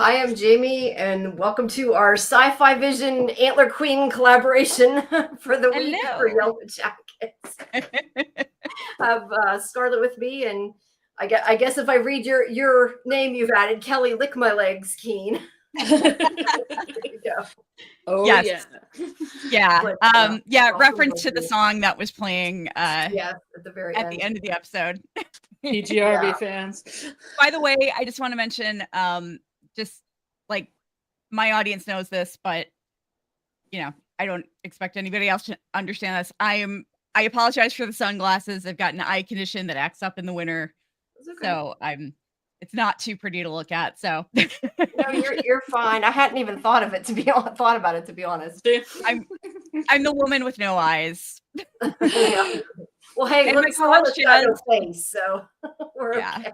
Hi, I'm Jamie, and welcome to our SciFi Vision Antler Queen collaboration for the week for Hello. Yellowjackets. I have Scarlet with me, and I guess if I read your name, you've added Kelly Lick My Legs, Keen. There you go. Oh Yes. yeah. Yeah. Welcome Reference to both the of you. song that was playing Yes, at the very at end. the end of the episode. PGRB Yeah. fans. By the way, I just want to mention, just like my audience knows this, but I don't expect anybody else to understand this. I apologize for the sunglasses. I've got an eye condition that acts up in the winter. It's okay. So it's not too pretty to look at. So No, you're fine. I hadn't even thought about it, to be honest. I'm the woman with no eyes. Yeah. Well, hey, And look, my Scarlett's co-host got no Jazz. face, so we're okay.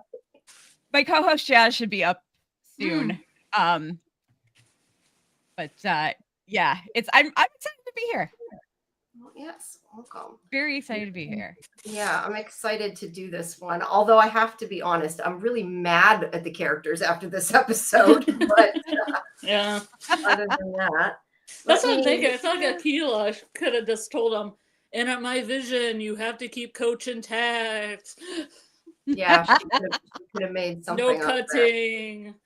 My co-host Jazz should be up soon. But yeah, I'm excited to be here. Well, yes, welcome. Very excited to be here. Yeah, I'm excited to do this one. Although I have to be honest, I'm really mad at the characters after this episode. But Yeah. other than that, That's what I'm thinking. I felt like Akila could have just told him, and at my vision, you have to keep Coach intact. yeah, she could have made something. No cutting.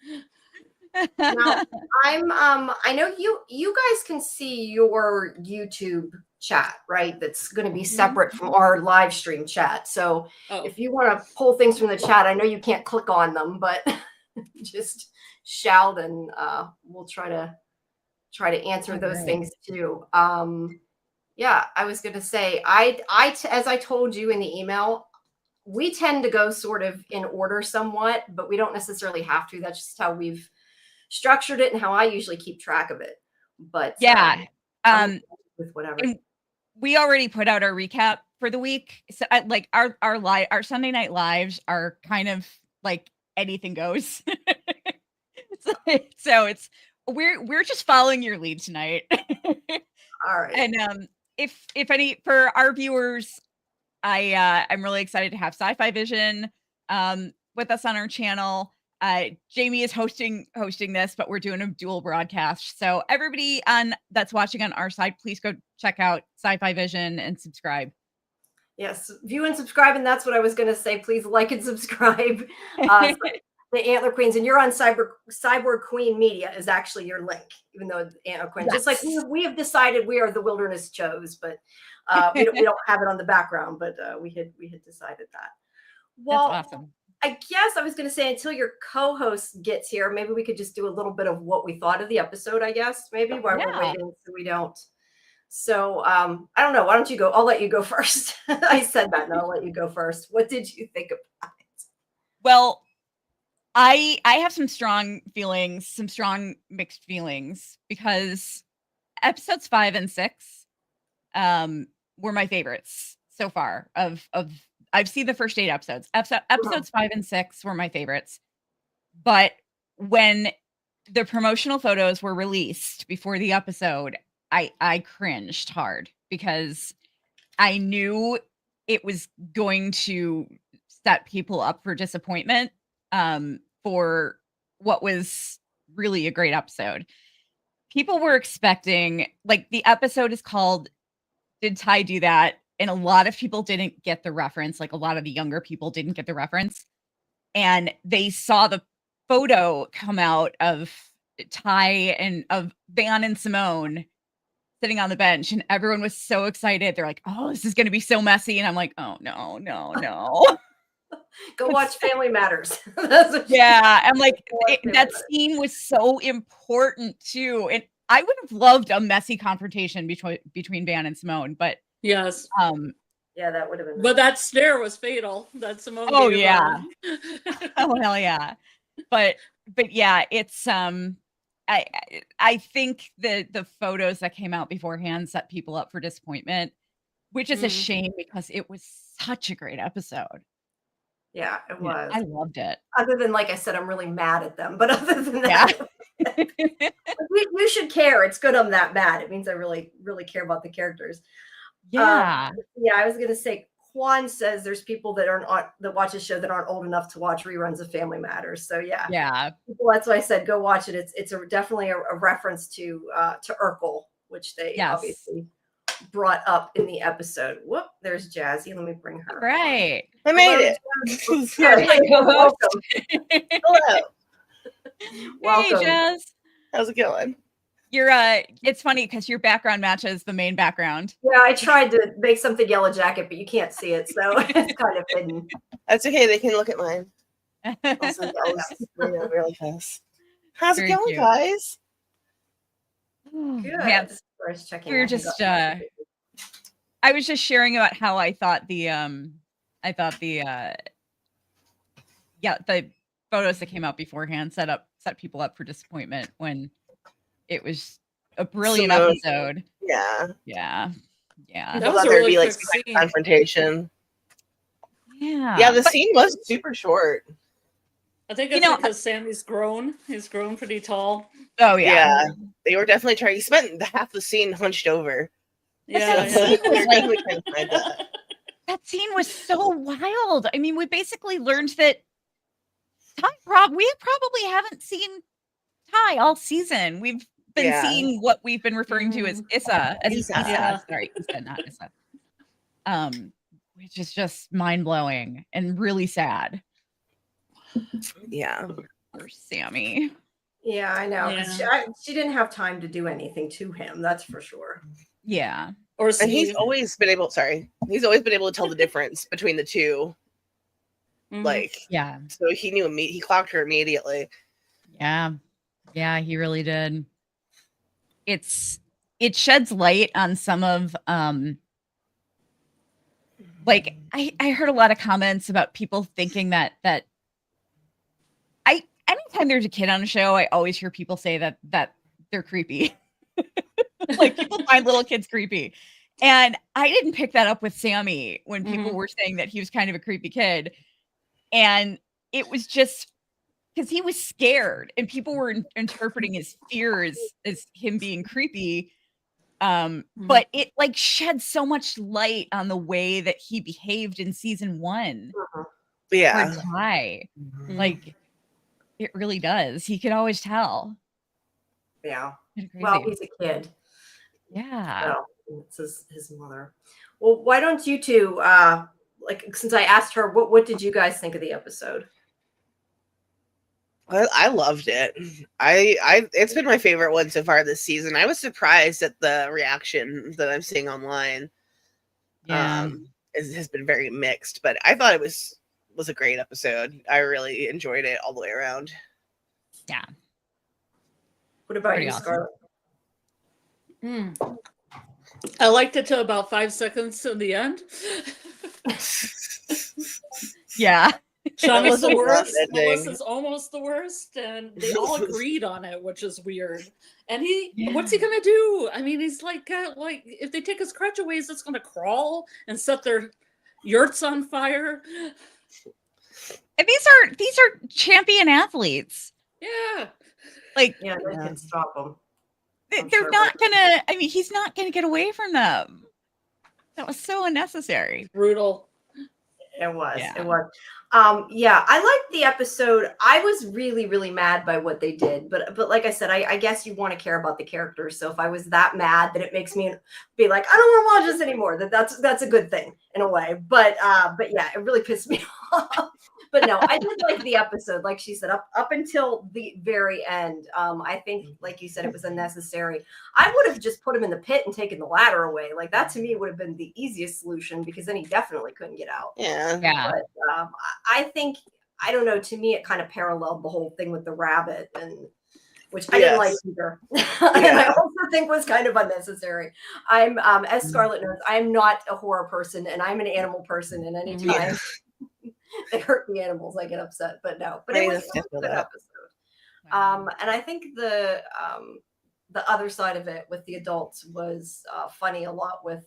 Now, I know you guys can see your YouTube chat, right? That's going to be separate from our live stream chat. So if you want to pull things from the chat, I know you can't click on them, but just shout and we'll try to answer those things too. Yeah, I was going to say, as I told you in the email, we tend to go sort of in order somewhat, but we don't necessarily have to. That's just how we've structured it and how I usually keep track of it. But with whatever. And we already put out our recap for the week. So like our Sunday night lives are kind of like anything goes. So it's we're just following your lead tonight. All right. And if any for our viewers, I'm really excited to have SciFi Vision with us on our channel. Jamie is hosting this, but we're doing a dual broadcast. So everybody that's watching on our side, please go check out SciFi Vision and subscribe. Yes, view and subscribe, and that's what I was going to say. Please like and subscribe. The Antler Queens, and you're on Cyborg Queen Media is actually your link, even though Antler Queen, just like we have decided we are the Wilderness Chose, but we don't have it on the background, but we had decided that. Well, that's awesome. I guess I was going to say until your co-host gets here, maybe we could just do a little bit of what we thought of the episode, I guess, maybe while we're waiting so we don't. So I don't know. Why don't you go? I'll let you go first. I said that, and I'll let you go first. What did you think about it? Well, I have some strong feelings, some strong mixed feelings, because episodes 5 and 6 were my favorites so far of I've seen the first 8 episodes. Episodes 5 and 6 were my favorites. But when the promotional photos were released before the episode, I cringed hard because I knew it was going to set people up for disappointment for what was really a great episode. People were expecting, like, the episode is called Did Tai Do That? And a lot of people didn't get the reference. Like, a lot of the younger people didn't get the reference. And they saw the photo come out of Tai and of Van and Simone sitting on the bench. And everyone was so excited. They're like, oh, this is going to be so messy. And I'm like, oh, no. Go watch Family Matters. Yeah. I'm like, that scene was so important, too. And I would have loved a messy confrontation between Van and Simone, but yes. Yeah, that would have been. But that stare was fatal. That Simone. Oh yeah. Oh hell yeah. But yeah, it's I think the photos that came out beforehand set people up for disappointment, which is a shame because it was such a great episode. Yeah, it was. I loved it. Other than, like I said, I'm really mad at them. But other than that, you should care. It's good I'm that mad. It means I really, really care about the characters. Yeah. Yeah, I was going to say Juan says there's people that that watch a show that aren't old enough to watch reruns of Family Matters. So Yeah. That's why I said go watch it. It's definitely a reference to Urkel, which they obviously brought up in the episode. Whoop, there's Jazzy. Let me bring her. Right. I made it. Welcome. Hello. Welcome. Hey, Jazz. How's it going? You're it's funny because your background matches the main background. Yeah, I tried to make something Yellow Jacket, but you can't see it, so it's kind of hidden. That's okay. They can look at mine. Also, really fast. How's it going, guys? Good. Man, we were just I was just sharing about how I thought the photos that came out beforehand set people up for disappointment when it was a brilliant episode. Yeah. That was a really quick scene. Confrontation. Yeah. The scene was super short. I think it's because Sammy's grown. He's grown pretty tall. Oh yeah. They were definitely trying. He spent half the scene hunched over. Yeah. That scene was so wild. I mean, we basically learned that we probably haven't seen Tai all season. We've been seeing what we've been referring to as Issa. Sorry, Issa, not Issa. Which is just mind-blowing and really sad. Yeah. Poor Sammy. Yeah, I know. She didn't have time to do anything to him, that's for sure. Yeah. And he's always been able to tell the difference between the two. Mm-hmm. So he knew he clocked her immediately. Yeah, he really did. It sheds light on some of I heard a lot of comments about people thinking that anytime there's a kid on a show, I always hear people say that they're creepy. Like people find little kids creepy. And I didn't pick that up with Sammy when people were saying that he was kind of a creepy kid. And it was just because he was scared and people were interpreting his fears as him being creepy. But it shed so much light on the way that he behaved in season 1. Yeah. Why? It really does. He could always tell. Yeah. Well, he's a kid. Yeah. So it's his mother. Well, why don't you two, since I asked her, what did you guys think of the episode? I loved it. It's been my favorite one so far this season. I was surprised at the reaction that I'm seeing online. Yeah. It has been very mixed, but I thought it was a great episode. I really enjoyed it all the way around. Yeah. What about Pretty you, awesome. Scarlett? I liked it till about 5 seconds in the end. Yeah. Shauna's the worst. Melissa's almost the worst, and they all agreed on it, which is weird. And what's he gonna do? I mean, he's like if they take his crutch away, is it's gonna crawl and set their yurts on fire? And these are champion athletes. Yeah. They can stop them. They're not gonna. I mean, he's not gonna get away from them. That was so unnecessary. Brutal. It was. Yeah. It was. I liked the episode. I was really, really mad by what they did, but like I said, I guess you want to care about the characters. So if I was that mad, that it makes me be like, I don't want to watch this anymore. That's a good thing in a way. But yeah, it really pissed me off. But no, I did like the episode. Like she said, up until the very end. I think, like you said, it was unnecessary. I would have just put him in the pit and taken the ladder away. Like that to me would have been the easiest solution because then he definitely couldn't get out. Yeah. But I think, I don't know, to me it kind of paralleled the whole thing with the rabbit, and which I didn't like either. And I also think was kind of unnecessary. I'm as Scarlett knows, I'm not a horror person and I'm an animal person, and anytime they hurt the animals, I get upset. But no, but it was a good episode. And I think the other side of it with the adults was funny a lot with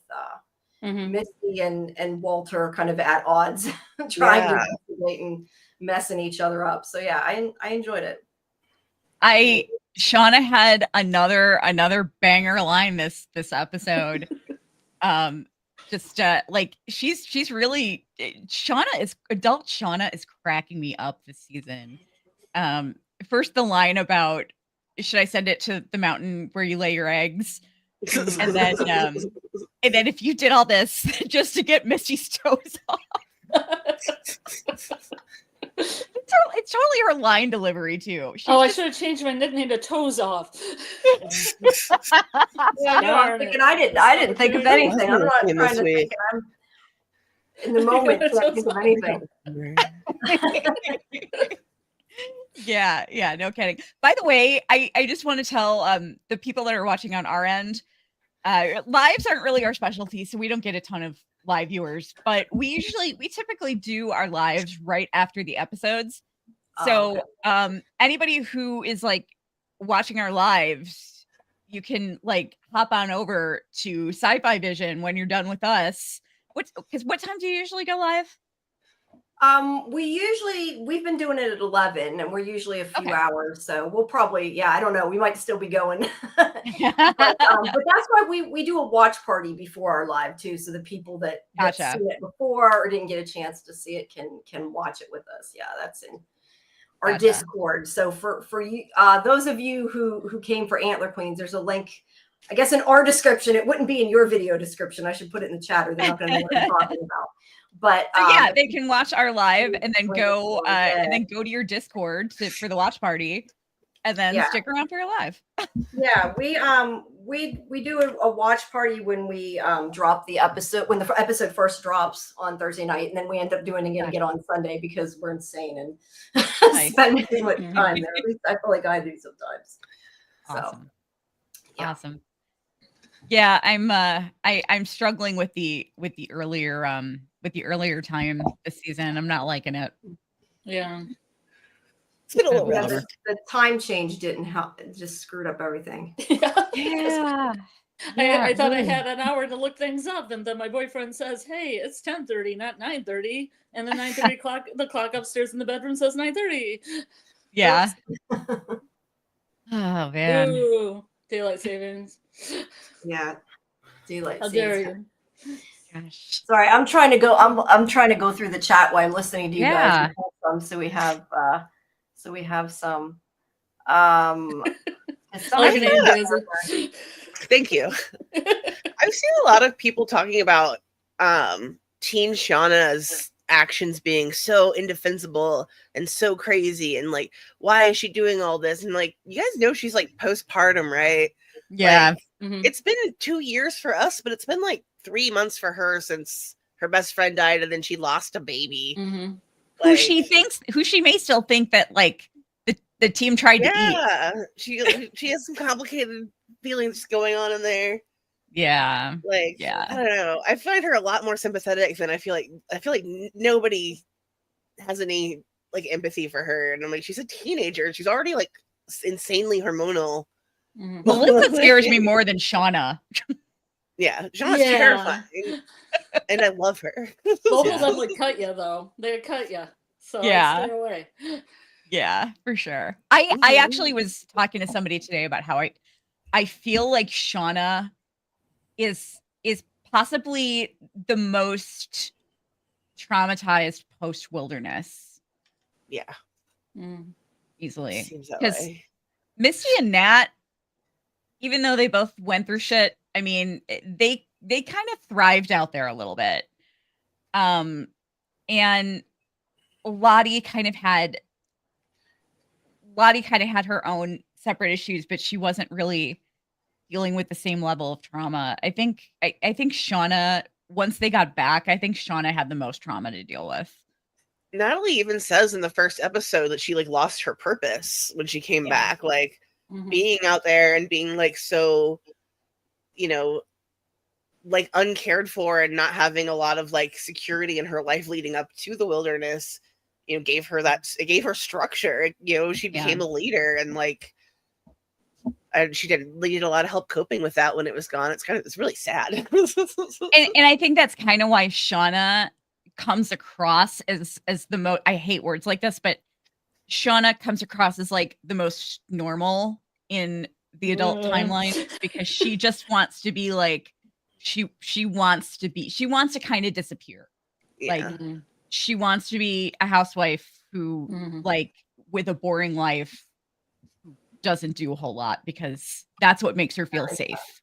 Misty and Walter kind of at odds, trying to investigate and messing each other up. So yeah, I enjoyed it. Shauna had another banger line this episode. Just like she's really adult Shauna is cracking me up this season. First the line about, should I send it to the mountain where you lay your eggs? And then if you did all this just to get Misty's toes off. It's totally her line delivery too. I should have changed my nickname to Toes Off. Yeah, no, I'm thinking I didn't think of anything. I'm not trying to think. I'm in the moment. Can't think of anything. Yeah, no kidding. By the way, I just want to tell the people that are watching on our end, lives aren't really our specialty, so we don't get a ton of live viewers, but we typically do our lives right after the episodes. So anybody who is like watching our lives, you can like hop on over to SciFi Vision when you're done with us. What time do you usually go live? We've been doing it at 11, and we're usually a few hours, so we'll probably, I don't know, we might still be going. but that's why we do a watch party before our live too, so the people that see it before or didn't get a chance to see it can watch it with us. Yeah, that's in our Discord. So for you, those of you who came for Antler Queens, there's a link, I guess, in our description. It wouldn't be in your video description. I should put it in the chat, or they're not going to know what I'm talking about. But they can watch our live and then go to your Discord for the watch party, and then stick around for your live. Yeah, we do a watch party when we drop the episode, when the episode first drops on Thursday night, and then we end up doing it again on Sunday because we're insane and spend too much time there. At least I feel like I do sometimes. Awesome. So, awesome. Yeah, I'm struggling with the earlier time this season. I'm not liking it. Yeah. It's been a little rough. The time change didn't help. It just screwed up everything. Yeah. I thought I had an hour to look things up, and then my boyfriend says, "Hey, it's 10:30, not 9:30." And the 9:30 clock, the clock upstairs in the bedroom says 9:30. Yeah. Oh man. Ooh, daylight savings. Yeah. Daylight How savings. dare you? Gosh. Sorry, I'm trying to go through the chat while I'm listening to you guys. So we have some. Thank you. I've seen a lot of people talking about Teen Shauna's actions being so indefensible and so crazy, and like, why is she doing all this? And like, you guys know she's like postpartum, right? Yeah. Like, it's been 2 years for us, but it's been like 3 months for her since her best friend died, and then she lost a baby. Like, who she may still think that like the team tried to eat. Yeah, she has some complicated feelings going on in there. Yeah. Like, I don't know. I find her a lot more sympathetic than I feel like nobody has any like empathy for her. And I'm like, she's a teenager. She's already like insanely hormonal. Melissa scares me more than Shauna. Yeah, Shauna's terrifying. And I love her. Both of them would cut you though. They'd cut you. So stay away. Yeah, for sure. I actually was talking to somebody today about how I feel like Shauna is possibly the most traumatized post wilderness. Yeah. Easily. Because Misty and Nat, even though they both went through shit, I mean, they kind of thrived out there a little bit. And Lottie kind of had her own separate issues, but she wasn't really dealing with the same level of trauma. I think Shauna, once they got back, I think Shauna had the most trauma to deal with. Natalie even says in the first episode that she like lost her purpose when she came back, like being out there and being like so, you know, like uncared for and not having a lot of like security in her life leading up to the wilderness, you know, gave her structure. You know, she became a leader, and like, and she needed a lot of help coping with that when it was gone. It's really sad. and I think that's kind of why Shauna comes across as the most, I hate words like this, but Shauna comes across as like the most normal in the adult timeline, because she just wants to be like, she wants to kind of disappear. Yeah. Like she wants to be a housewife who like with a boring life doesn't do a whole lot because that's what makes her feel safe.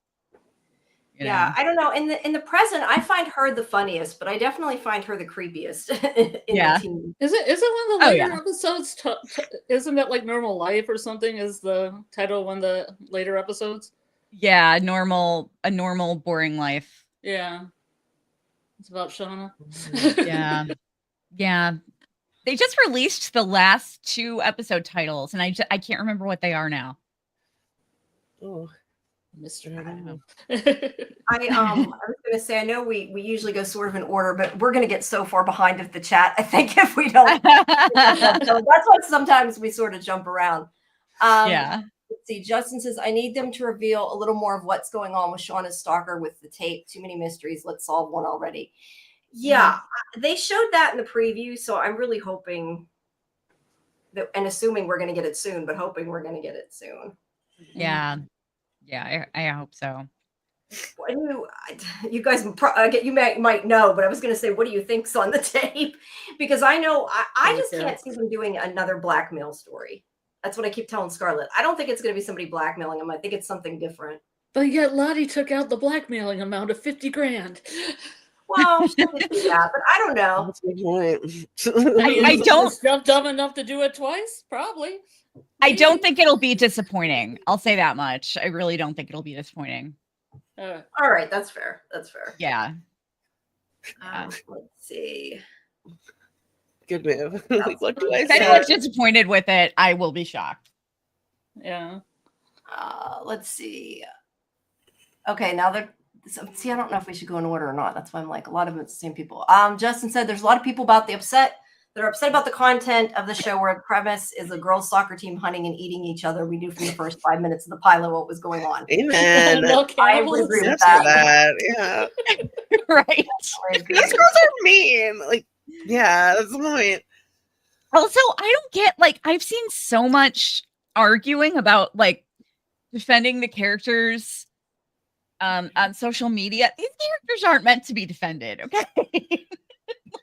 You Yeah, know? I don't know. In the present, I find her the funniest, but I definitely find her the creepiest in the team. Is it one of the later episodes? Isn't it like Normal Life or something? Is the title of one of the later episodes? Yeah, a normal boring life. Yeah, it's about Shauna. Yeah, yeah. They just released the last 2 episode titles, and I can't remember what they are now. Oh. Mr. I was gonna say, I know we usually go sort of in order, but we're gonna get so far behind of the chat, I think, if we don't. So that's why sometimes we sort of jump around. Yeah. Let's see. Justin says, I need them to reveal a little more of what's going on with Shauna's stalker with the tape. Too many mysteries. Let's solve one already. Yeah, they showed that in the preview, so I'm really hoping that, and assuming we're gonna get it soon, but hoping we're gonna get it soon. Yeah. Yeah, I hope so. You guys, you might know, but I was going to say, what do you think's on the tape? Because I know I just can't see them doing another blackmail story. That's what I keep telling Scarlet. I don't think it's going to be somebody blackmailing him. I think it's something different. But yet Lottie took out the blackmailing amount of $50,000. Well, she did do that, but I don't know. That's my point. I don't dumb enough to do it twice, probably. I don't think it'll be disappointing. I'll say that much. I really don't think it'll be disappointing. All right, that's fair. That's fair. Yeah. Let's see. Good move. Like, what do I If say? anyone's disappointed with it, I will be shocked. Yeah. Let's see. Okay, now they're. See, I don't know if we should go in order or not. That's why I'm like, a lot of it's the same people. Justin said there's a lot of people that are upset about the content of the show where the premise is a girls' soccer team hunting and eating each other. We knew from the first 5 minutes of the pilot what was going on. Amen. I would agree with After that. Yeah. Right. These girls are mean. Like, yeah, that's the point. Also, I don't get, like, I've seen so much arguing about, like, defending the characters on social media. These characters aren't meant to be defended, okay?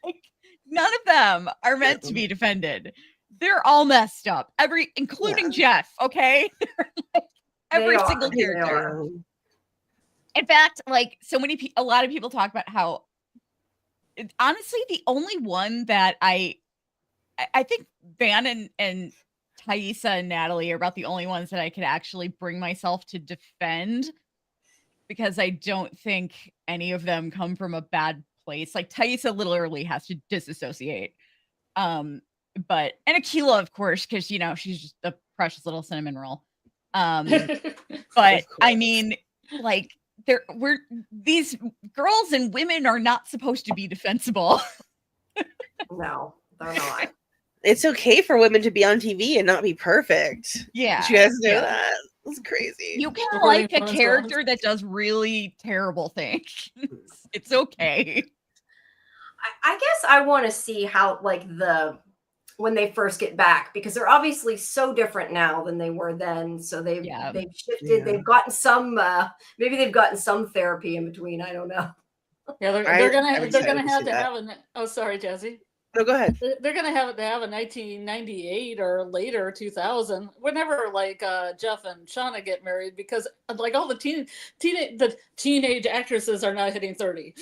Like, none of them are meant to be defended. They're all messed up, including Jeff, okay? Like, every single character. In fact, like, a lot of people talk about how, honestly, the only one that I think Van and Thaisa and Natalie are about the only ones that I could actually bring myself to defend, because I don't think any of them come from a bad place. Like, Thaisa literally has to disassociate. And Akilah, of course, because, you know, she's just a precious little cinnamon roll. But I mean, like, these girls and women are not supposed to be defensible. No, they're not. It's okay for women to be on TV and not be perfect. Yeah. Did you guys know that? It's crazy. You can like a character that does really terrible things. It's okay. I guess I want to see how, like, when they first get back, because they're obviously so different now than they were then. So they've shifted. Yeah. They've gotten some. Maybe they've gotten some therapy in between. I don't know. Yeah, they're gonna have to have a. Oh, sorry, Jesse. No, go ahead. They're gonna have a 1998 or later 2000, whenever like Jeff and Shauna get married, because like all the teenage actresses are now hitting 30.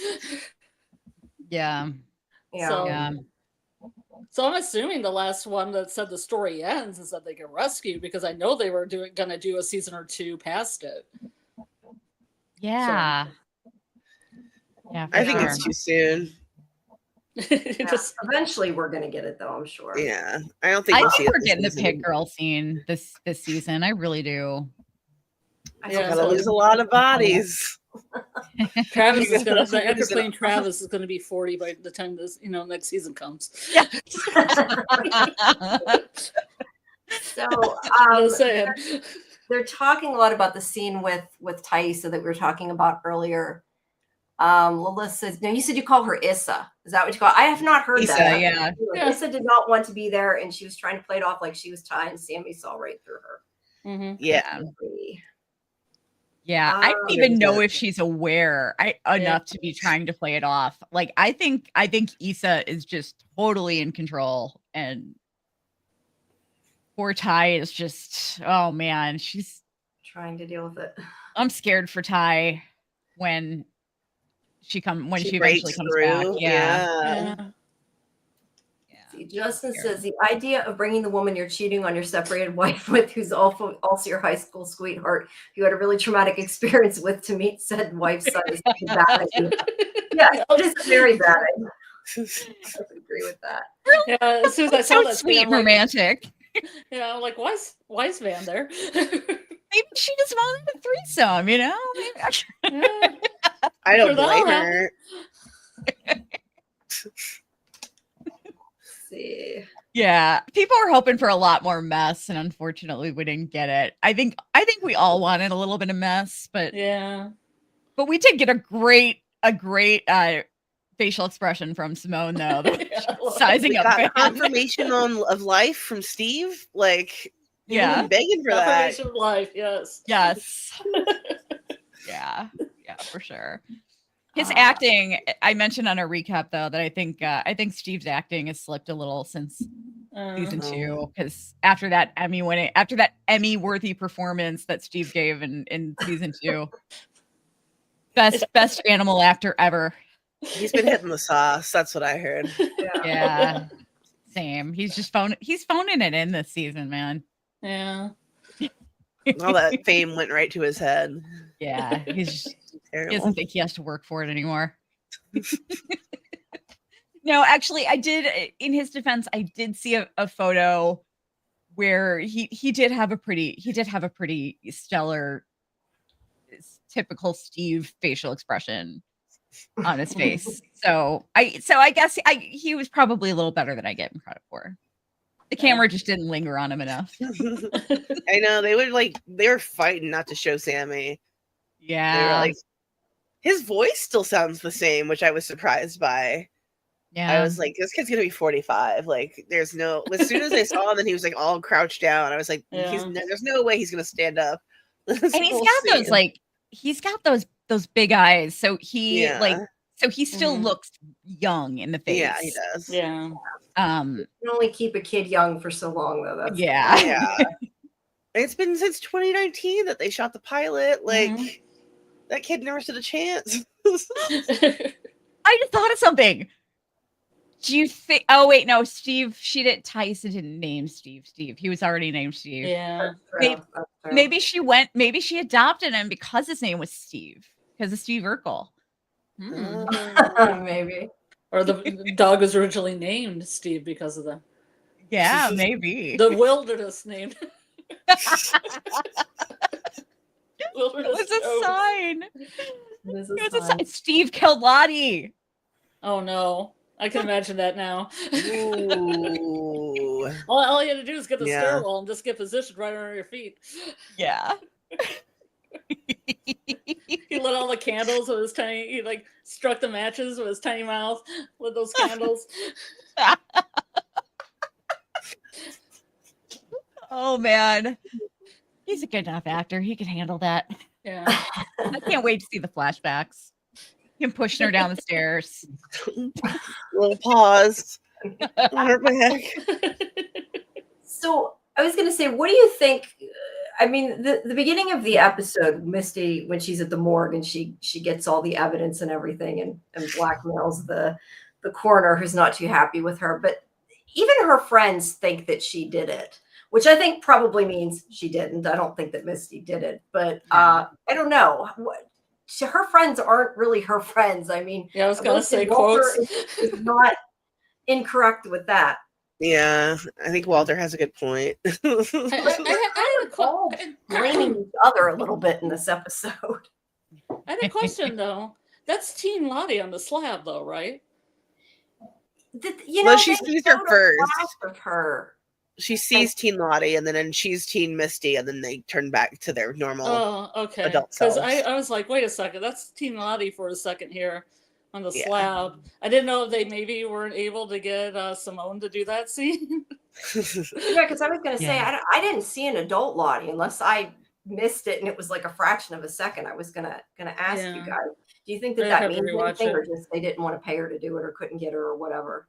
Yeah. So I'm assuming the last one that said the story ends is that they get rescued, because I know they were gonna do a season or 2 past it. Yeah. So. Yeah. I think it's too soon. Eventually we're gonna get it, though, I'm sure. Yeah, I don't think we're getting the pit girl scene this season. I really do. Yeah, gotta lose a lot of bodies. Travis is gonna. The actor playing Travis is gonna be 40 by the time this next season comes. Yeah. So they're talking a lot about the scene with Thaisa that we were talking about earlier. Lilith says, no, you said you call her Issa. Is that what you call? I have not heard Issa, that. Yeah. Issa did not want to be there, and she was trying to play it off like she was Tai, and Sammy saw right through her. Mm-hmm. Yeah. Yeah, I don't even know if she's aware enough to be trying to play it off. Like, I think Issa is just totally in control, and poor Tai is just, oh man, she's trying to deal with it. I'm scared for Tai when she eventually comes through. back. Yeah. See, Justin says the idea of bringing the woman you're cheating on your separated wife with, who's also your high school sweetheart, you had a really traumatic experience with, to meet said wife's son is a bad idea. Yeah, it is a very bad idea. I would agree with that. Yeah, as soon as I saw that, sweet and like, romantic. Yeah, I'm like, why is Van there? Maybe she just wanted a threesome, you know? I don't blame her. See. Yeah, people were hoping for a lot more mess, and unfortunately, we didn't get it. I think we all wanted a little bit of mess, but we did get a great facial expression from Simone, though. Sizing up confirmation of life from Steve. Like, you've been begging for that. Confirmation of life, yes. Yes. yeah, for sure. His acting, I mentioned on a recap though that I think Steve's acting has slipped a little since season 2, because after that Emmy-worthy performance that Steve gave in season 2, best animal actor ever. He's been hitting the sauce. That's what I heard. Yeah, same. He's phoning it in this season, man. Yeah. All that fame went right to his head. Yeah, he doesn't think he has to work for it anymore. No, actually, I did. In his defense, I did see a photo where he did have a pretty stellar, typical Steve facial expression on his face. So I guess he was probably a little better than I get him credit for. The camera just didn't linger on him enough. I know they were fighting not to show Sammy. Yeah, they were like, his voice still sounds the same, which I was surprised by. Yeah, I was like, this kid's gonna be 45. Like, there's no. As soon as I saw him, and he was like all crouched down, I was like, there's no way he's gonna stand up. And he's got those big eyes, so he still looks young in the face. Yeah, he does. Yeah. You can only keep a kid young for so long, though. That's yeah. It's been since 2019 that they shot the pilot. Like, that kid never stood a chance. I just thought of something. Do you think? Oh wait, no, Steve. Tyson didn't name Steve. He was already named Steve. Yeah. Maybe she adopted him because his name was Steve, because of Steve Urkel. Maybe. Or the dog was originally named Steve because of the. Yeah, maybe. The wilderness named. Wilderness it was a sign. It was a sign. Steve killed Lottie. Oh no. I can imagine that now. Ooh. All you had to do is get the stairwell and just get positioned right under your feet. Yeah. He lit all the candles with his tiny. He like struck the matches with his tiny mouth with those candles. Oh man, he's a good enough actor. He could handle that. Yeah. I can't wait to see the flashbacks. Him pushing her down the stairs. Little pause on her back. So I was going to say, what do you think? I mean, the beginning of the episode, Misty, when she's at the morgue and she gets all the evidence and everything and blackmails the coroner who's not too happy with her. But even her friends think that she did it, which I think probably means she didn't. I don't think that Misty did it, but I don't know. Her friends aren't really her friends. I mean, I was going to say Walter quotes. is not incorrect with that. Yeah, I think Walter has a good point. I had a all blaming each other a little bit in this episode. I had a question though. That's Teen Lottie on the slab, though, right? She sees her first. Of her. She sees Teen Lottie, and then she's Teen Misty, and then they turn back to their normal adult selves. Because I was like, wait a second, that's Teen Lottie for a second here on the slab. I didn't know if they maybe weren't able to get Simone to do that scene. Yeah, because I was going to say, I didn't see an adult Lottie unless I missed it and it was like a fraction of a second. I was gonna ask you guys, do you think I'd that have to means rewatch anything, it. or just they didn't want to pay her to do it, or couldn't get her, or whatever?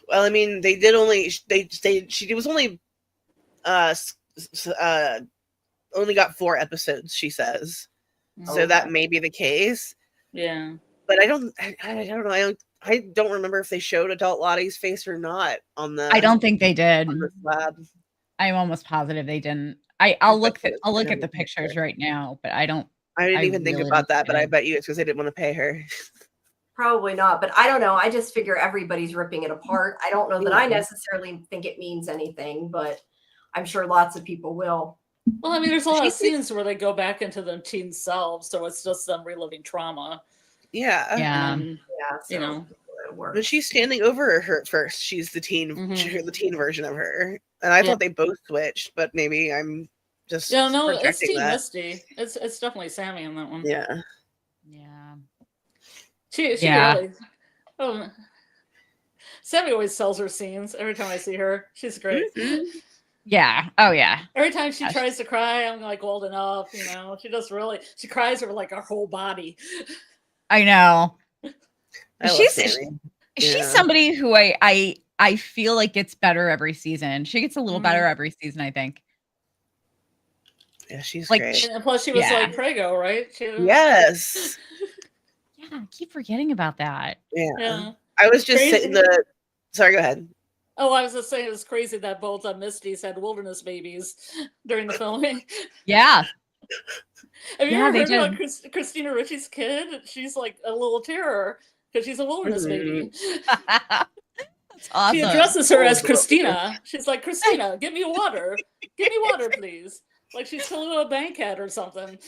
Well, I mean, they did only she was only only got 4 episodes, she says. So that may be the case. Yeah. But I don't know. I don't remember if they showed adult Lottie's face or not on the. I don't think they did. On the slab. I'm almost positive they didn't. I'll look at the pictures right now, but I didn't even think about that, but I bet you it's because they didn't want to pay her. Probably not, but I don't know. I just figure everybody's ripping it apart. I don't know that I necessarily think it means anything, but I'm sure lots of people will. Well, I mean, there's a lot of scenes where they go back into their teen selves, so it's just them reliving trauma. Yeah. So you know, when she's standing over her at first, she's the teen, the teen version of her, and I thought they both switched, but maybe I'm just no, it's projecting Teen that. Misty. It's definitely Sammy in that one. Yeah. She really. Sammy always sells her scenes. Every time I see her, she's great. Yeah. Oh yeah. Every time she tries to cry, I'm like old enough. She cries over like her whole body. I know. She's somebody who I feel like gets better every season. She gets a little better every season, I think. Yeah, she's like, great. And plus, she was like Prego, right? Yes. Yeah, I keep forgetting about that. Yeah. I was just saying Sorry, go ahead. Oh, I was just saying it was crazy that both Misties had wilderness babies during the filming. Yeah. Have you ever heard about Christina Ricci's kid? She's like a little terror because she's a wilderness baby. That's awesome. She addresses her as Christina. She's like, Christina, give me water. Give me water, please. Like she's filling a bankhead or something.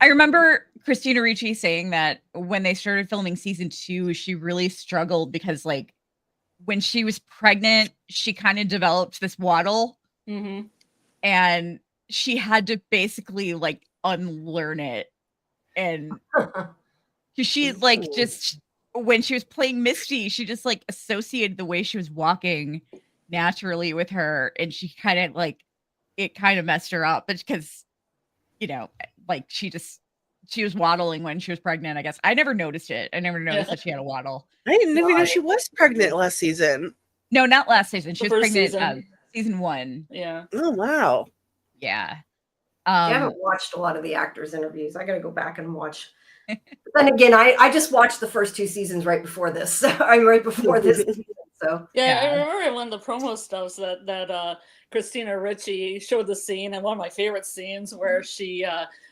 I remember Christina Ricci saying that when they started filming season 2, she really struggled because, like, when she was pregnant, she kind of developed this waddle, and she had to basically like unlearn it. And she like just when she was playing Misty, she just like associated the way she was walking naturally with her, and she kind of like it kind of messed her up, but because like she was waddling when she was pregnant, I guess. I never noticed it. I never noticed that she had a waddle. I didn't even know she was pregnant last season. No, not last season. She was pregnant season 1. Yeah. Oh, wow. Yeah. I haven't watched a lot of the actors' interviews. I got to go back and watch. But then again, I just watched the first 2 seasons right before this. I'm right before this season. So I remember one of the promo stuffs that Christina Ricci showed the scene, and one of my favorite scenes where she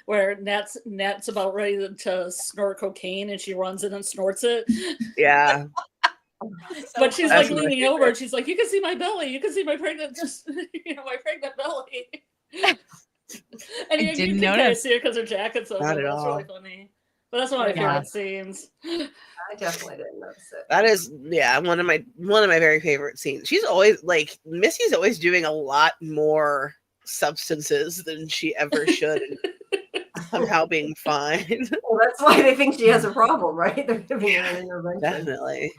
where Nat's about ready to snort cocaine, and she runs in and snorts it. Yeah. But she's like leaning over, and she's like, "You can see my belly. You can see my pregnant, my pregnant belly." And you can kind of see it because her jacket's open. That's really funny. But that's one of my favorite scenes. I definitely didn't notice it. That is, one of my very favorite scenes. She's always like Missy's always doing a lot more substances than she ever should. Somehow being fine. Well, that's why they think she has a problem, right? They're giving her an intervention. Definitely.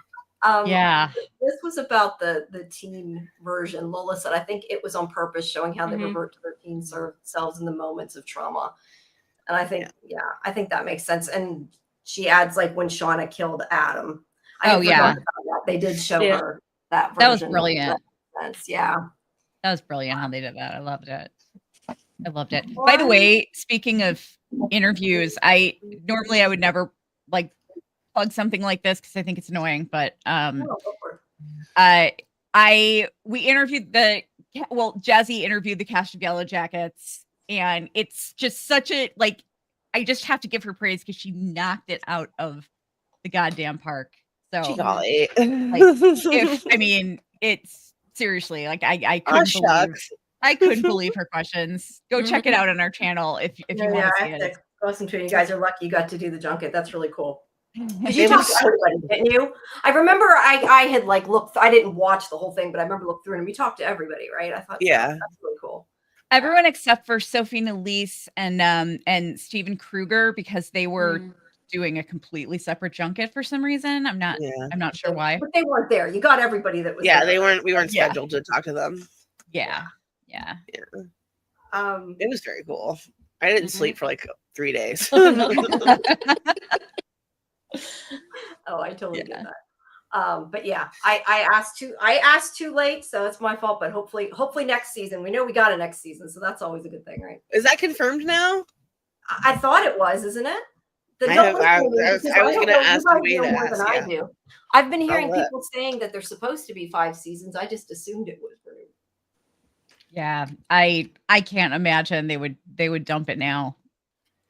This was about the teen version. Lola said, I think it was on purpose, showing how they revert to their teen selves in the moments of trauma. And I think, I think that makes sense. And she adds, like, when Shauna killed Adam. They did show her that version. That was brilliant. That was brilliant how they did that. I loved it. By the way, speaking of interviews, I would never like plug something like this because I think it's annoying, but we interviewed Jazzy interviewed the cast of Yellowjackets, and it's just such a like I just have to give her praise because she knocked it out of the goddamn park. So it's seriously like I couldn't believe her questions. Go check it out on our channel if you want to see it. Listen to it. You guys are lucky you got to do the junket. That's really cool. Did you talk to everybody, didn't you? I remember I had like looked. I didn't watch the whole thing, but I remember looked through it, and we talked to everybody, right? I thought, that's really cool. Everyone except for Sophie Nélisse and Steven Kruger, because they were doing a completely separate junket for some reason. I'm not sure why. But they weren't there. You got everybody that was. Yeah, there. We weren't scheduled to talk to them. Yeah. Yeah. It was very cool. I didn't sleep for like 3 days. Oh, I totally get that. But yeah, I asked too late, so it's my fault. But hopefully next season. We know we got a next season, so that's always a good thing, right? Is that confirmed now? I thought it was, isn't it? I was going to ask you more than I do. I've been hearing people saying that there's supposed to be 5 seasons. I just assumed it was. Yeah, I can't imagine they would dump it now.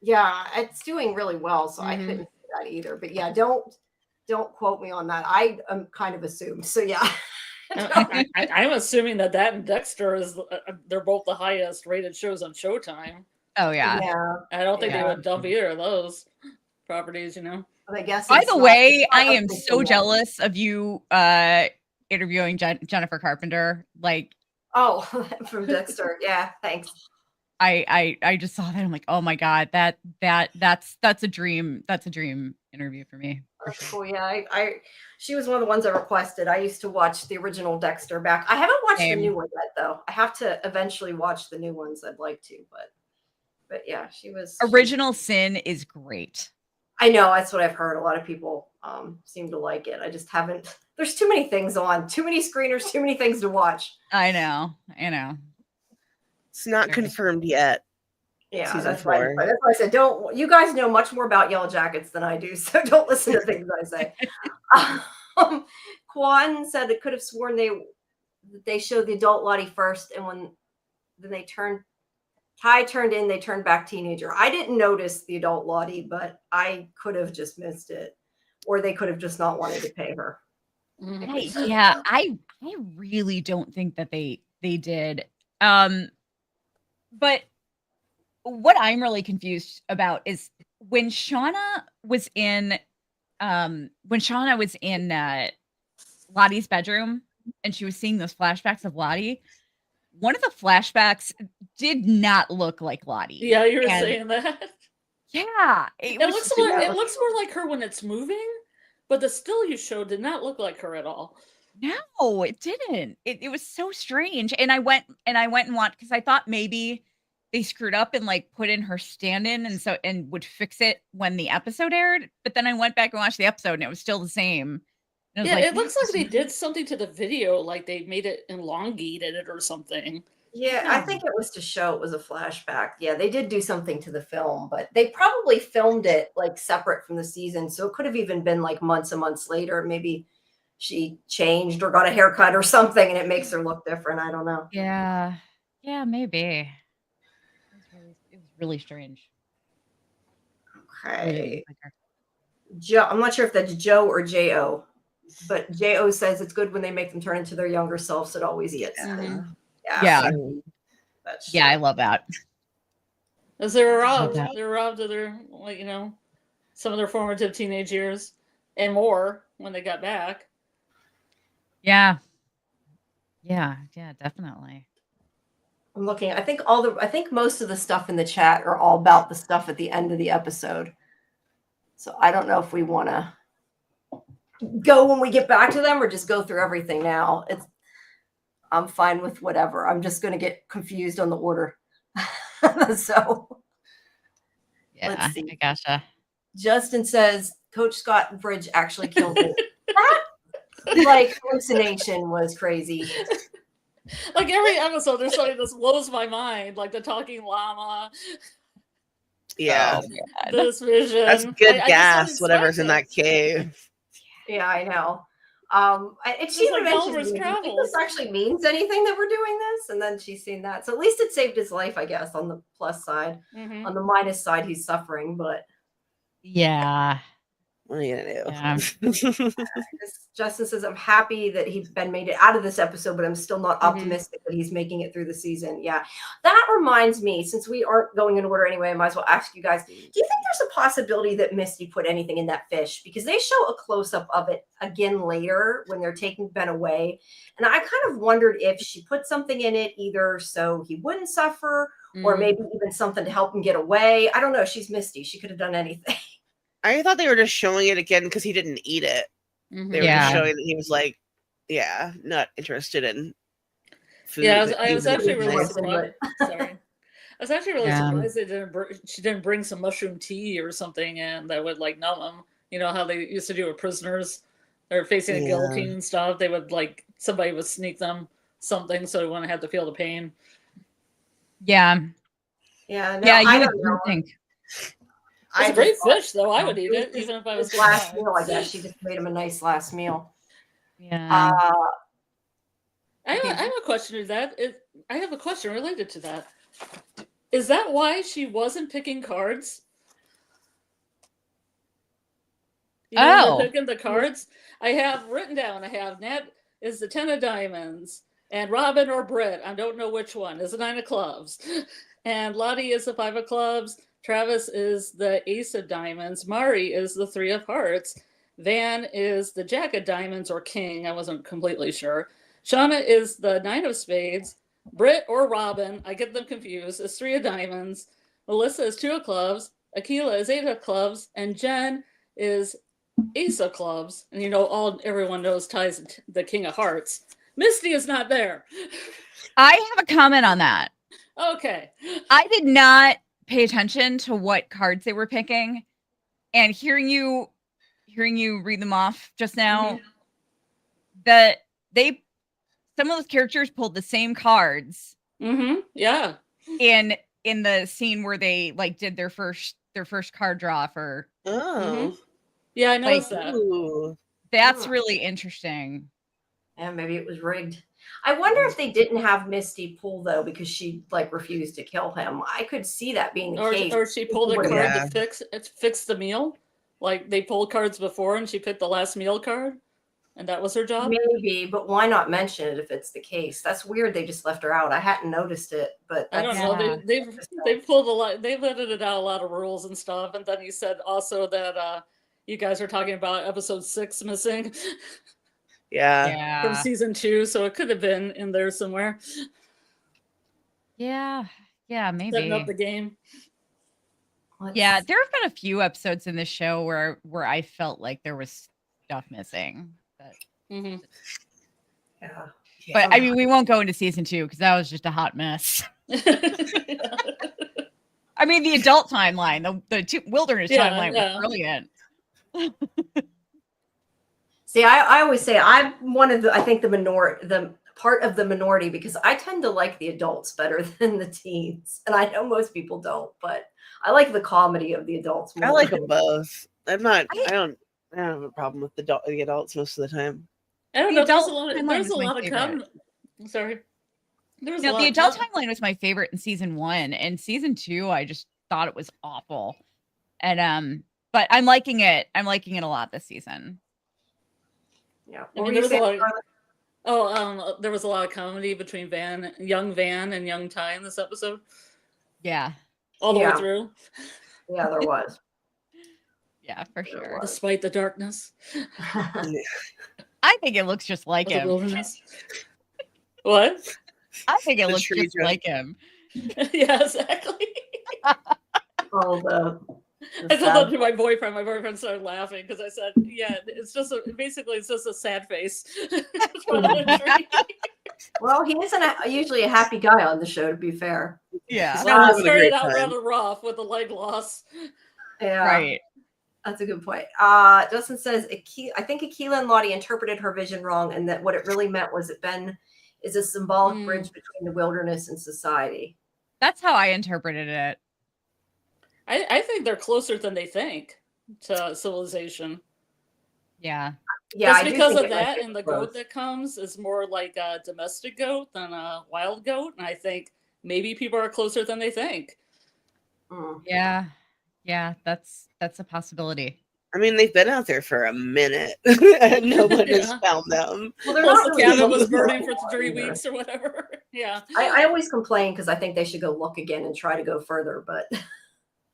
Yeah, it's doing really well, so I couldn't see that either. But yeah, don't quote me on that. I am kind of assumed. So yeah. I'm assuming that and Dexter is they're both the highest rated shows on Showtime. Oh yeah. I don't think they would dump either of those properties, But I guess. By the way, I am so jealous of you interviewing Jennifer Carpenter. Like, oh, from Dexter. Yeah, thanks. I just saw that. I'm like, oh my God, that's a dream. That's a dream interview for me. That's cool. Yeah, she was one of the ones I requested. I used to watch the original Dexter back. I haven't watched the new one yet, though. I have to eventually watch the new ones. I'd like to, but yeah, she was. Original Sin is great. I know, that's what I've heard. A lot of people seem to like it. I just haven't. There's too many things on, too many screeners, too many things to watch. I know. It's not confirmed yet. Yeah, that's why I said don't. You guys know much more about Yellowjackets than I do, so don't listen to things I say. Quan said it could have sworn they showed the adult Lottie first, and then Tai turned in, they turned back teenager. I didn't notice the adult Lottie, but I could have just missed it, or they could have just not wanted to pay her. I really don't think that they did. But what I'm really confused about is when Shauna was in Lottie's bedroom and she was seeing those flashbacks of Lottie. One of the flashbacks did not look like Lottie. Yeah, you were saying that. Yeah, it looks more like her when it's moving, but the still you showed did not look like her at all. No, it didn't. It was so strange. And I went and watched because I thought maybe they screwed up and like put in her stand-in and would fix it when the episode aired. But then I went back and watched the episode and it was still the same. Yeah, it looks like they did something to the video, like they made it elongated it or something. Yeah, I think it was to show it was a flashback. Yeah, they did do something to the film, but they probably filmed it like separate from the season. So it could have even been like months and months later. Maybe she changed or got a haircut or something and it makes her look different. I don't know. Yeah, maybe. It was really strange. Okay. Joe, I'm not sure if that's Joe or J.O., but J.O. says it's good when they make them turn into their younger selves. It always is. Yeah. I love that. As they were robbed of their, some of their formative teenage years and more when they got back. Yeah, definitely. I'm looking. I think most of the stuff in the chat are all about the stuff at the end of the episode. So I don't know if we want to go when we get back to them or just go through everything now. I'm fine with whatever. I'm just going to get confused on the order. So yeah, let's see. I gotcha. Justin says Coach Scott Bridge actually killed it. That hallucination was crazy. Like every episode, there's something that blows my mind, like the talking llama. Yeah, this vision. That's good gas. Whatever's in that cave. Yeah, I know. She even mentioned, this actually means anything that we're doing this, and then she's seen that. So at least it saved his life, I guess. On the plus side, on the minus side, he's suffering. But yeah. What are you gonna do? Justin says, I'm happy that Ben made it out of this episode, but I'm still not optimistic that he's making it through the season. Yeah. That reminds me, since we aren't going in order anyway, I might as well ask you guys, do you think there's a possibility that Misty put anything in that fish? Because they show a close-up of it again later when they're taking Ben away. And I kind of wondered if she put something in it either so he wouldn't suffer or maybe even something to help him get away. I don't know. She's Misty. She could have done anything. I thought they were just showing it again because he didn't eat it. They were just showing that he was like, not interested in food. Yeah, I was actually really nice. surprised. Sorry. I was actually really surprised she didn't bring some mushroom tea or something and that would like numb them. You know how they used to do with prisoners? They're facing a guillotine and stuff. They would like, somebody would sneak them something so they wouldn't have to feel the pain. Yeah. Yeah. No, Yeah, I you don't know. would think. It's a great fish, though. I would eat it, even if I was last meal. I guess she just made him a nice last meal. Yeah. I have a question to that. I have a question related to that. Is that why she wasn't picking cards? You know, picking the cards. I have written down. I have Nat is the 10 of diamonds, and Robin or Britt. I don't know which one is the 9 of clubs, and Lottie is the 5 of clubs. Travis is the ace of diamonds. Mari is the 3 of hearts. Van is the jack of diamonds or king. I wasn't completely sure. Shauna is the 9 of spades. Britt or Robin, I get them confused, is 3 of diamonds. Melissa is 2 of clubs. Akila is 8 of clubs. And Jen is ace of clubs. And you know, everyone knows Ty's the king of hearts. Misty is not there. I have a comment on that. Okay. I did not pay attention to what cards they were picking, and hearing you read them off just now, that some of those characters pulled the same cards. Yeah. In the scene where they like did their first card draw for. Yeah, I noticed that. Ooh. That's really interesting. And maybe it was rigged. I wonder if they didn't have Misty pull though, because she like refused to kill him. I could see that being the case. Or she pulled a card to fix the meal. Like they pulled cards before and she picked the last meal card, and that was her job. Maybe, but why not mention it if it's the case? That's weird. They just left her out. I hadn't noticed it, but I don't know. They've pulled a lot. They've edited out a lot of rules and stuff. And then he said also that you guys are talking about episode 6 missing. Yeah. From season 2, so it could have been in there somewhere. Yeah, maybe setting up the game. Yeah, there have been a few episodes in this show where I felt like there was stuff missing. But, but I mean, we won't go into season 2 because that was just a hot mess. I mean, the adult timeline, the wilderness timeline was brilliant. See, I always say I'm one of the part of the minority because I tend to like the adults better than the teens, and I know most people don't, but I like the comedy of the adults more. I like them both. I don't have a problem with the adults most of the time. I don't know. There's a lot of comedy. Sorry. The adult timeline was my favorite in season 1, and season 2 I just thought it was awful. And but I'm liking it. I'm liking it a lot this season. Yeah. I mean, there was a lot of comedy between young Van and young Ty in this episode. Yeah. All the way through. Yeah, there was. Yeah, for sure. Despite the darkness. I think it looks just like him. What? I think it looks just like him. Yeah, exactly. I told that to my boyfriend. My boyfriend started laughing because I said, "Yeah, it's just it's just a sad face." Well, he isn't usually a happy guy on the show, to be fair. Yeah, well, it started out rather rough with the leg loss. Yeah, right. That's a good point. Justin says, I think Akila and Lottie interpreted her vision wrong, and that what it really meant was that Ben is a symbolic bridge between the wilderness and society. That's how I interpreted it. I think they're closer than they think to civilization. Yeah. Yeah. Just because of that, and the goat that comes is more like a domestic goat than a wild goat. And I think maybe people are closer than they think. Yeah. Yeah, that's a possibility. I mean, they've been out there for a minute and no one has found them. Well, the cabin was burning for 3 weeks or whatever. Yeah. I always complain because I think they should go look again and try to go further, but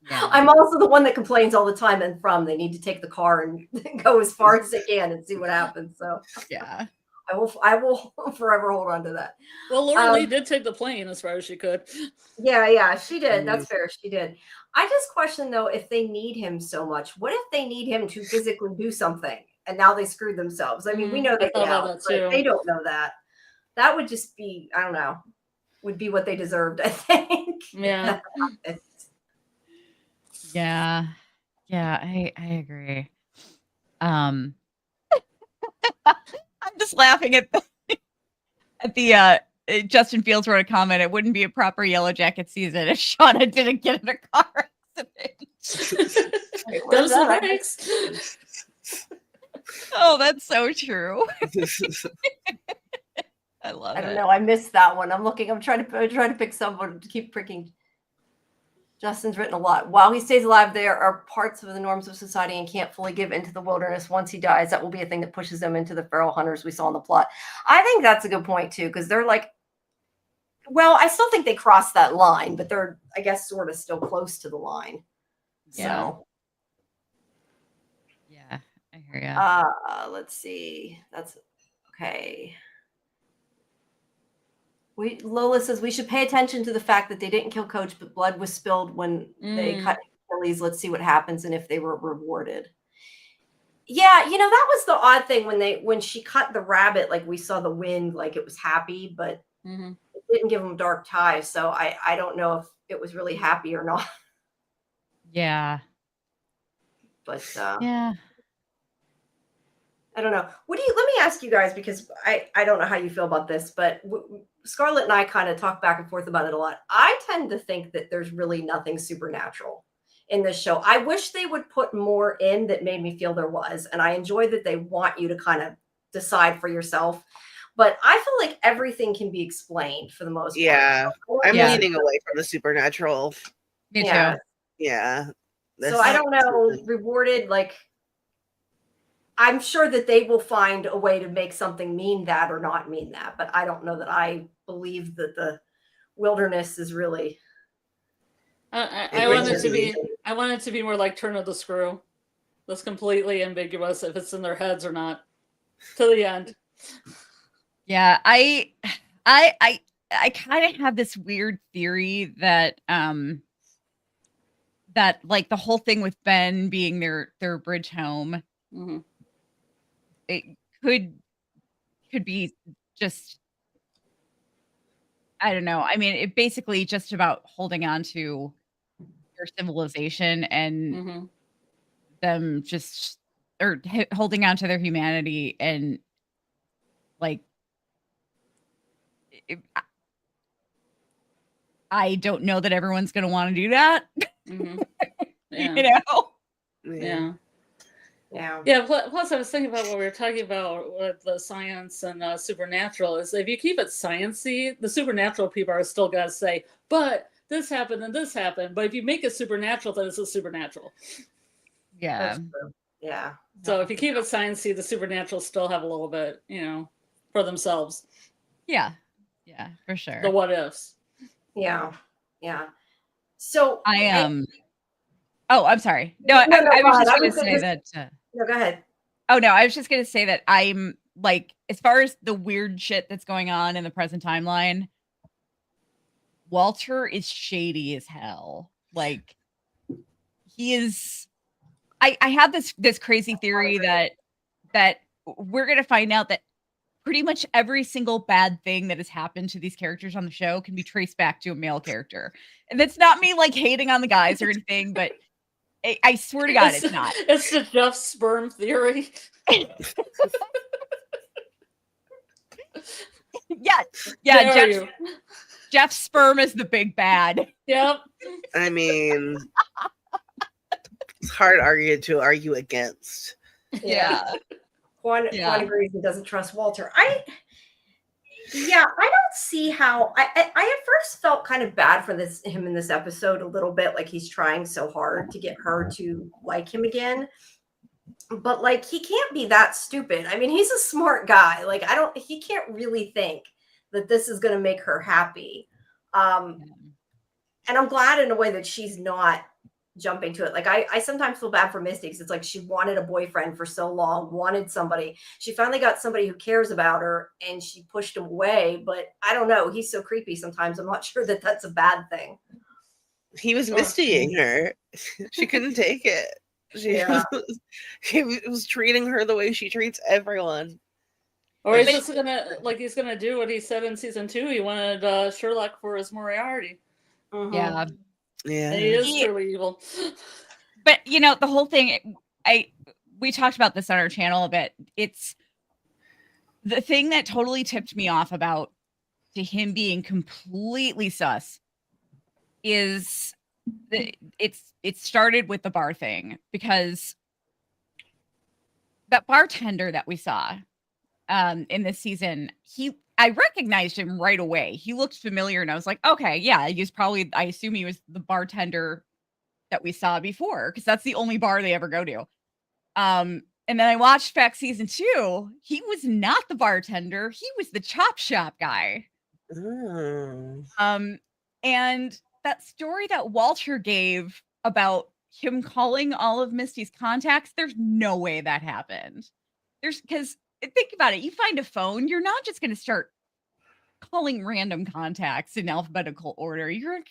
I'm also the one that complains all the time and they need to take the car and go as far as they can and see what happens. So yeah, I will forever hold on to that. Well, Laura Lee did take the plane as far as she could. Yeah, she did. That's fair. She did. I just question though, if they need him so much, what if they need him to physically do something and now they screwed themselves? I mean, we know they can, but they don't know that. that would just be, I don't know, would be what they deserved, I think. Yeah. Yeah. Yeah, I agree. I'm just laughing at the Justin Fields wrote a comment. It wouldn't be a proper Yellowjacket season if Shauna didn't get in a car accident. Those are the breaks. Oh, that's so true. I love it. I don't know. I missed that one. I'm trying to pick someone to keep pricking. Justin's written a lot. While he stays alive, there are parts of the norms of society and can't fully give into the wilderness. Once he dies, that will be a thing that pushes them into the feral hunters we saw in the plot. I think that's a good point too, because they're like, well, I still think they crossed that line, but they're, I guess, sort of still close to the line. Yeah. So, yeah, I hear you. let's see. That's okay. Lola says we should pay attention to the fact that they didn't kill Coach, but blood was spilled when they cut Achilles. Let's see what happens and if they were rewarded. Yeah, that was the odd thing when she cut the rabbit, like we saw the wind, like it was happy, but it didn't give them dark ties. So I don't know if it was really happy or not. Yeah. But yeah. I don't know. Let me ask you guys, because I don't know how you feel about this, but Scarlett and I kind of talk back and forth about it a lot. I tend to think that there's really nothing supernatural in this show. I wish they would put more in that made me feel there was. And I enjoy that they want you to kind of decide for yourself. But I feel like everything can be explained for the most part. Yeah. I'm leaning away from the supernatural. Me too. Yeah. So I don't know, rewarded, like, I'm sure that they will find a way to make something mean that or not mean that, but I don't know that I believe that the wilderness is really. I want it to be more like Turn of the Screw. That's completely ambiguous if it's in their heads or not. To the end. Yeah, I kind of have this weird theory that that like the whole thing with Ben being their bridge home. It could be just, I don't know. I mean, it basically just about holding on to their civilization and them just, or holding on to their humanity and like, I don't know that everyone's going to want to do that. Yeah. Yeah. Yeah. Plus, I was thinking about what we were talking about with the science and supernatural. Is if you keep it sciencey, the supernatural people are still going to say, "But this happened and this happened." But if you make it supernatural, then it's a supernatural. Yeah. Yeah. So if you keep it sciencey, the supernatural still have a little bit, for themselves. Yeah. Yeah, for sure. The what ifs. Yeah. Yeah. So oh, I'm sorry. No, I was just going to say that. No, go ahead. Oh, no, I was just going to say that I'm like, as far as the weird shit that's going on in the present timeline, Walter is shady as hell. Like, he is. I have this crazy theory that we're going to find out that pretty much every single bad thing that has happened to these characters on the show can be traced back to a male character. And that's not me like hating on the guys or anything, but I swear to God, it's not. It's the Jeff sperm theory. Yeah. Jeff's sperm is the big bad. Yep. I mean, it's hard to argue against. Yeah. Juan agrees he doesn't trust Walter. I don't see how. I at first felt kind of bad for him in this episode a little bit, like he's trying so hard to get her to like him again. But like he can't be that stupid. I mean, he's a smart guy. Like he can't really think that this is going to make her happy. And I'm glad in a way that she's not jumping to it. Like I sometimes feel bad for Misty because it's like she wanted a boyfriend for so long, wanted somebody. She finally got somebody who cares about her and she pushed him away. But I don't know. He's so creepy sometimes. I'm not sure that that's a bad thing. He was Mistying her. She couldn't take it. He was treating her the way she treats everyone. Or he's just he's gonna do what he said in season 2. He wanted Sherlock for his Moriarty. Yeah. Yeah. And he is truly evil. But the whole thing, we talked about this on our channel a bit. It's the thing that totally tipped me off about to him being completely sus is it started with the bar thing, because that bartender that we saw in this season, I recognized him right away. He looked familiar, and I was like, okay, yeah, I assume he was the bartender that we saw before, because that's the only bar they ever go to. And then I watched back season 2. He was not the bartender. He was the chop shop guy. And that story that Walter gave about him calling all of Misty's contacts, there's no way that happened. Because think about it, you find a phone, you're not just going to start calling random contacts in alphabetical order. You're going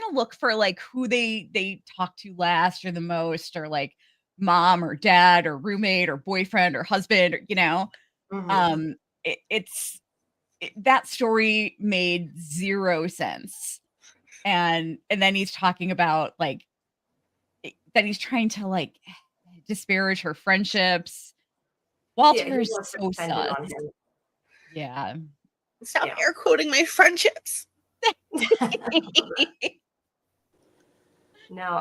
to look for like who they talk to last or the most, or like mom or dad or roommate or boyfriend or husband, or, that story made zero sense. And then he's talking about like that he's trying to like disparage her friendships. Walter is so sus. Yeah. Stop air quoting my friendships. No,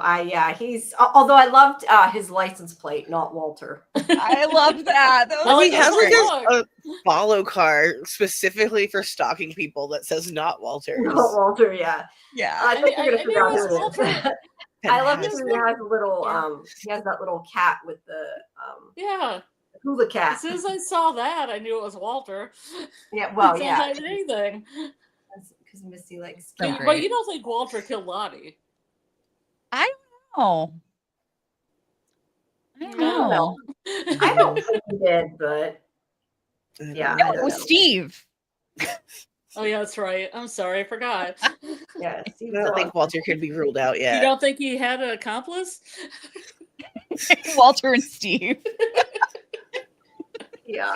he's, although I loved his license plate, not Walter. I love that. Well, he has like a follow car specifically for stalking people that says not Walter. Not Walter, yeah. Yeah. I think you're gonna figure out who it is. I love him. He has a little he has that little cat with the hula cat. As soon as I saw that, I knew it was Walter. Yeah, well, yeah. Hide anything. Because Misty likes. But you don't think Walter killed Lottie? I don't know. I don't think he did, but yeah. No, it was Steve. Oh yeah, that's right. I'm sorry, I forgot. Yeah, I don't think Walter could be ruled out yet. You don't think he had an accomplice? Walter and Steve. Yeah,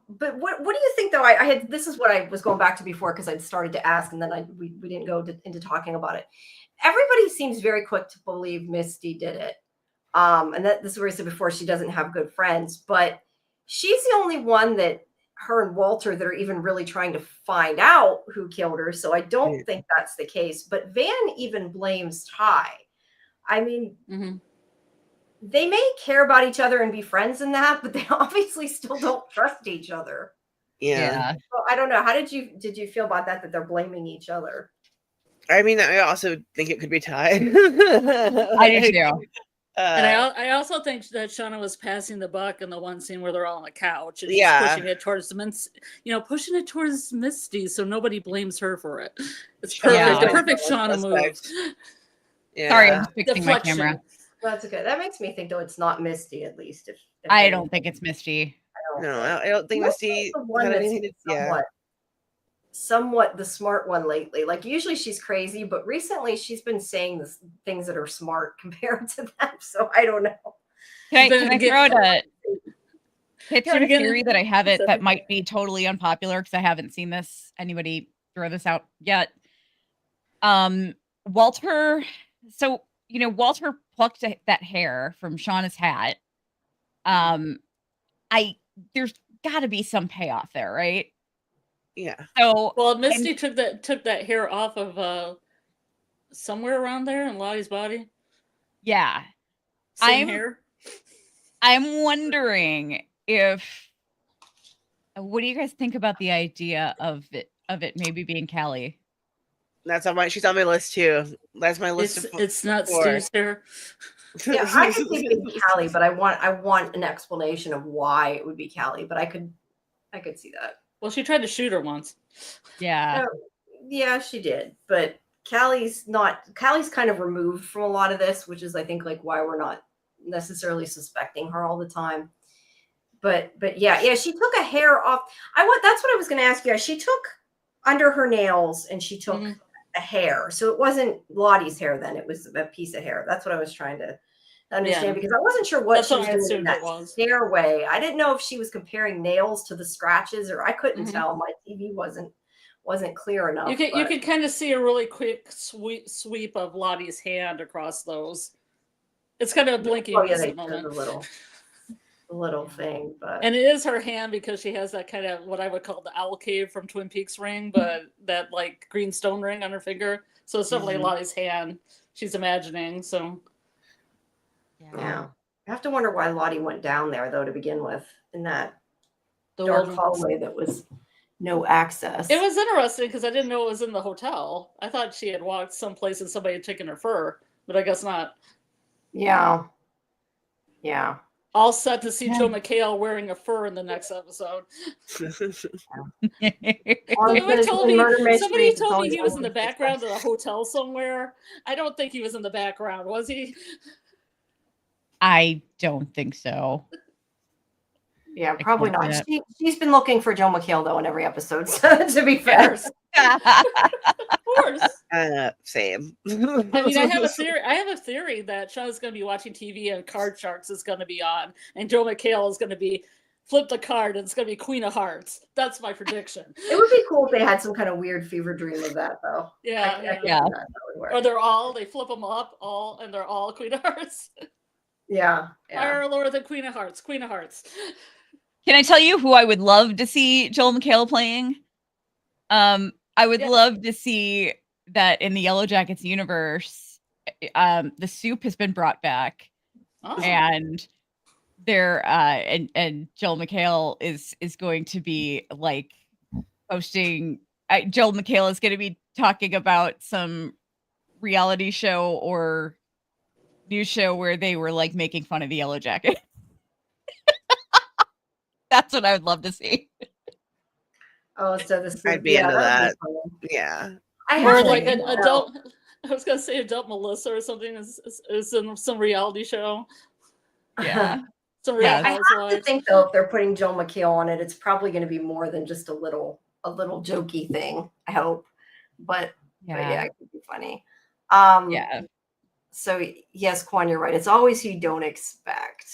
but what do you think though? I had, this is what I was going back to before, because I'd started to ask, and then we didn't go into talking about it. Everybody seems very quick to believe Misty did it. And this is where I said before, she doesn't have good friends, but she's the only one that her and Walter that are even really trying to find out who killed her. So I don't think that's the case. But Van even blames Tai. I mean, they may care about each other and be friends in that, but they obviously still don't trust each other. Yeah. So I don't know. How did you feel about that they're blaming each other? I mean, I also think it could be Tai. I do too. And I also think that Shauna was passing the buck in the one scene where they're all on the couch and she's pushing it towards Misty, so nobody blames her for it. It's perfect. Yeah. The perfect Shauna move. Yeah. Sorry, I'm fixing my camera. That's okay. That makes me think though it's not Misty, at least. If I don't think it's Misty. I don't think Misty. Somewhat the smart one lately. Like usually she's crazy, but recently she's been saying things that are smart compared to them. So I don't know. Can I throw out a theory that I have that might be totally unpopular because I haven't seen anybody throw this out yet. Walter. So Walter plucked that hair from Shauna's hat. There's got to be some payoff there, right? Yeah. So Misty took that hair off of somewhere around there in Lottie's body. Yeah. Same hair. I'm wondering what do you guys think about the idea of it maybe being Callie? She's on my list too. That's my list. It's not Steve's hair. Yeah, I could think it'd be Callie, but I want an explanation of why it would be Callie, but I could see that. Well, she tried to shoot her once. Yeah. Yeah, she did. But Callie's kind of removed from a lot of this, which is I think like why we're not necessarily suspecting her all the time. But yeah, she took a hair off. That's what I was going to ask you. She took under her nails and she took a hair. So it wasn't Lottie's hair then. It was a piece of hair. That's what I was trying to understand because I wasn't sure what she was doing in that stairway. I didn't know if she was comparing nails to the scratches, or I couldn't tell. My TV wasn't clear enough. You can kind of see a really quick sweep of Lottie's hand across those. It's kind of a blinking moment. The little thing, and it is her hand because she has that kind of what I would call the owl cave from Twin Peaks ring, but that like green stone ring on her finger. So it's definitely Lottie's hand she's imagining. So yeah, I have to wonder why Lottie went down there though to begin with in that dark hallway that was no access. It was interesting because I didn't know it was in the hotel. I thought she had walked someplace and somebody had taken her fur, but I guess not. Yeah. All set to see Joe McHale wearing a fur in the next episode. Somebody told me he was in the background of a hotel somewhere. I don't think he was in the background, was he? I don't think so. Yeah, probably not. She's been looking for Joe McHale though in every episode, to be fair. Of course. Same. I mean, I have a theory that Sean's going to be watching TV and Card Sharks is going to be on, and Joe McHale is going to be flip the card and it's going to be Queen of Hearts. That's my prediction. It would be cool if they had some kind of weird fever dream of that, though. Yeah. That would work. Or they flip them up and they're all Queen of Hearts. Yeah. Fire Lord, the Queen of Hearts. Queen of Hearts. Can I tell you who I would love to see Joel McHale playing? I would love to see that in the Yellowjackets universe. The soup has been brought back, and they're and Joel McHale is going to be like hosting. Joel McHale is going to be talking about some reality show or news show where they were like making fun of the Yellowjackets. That's what I would love to see. Oh, so this I'd be into that. Yeah. Or like an adult. I was gonna say adult Melissa or something is in some reality show. Yeah. I have to think though, if they're putting Joel McHale on it, it's probably going to be more than just a little jokey thing. I hope, but yeah, it could be funny. Yeah. So yes, Quan, you're right. It's always who you don't expect.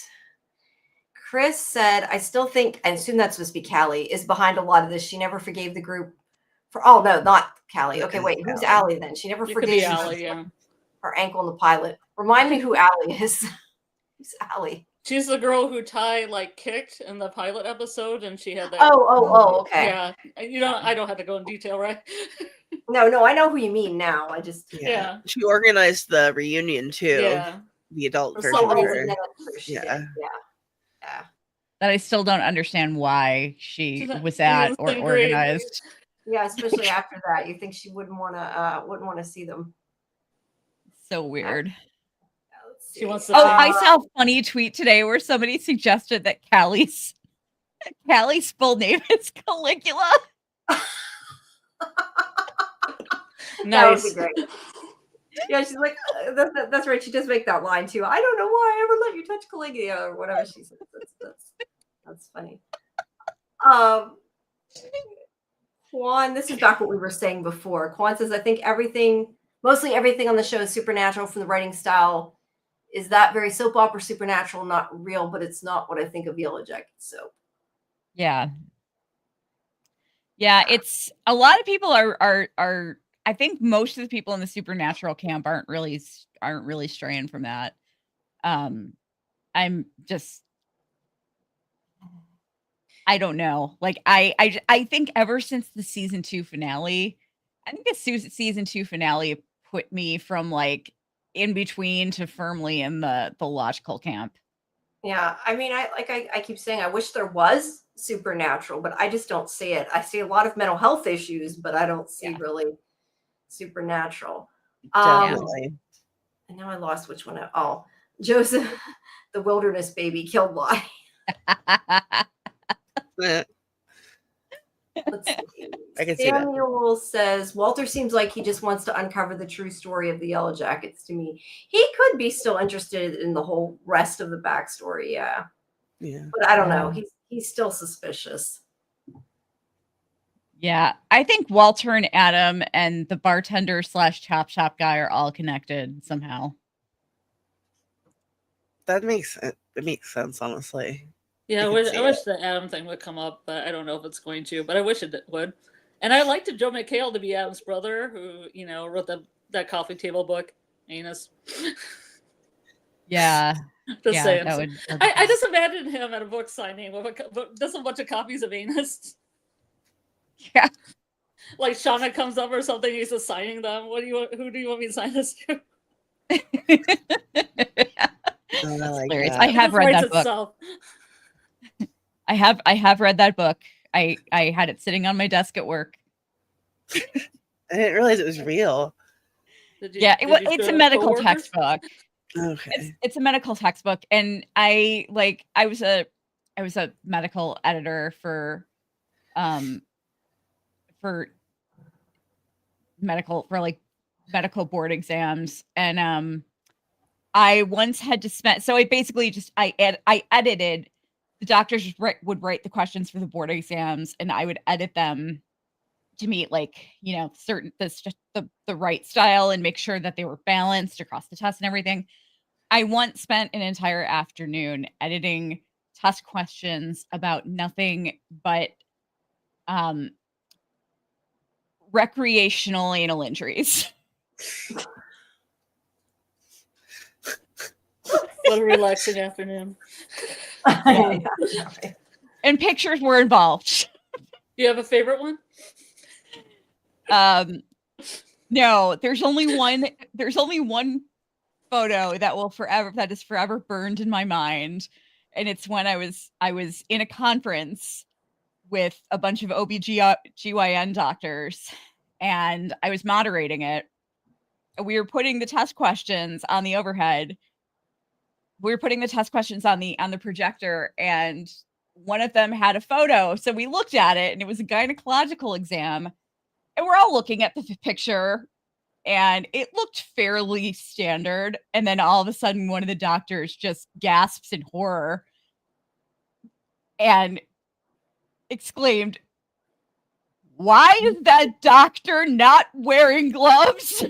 Chris said, I still think, I assume that's supposed to be Callie, is behind a lot of this. She never forgave the group for, oh, no, not Callie. Okay, wait, who's Allie then? She never forgave her ankle in the pilot. Remind me who Allie is. Who's Allie? She's the girl who Ty like kicked in the pilot episode, and she had that. Oh, okay. Yeah, I don't have to go in detail, right? No, I know who you mean now. I just She organized the reunion too. Yeah, the adult version of her. Yeah. That I still don't understand why she was at or organized. Yeah, especially after that, you think she wouldn't want to see them. So weird. She wants to. I saw a funny tweet today where somebody suggested that Callie's full name is Caligula. Nice. That would be great. Yeah, she's like, that's right. She does make that line too. I don't know why I ever let you touch Caligula or whatever she says. That's funny. Quan, this is back what we were saying before. Quan says, I think mostly everything on the show is supernatural from the writing style. Is that very soap opera supernatural, not real, but it's not what I think of Yellowjackets soap. Yeah. Yeah, it's a lot of people are I think most of the people in the supernatural camp aren't really straying from that. I'm just I don't know. Like I think ever since the season 2 finale, I think the season 2 finale put me from like in between to firmly in the logical camp. Yeah, I mean, I keep saying I wish there was supernatural, but I just don't see it. I see a lot of mental health issues, but I don't see really supernatural. Definitely. And now I lost which one. Joseph, the wilderness baby, killed Lottie. Let's see. I can see that. Samuel says Walter seems like he just wants to uncover the true story of the Yellowjackets to me. He could be still interested in the whole rest of the backstory, yeah. But I don't know. He's still suspicious. Yeah, I think Walter and Adam and the bartender / chop shop guy are all connected somehow. that makes sense. It makes sense, honestly. Yeah, I wish the Adam thing would come up, but I don't know if it's going to. But I wish it would. And I liked Joe McHale to be Adam's brother, who wrote that coffee table book, Anus. Yeah. Just saying. I just imagine him at a book signing with just a bunch of copies of Anus. Yeah. Like Shauna comes up or something, he's just signing them. Who do you want me to sign this to? I have read that book. I have read that book. I had it sitting on my desk at work. I didn't realize it was real. It's a medical textbook. Okay. It's a medical textbook, and I was a medical editor for medical board exams, and I once had to spend. So I basically I edited. The doctors would write the questions for the board exams, and I would edit them to meet certain the right style and make sure that they were balanced across the test and everything. I once spent an entire afternoon editing test questions about nothing but recreational anal injuries. What a relaxing afternoon. Yeah. And pictures were involved. Do you have a favorite one? No, there's only one photo that is forever burned in my mind. And it's when I was in a conference with a bunch of OBGYN doctors, and I was moderating it. We were putting the test questions on the overhead. We were putting the test questions on the projector, and one of them had a photo. So we looked at it, and it was a gynecological exam, and we're all looking at the picture, and it looked fairly standard. And then all of a sudden, one of the doctors just gasps in horror and exclaimed, "Why is that doctor not wearing gloves?"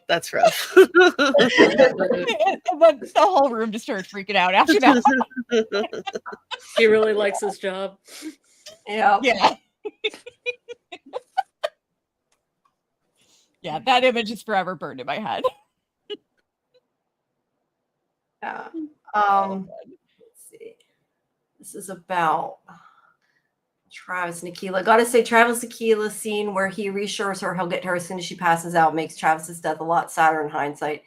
That's rough. And then the whole room just started freaking out after that. He really likes his job. Yeah. Yeah, that image is forever burned in my head. Yeah. Let's see. This is about Travis and Aquila. Gotta say, Travis Aquila scene where he reassures her he'll get to her as soon as she passes out makes Travis's death a lot sadder in hindsight.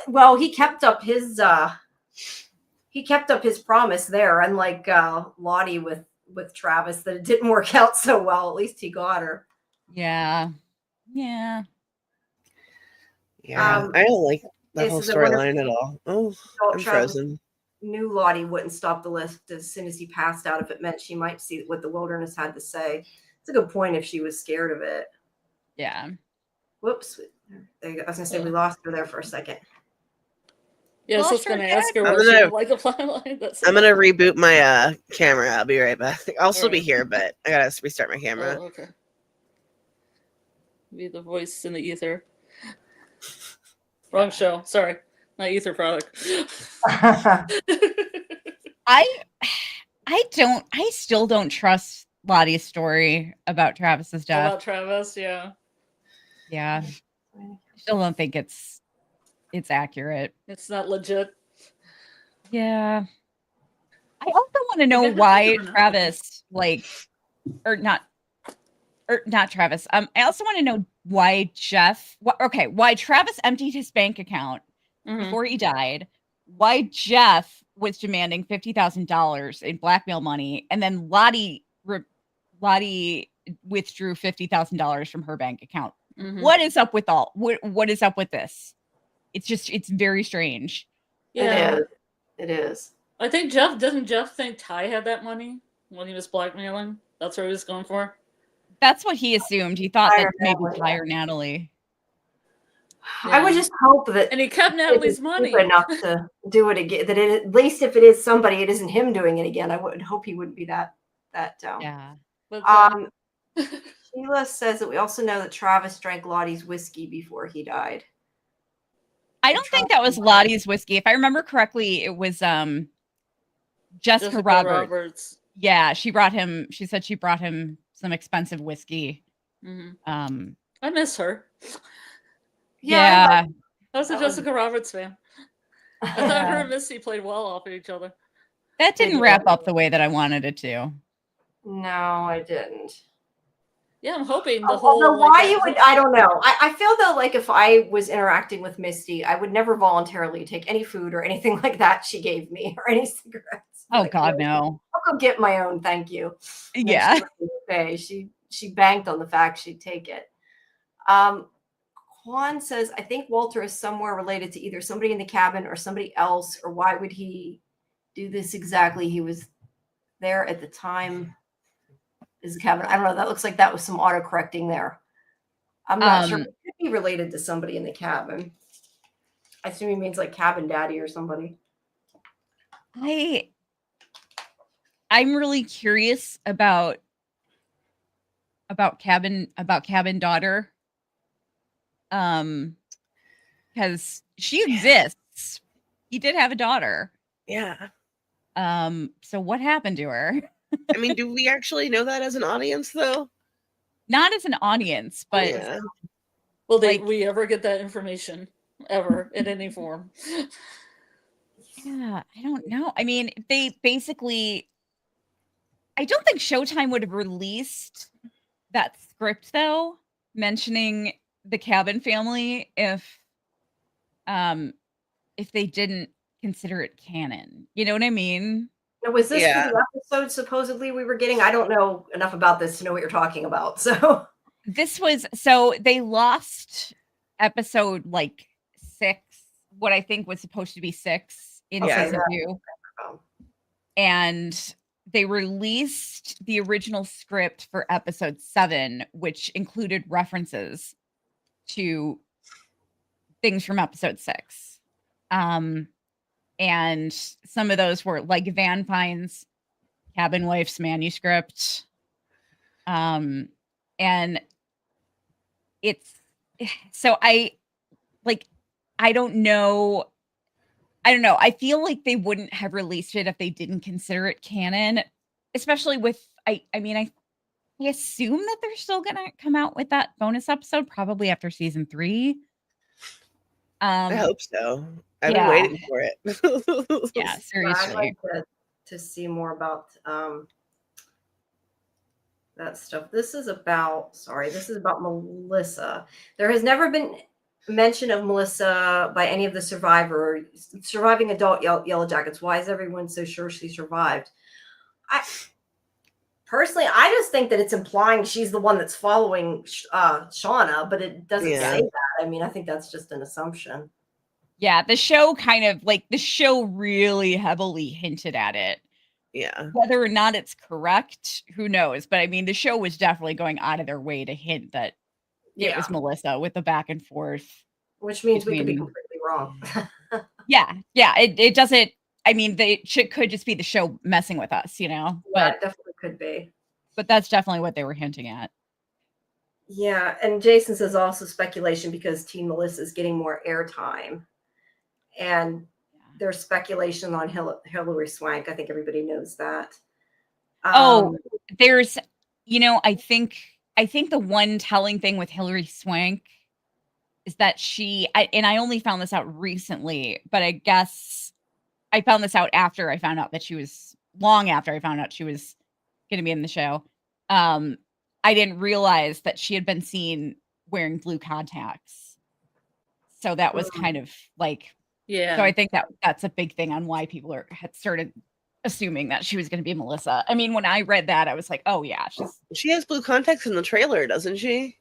Well, he kept up his promise there, unlike Lottie with Travis, that it didn't work out so well. At least he got her. Yeah. I don't like that whole storyline at all. Oh, I'm Travis frozen. Knew Lottie wouldn't stop the lift as soon as he passed out if it meant she might see what the wilderness had to say. It's a good point if she was scared of it. Yeah. Whoops. There you go. I was going to say we lost her there for a second. Yeah, so I was going to ask her what she would like a flyline. I'm going to reboot my camera. I'll be right back. I'll still be here, but I got to restart my camera. Oh, okay. Be the voice in the ether. Wrong show. Sorry. Not ether product. I still don't trust Lottie's story about Travis's death. About Travis, yeah. Yeah. I still don't think it's accurate. It's not legit. Yeah. I also want to know why Travis, not Travis. I also want to know why why Travis emptied his bank account before he died, why Jeff was demanding $50,000 in blackmail money, and then Lottie withdrew $50,000 from her bank account. What is up with what is up with this? It's very strange. Yeah, it is. I think doesn't Jeff think Ty had that money when he was blackmailing? That's what he was going for. That's what he assumed. He thought that maybe Ty or Natalie. Yeah. I would just hope that, and he kept Natalie's money enough to do it again. That at least if it is somebody, it isn't him doing it again. I would hope he wouldn't be that down. Yeah. But, Sheila says that we also know that Travis drank Lottie's whiskey before he died. I don't think that was Lottie's whiskey. If I remember correctly, it was Jessica Roberts. Yeah, she said she brought him some expensive whiskey. Mm-hmm. I miss her. Yeah. I was a Jessica Roberts fan. I thought her and Misty played well off of each other. That didn't wrap up the way that I wanted it to. No, I didn't. Yeah, I'm hoping the whole. I don't know. I feel though, like if I was interacting with Misty, I would never voluntarily take any food or anything like that she gave me or any cigarettes. Oh, God, no. I'll go get my own, thank you. Yeah. Okay. She banked on the fact she'd take it. Juan says, I think Walter is somewhere related to either somebody in the cabin or somebody else, or why would he do this exactly? He was there at the time. Is the cabin? I don't know. That looks like that was some auto-correcting there. I'm not sure. It could be related to somebody in the cabin. I assume he means like cabin daddy or somebody. I'm really curious about cabin daughter. Because she exists. He did have a daughter. Yeah. So what happened to her? I mean, do we actually know that as an audience, though? Not as an audience, but yeah. Will we ever get that information ever in any form? Yeah, I don't know. I mean, they basically, I don't think Showtime would have released that script though, mentioning the cabin family if they didn't consider it canon. You know what I mean? Now, was this for the episode supposedly we were getting? I don't know enough about this to know what you're talking about. So they lost episode like 6, what I think was supposed to be 6 in season 2. And they released the original script for episode 7, which included references to things from episode 6. And some of those were like Van Fine's Cabin Wife's manuscript. And it's so I don't know. I feel like they wouldn't have released it if they didn't consider it canon, especially with I assume that they're still gonna come out with that bonus episode probably after season 3. I hope so. I've been waiting for it. Yeah, seriously. I'd like to see more about that stuff. This is about Melissa. There has never been mention of Melissa by any of the surviving adult Yellowjackets. Why is everyone so sure she survived? Personally, I just think that it's implying she's the one that's following Shauna, but it doesn't say that. I mean, I think that's just an assumption. Yeah, the show really heavily hinted at it. Yeah. Whether or not it's correct, who knows? But I mean, the show was definitely going out of their way to hint that it was Melissa with the back and forth. Which means we could be completely wrong. Yeah. It doesn't. I mean, could just be the show messing with us, you know? Yeah, it definitely could be. But that's definitely what they were hinting at. Yeah, and Jason says also speculation because Teen Melissa is getting more airtime. And there's speculation on Hillary Swank. I think everybody knows that. There's, I think the one telling thing with Hillary Swank is that I only found this out recently, but I guess I found this out after I found out that she was going to be in the show. I didn't realize that she had been seen wearing blue contacts. So that was kind of like, so I think that's a big thing on why people had started assuming that she was going to be Melissa. I mean, when I read that, I was like, oh yeah, she has blue contacts in the trailer, doesn't she?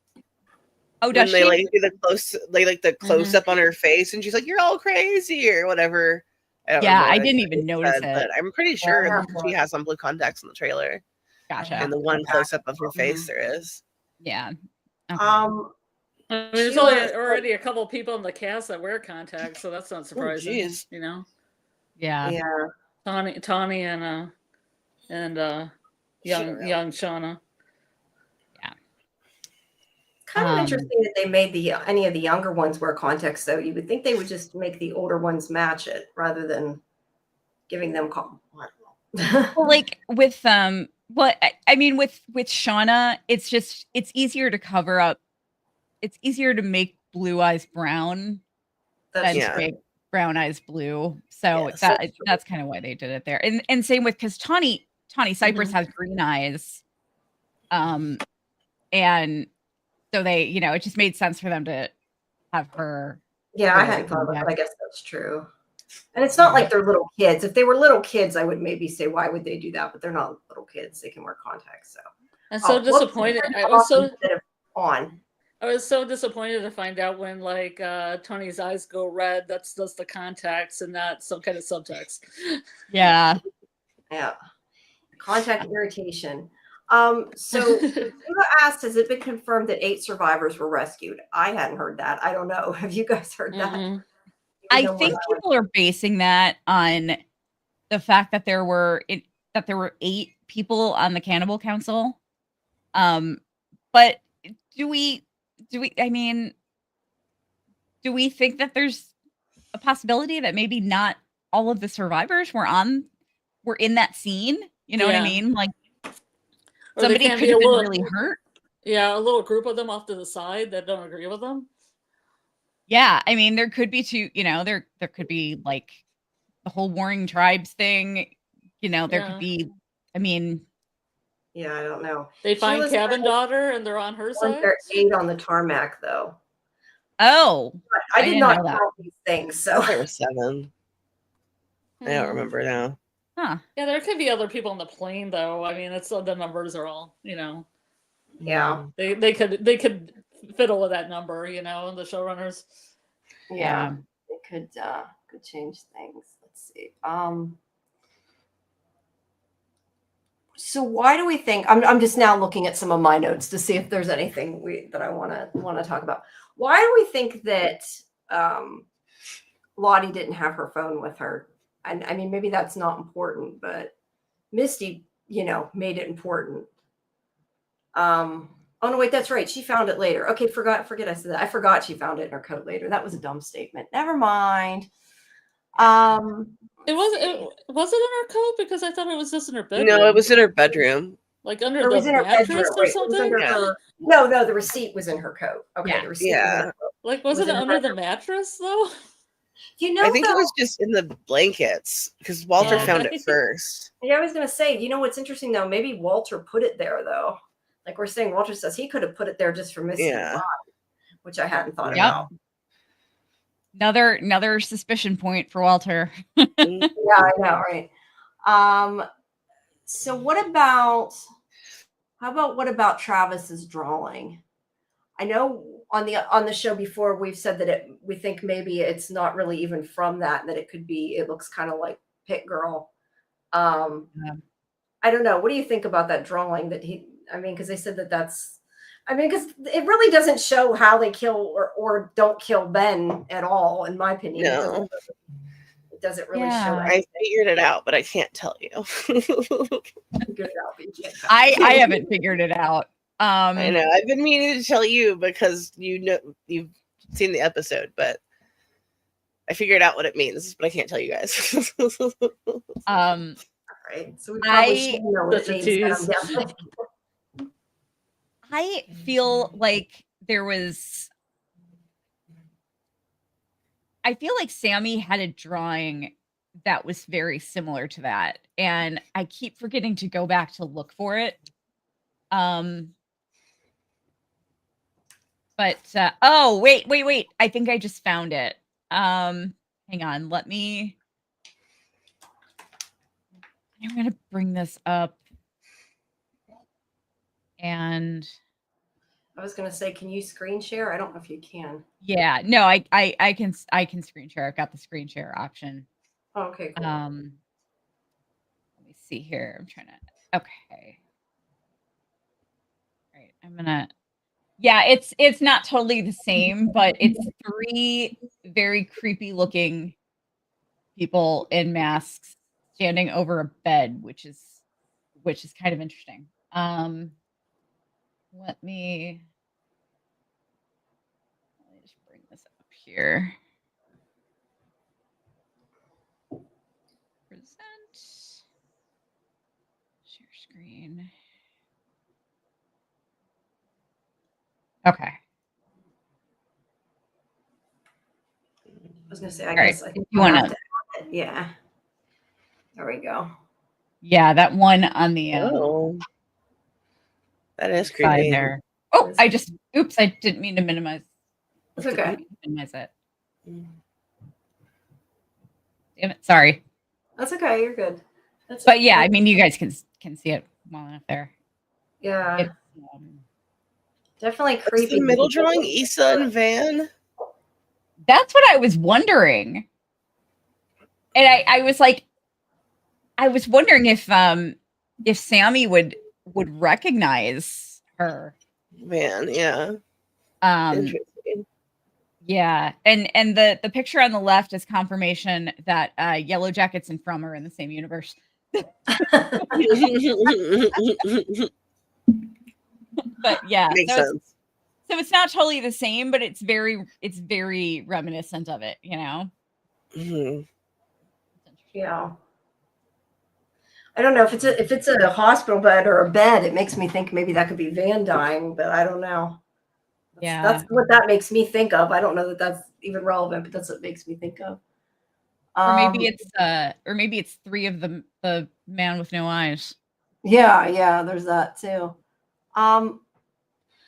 Oh, does she? They do the close up on her face, and she's like, "You're all crazy" or whatever. I didn't even notice it, but I'm pretty sure she has some blue contacts in the trailer. Gotcha. And the one close up of her face there is. Yeah. Okay. There's already a couple people in the cast that wear contacts, so that's not surprising. Yeah. Tawny and young Shauna. Yeah. Kind of interesting that they made any of the younger ones wear contacts, though. You would think they would just make the older ones match it rather than giving them. Well, like with I mean with Shauna, it's easier to cover up. It's easier to make blue eyes brown than to make brown eyes blue. So that's kind of why they did it there. And same with, because Tawny Cypress has green eyes, and so they, it just made sense for them to have her. Yeah, I hadn't thought about that. I guess that's true. And it's not like they're little kids. If they were little kids, I would maybe say, why would they do that? But they're not little kids. They can wear contacts. So I'm so disappointed. I was so disappointed to find out when like Tony's eyes go red. That's just the contacts and not some kind of subtext. Yeah. Yeah. Contact irritation. So Eva asked, has it been confirmed that 8 survivors were rescued? I hadn't heard that. I don't know. Have you guys heard that? I think people are basing that on the fact that there were 8 people on the Cannibal Council. But do we think that there's a possibility that maybe not all of the survivors were in that scene? You know what I mean? Like, somebody could have been really hurt. Yeah, a little group of them off to the side that don't agree with them. Yeah, I mean, there could be there could be like the whole warring tribes thing. There could be. I mean, yeah, I don't know. They find Cabin Daughter and they're on her side. They're 8 on the tarmac, though. Oh, I did not count these things. So there were 7. I don't remember now. Huh. Yeah, there could be other people on the plane, though. I mean, it's the numbers are all, Yeah, they could fiddle with that number, the showrunners. Yeah, it could change things. Let's see. So why do we think? I'm just now looking at some of my notes to see if there's anything that I want to talk about. Why do we think that Lottie didn't have her phone with her? And I mean, maybe that's not important, but Misty, made it important. Oh no, wait, that's right. She found it later. Okay, forget I said that. I forgot she found it in her coat later. That was a dumb statement. Never mind. Was it in her coat? Because I thought it was just in her bedroom. No, it was in her bedroom. Like under the mattress or something? No, the receipt was in her coat. Okay, yeah. The receipt was in her coat. Like, was it under the mattress, though? I think it was just in the blankets because Walter found it first. Yeah, I was going to say, what's interesting, though? Maybe Walter put it there, though. Like we're saying, Walter says he could have put it there just for Misty, which I hadn't thought about. Another suspicion point for Walter. Yeah, I know, right? So what about Travis's drawing? I know on the show before we've said that we think maybe it's not really even from that it could be, it looks kind of like Pit Girl. I don't know. What do you think about that drawing because they said because it really doesn't show how they kill or don't kill Ben at all, in my opinion. No. It doesn't really show that. I figured it out, but I can't tell you. I haven't figured it out. I know. I've been meaning to tell you because you've seen the episode, but I figured out what it means, but I can't tell you guys. Right. So we probably should know what it means. I feel like I feel like Sammy had a drawing that was very similar to that, and I keep forgetting to go back to look for it. But oh, wait. I think I just found it. Hang on, I'm going to bring this up. And I was going to say, can you screen share? I don't know if you can. Yeah, no, I can screen share. I've got the screen share option. Oh, okay, cool. Let me see here. I'm trying to. Okay. All right, I'm gonna. Yeah, it's not totally the same, but it's 3 very creepy looking people in masks standing over a bed, which is kind of interesting. Let me here. Present. Share screen. Okay. I was gonna say, I All guess right. I think You want to? Yeah. There we go. Yeah, that one on the Oh, that is side creepy. there. Oh, oops, I didn't mean to minimize. It's okay. Minimize it. Damn it, sorry. That's okay. You're good. But yeah, I mean, you guys can see it well enough there. Yeah. It's, definitely What's creepy. the middle drawing? Issa and Van? That's what I was wondering. And I was like, I was wondering if Sammy would recognize her. Van, yeah. Interesting. Yeah, and the picture on the left is confirmation that Yellowjackets and From are in the same universe. But yeah, Makes sense. So it's not totally the same, but it's very reminiscent of it, you know. Mm-hmm. Yeah. I don't know if it's a hospital bed or a bed. It makes me think maybe that could be Van dying, but I don't know. That's what that makes me think of. I don't know that that's even relevant, but that's what it makes me think of. Or maybe it's three of the man with no eyes. Yeah, there's that too.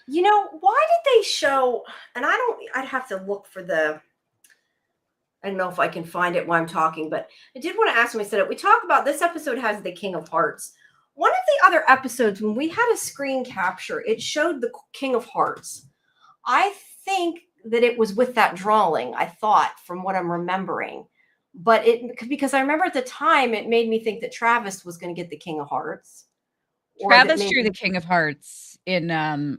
You know, why did they show? And I'd have to look for I don't know if I can find it while I'm talking, but I did want to ask him. I said, we talk about this episode has the King of Hearts. One of the other episodes, when we had a screen capture, it showed the King of Hearts. I think that it was with that drawing, I thought, from what I'm remembering. But because I remember at the time, it made me think that Travis was going to get the King of Hearts. Travis drew the King of Hearts in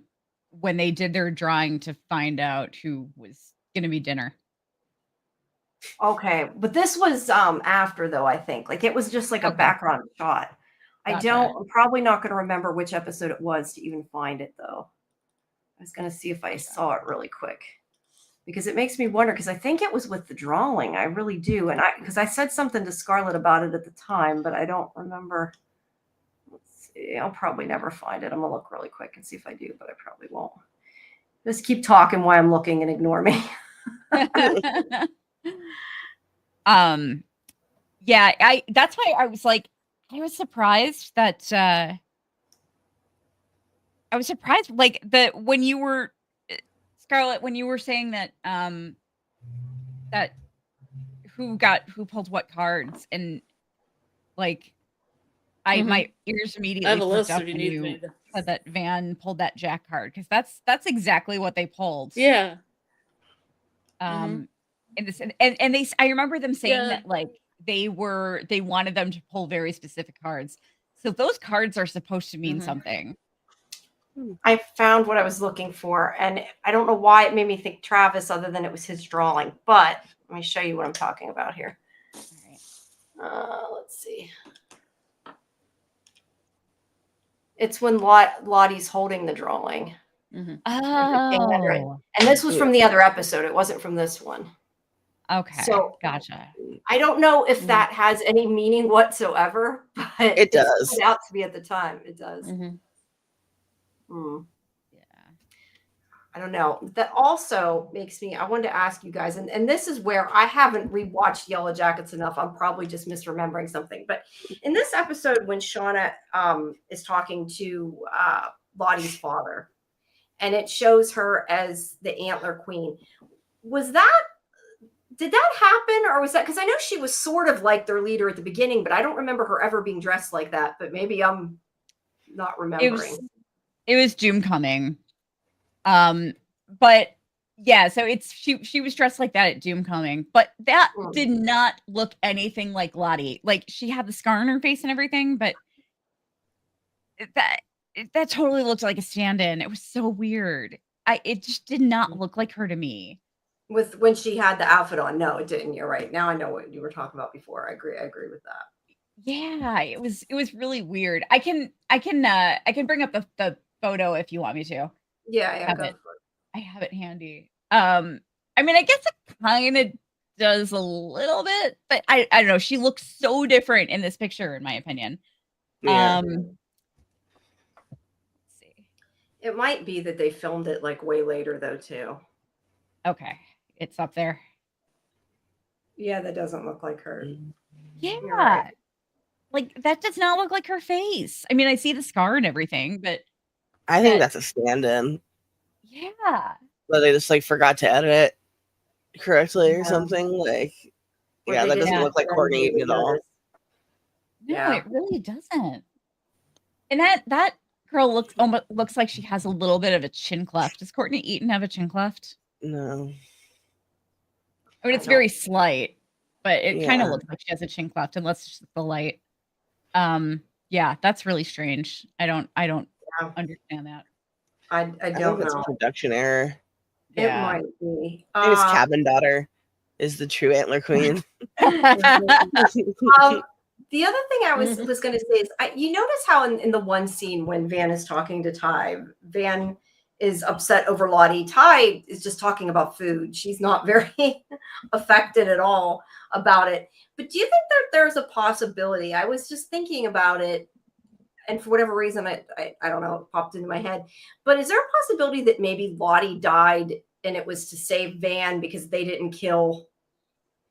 when they did their drawing to find out who was going to be dinner. Okay, but this was after though, I think. Like it was just like a background shot. Gotcha. I'm probably not going to remember which episode it was to even find it though. I was going to see if I saw it really quick. Because it makes me wonder, because I think it was with the drawing. I really do. And because I said something to Scarlet about it at the time, but I don't remember. Let's see. I'll probably never find it. I'm going to look really quick and see if I do, but I probably won't. Just keep talking while I'm looking and ignore me. Yeah, that's why I was like, I was surprised that like when you were Scarlet, when you were saying that that who pulled what cards, and like my ears immediately perked up when you said that Van pulled that Jack card, because that's exactly what they pulled. Yeah. In this and I remember them saying that like they wanted them to pull very specific cards. So those cards are supposed to mean something. I found what I was looking for, and I don't know why it made me think Travis other than it was his drawing, but let me show you what I'm talking about here. Let's see. It's when Lottie's holding the drawing. Oh. And this was from the other episode. It wasn't from this one. Okay. So gotcha. I don't know if that has any meaning whatsoever, but it does. It out to be at the time. It does. Yeah. I don't know. That also makes me, I wanted to ask you guys, and this is where I haven't rewatched Yellowjackets enough. I'm probably just misremembering something. But in this episode, when Shauna is talking to Lottie's father, and it shows her as the Antler Queen, did that happen, or was that, because I know she was sort of like their leader at the beginning, but I don't remember her ever being dressed like that. But maybe I'm not remembering. It was Doomcoming. But yeah, so she was dressed like that at Doomcoming, but that did not look anything like Lottie. Like she had the scar on her face and everything, but that totally looked like a stand-in. It was so weird. It just did not look like her to me. With when she had the outfit on, no, it didn't. You're right. Now I know what you were talking about before. I agree with that. Yeah, it was really weird. I can bring up the photo if you want me to. Yeah, go for it. I have it handy. I I mean, I guess it kind of does a little bit, but I don't know. She looks so different in this picture, in my opinion. Yeah. Let's see. It might be that they filmed it like way later though too. Okay, it's up there. Yeah, that doesn't look like her. Yeah, right. like that does not look like her face. I mean, I see the scar and everything, but I think that's a stand-in. Yeah. But they just like forgot to edit it correctly or something. Like, Or yeah, they that didn't doesn't look like Courtney Eaton at all. No, Yeah. it really doesn't. And that girl looks like she has a little bit of a chin cleft. Does Courtney Eaton have a chin cleft? No. I mean, it's very slight, but it kind of Yeah. looks like she has a chin cleft, unless it's just the light. Yeah, that's really strange. I don't understand that. I I don't think that's know. a production error. It Yeah. might be. I think his cabin daughter is the true Antler Queen. The other thing I was going to say is, you notice how in the one scene when Van is talking to Ty, Van is upset over Lottie. Ty is just talking about food. She's not very affected at all about it. But do you think that there's a possibility? I was just thinking about it, and for whatever reason, I don't know, it popped into my head. But is there a possibility that maybe Lottie died and it was to save Van because they didn't kill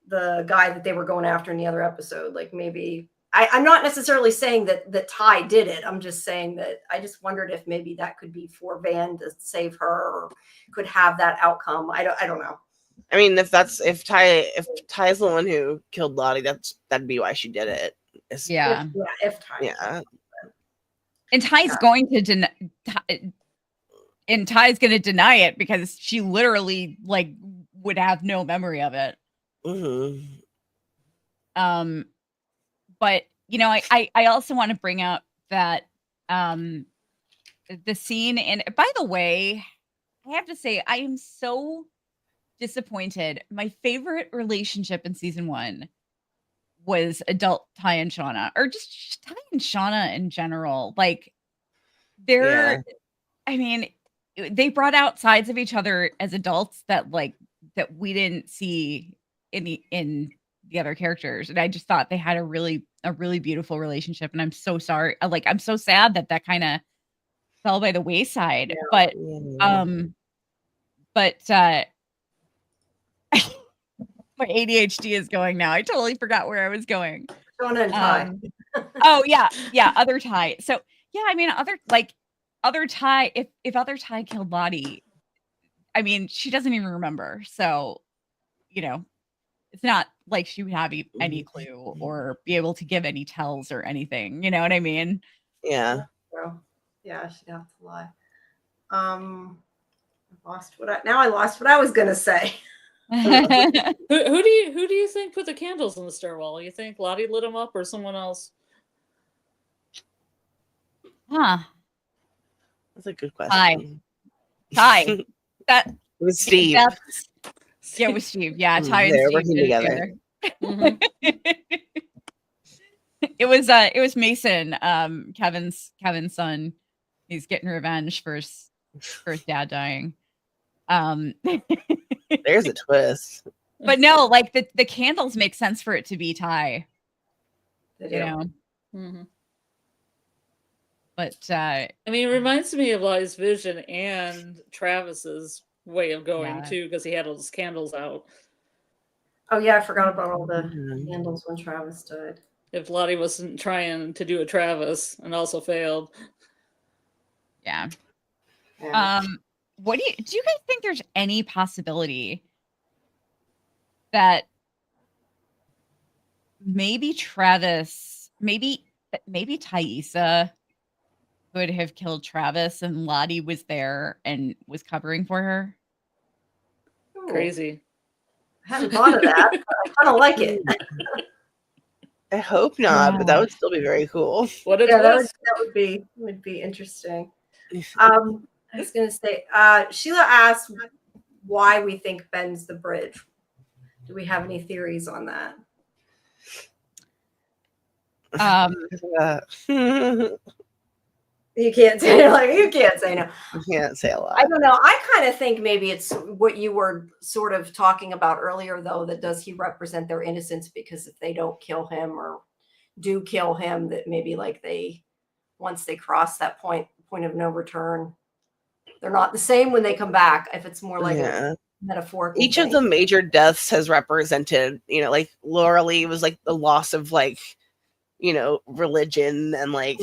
the guy that they were going after in the other episode? Like maybe I'm not necessarily saying that Ty did it. I'm just saying that I just wondered if maybe that could be for Van to save her, or could have that outcome. I don't know. I mean, if Ty's the one who killed Lottie, that'd be why she did it. Yeah. If Ty. Yeah. And Ty's going to deny, and Ty's going to deny it because she literally like would have no memory of it. Mm-hmm. But you know, I also want to bring up that the scene. And by the way, I have to say I am so disappointed. My favorite relationship in season 1 was adult Ty and Shauna, or just Ty and Shauna in general. Like I mean, they brought out sides of each other as adults that we didn't see in the other characters. And I just thought they had a really beautiful relationship. And I'm so sorry. I'm so sad that kind of fell by the wayside. Yeah. But my ADHD is going now. I totally forgot where I was going. Shauna and Ty. Oh yeah. Other Ty. So yeah, I mean, other Ty. If other Ty killed Lottie, I mean, she doesn't even remember. So, you know, it's not like she would have any clue or be able to give any tells or anything. You know what I mean? Yeah. Yeah, she'd have to lie. I lost what I was gonna say. Who do you think put the candles in the stairwell? You think Lottie lit them up or someone else? Huh. That's a good question. Ty. That was Steve. Yeah, with Steve. Yeah, Ty and They're Steve working together. It was Mason, Kevin's son. He's getting revenge for his dad dying. There's a twist. But no, like the candles make sense for it to be Ty. You know. Mm-hmm. But I mean, it reminds me of Li's vision and Travis's way of going too, because he had all those candles out. Oh yeah, I forgot about all the candles when Travis died. If Lottie wasn't trying to do a Travis and also failed. Yeah. What do you guys think there's any possibility that maybe Travis, maybe Thaisa would have killed Travis and Lottie was there and was covering for her? Ooh. Crazy. I hadn't thought of that, but I kind of like it. I hope not, but that would still be very cool. That would be interesting. I was going to say, Sheila asked why we think Ben's the bridge. Do we have any theories on that? You can't say no. You can't say a lot. I don't know. I kind of think maybe it's what you were sort of talking about earlier, though, that does he represent their innocence? Because if they don't kill him or do kill him, that maybe like once they cross that point of no return, they're not the same when they come back. If it's more like a metaphorical each thing. of the major deaths has represented, like Laura Lee was like the loss of like, religion and like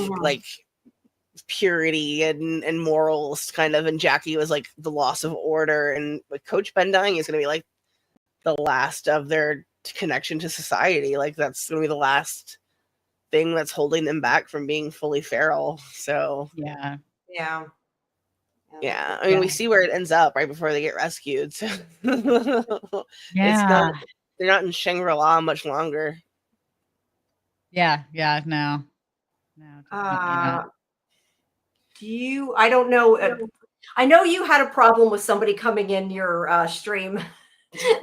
purity and morals kind of, and Jackie was like the loss of order, and with Coach Ben dying is going to be like the last of their connection to society. Like that's going to be the last thing that's holding them back from being fully feral. So yeah. I mean, we see where it ends up right before they get rescued. So Yeah. they're not in Shangri-La much longer. No. I don't know. I know you had a problem with somebody coming in your stream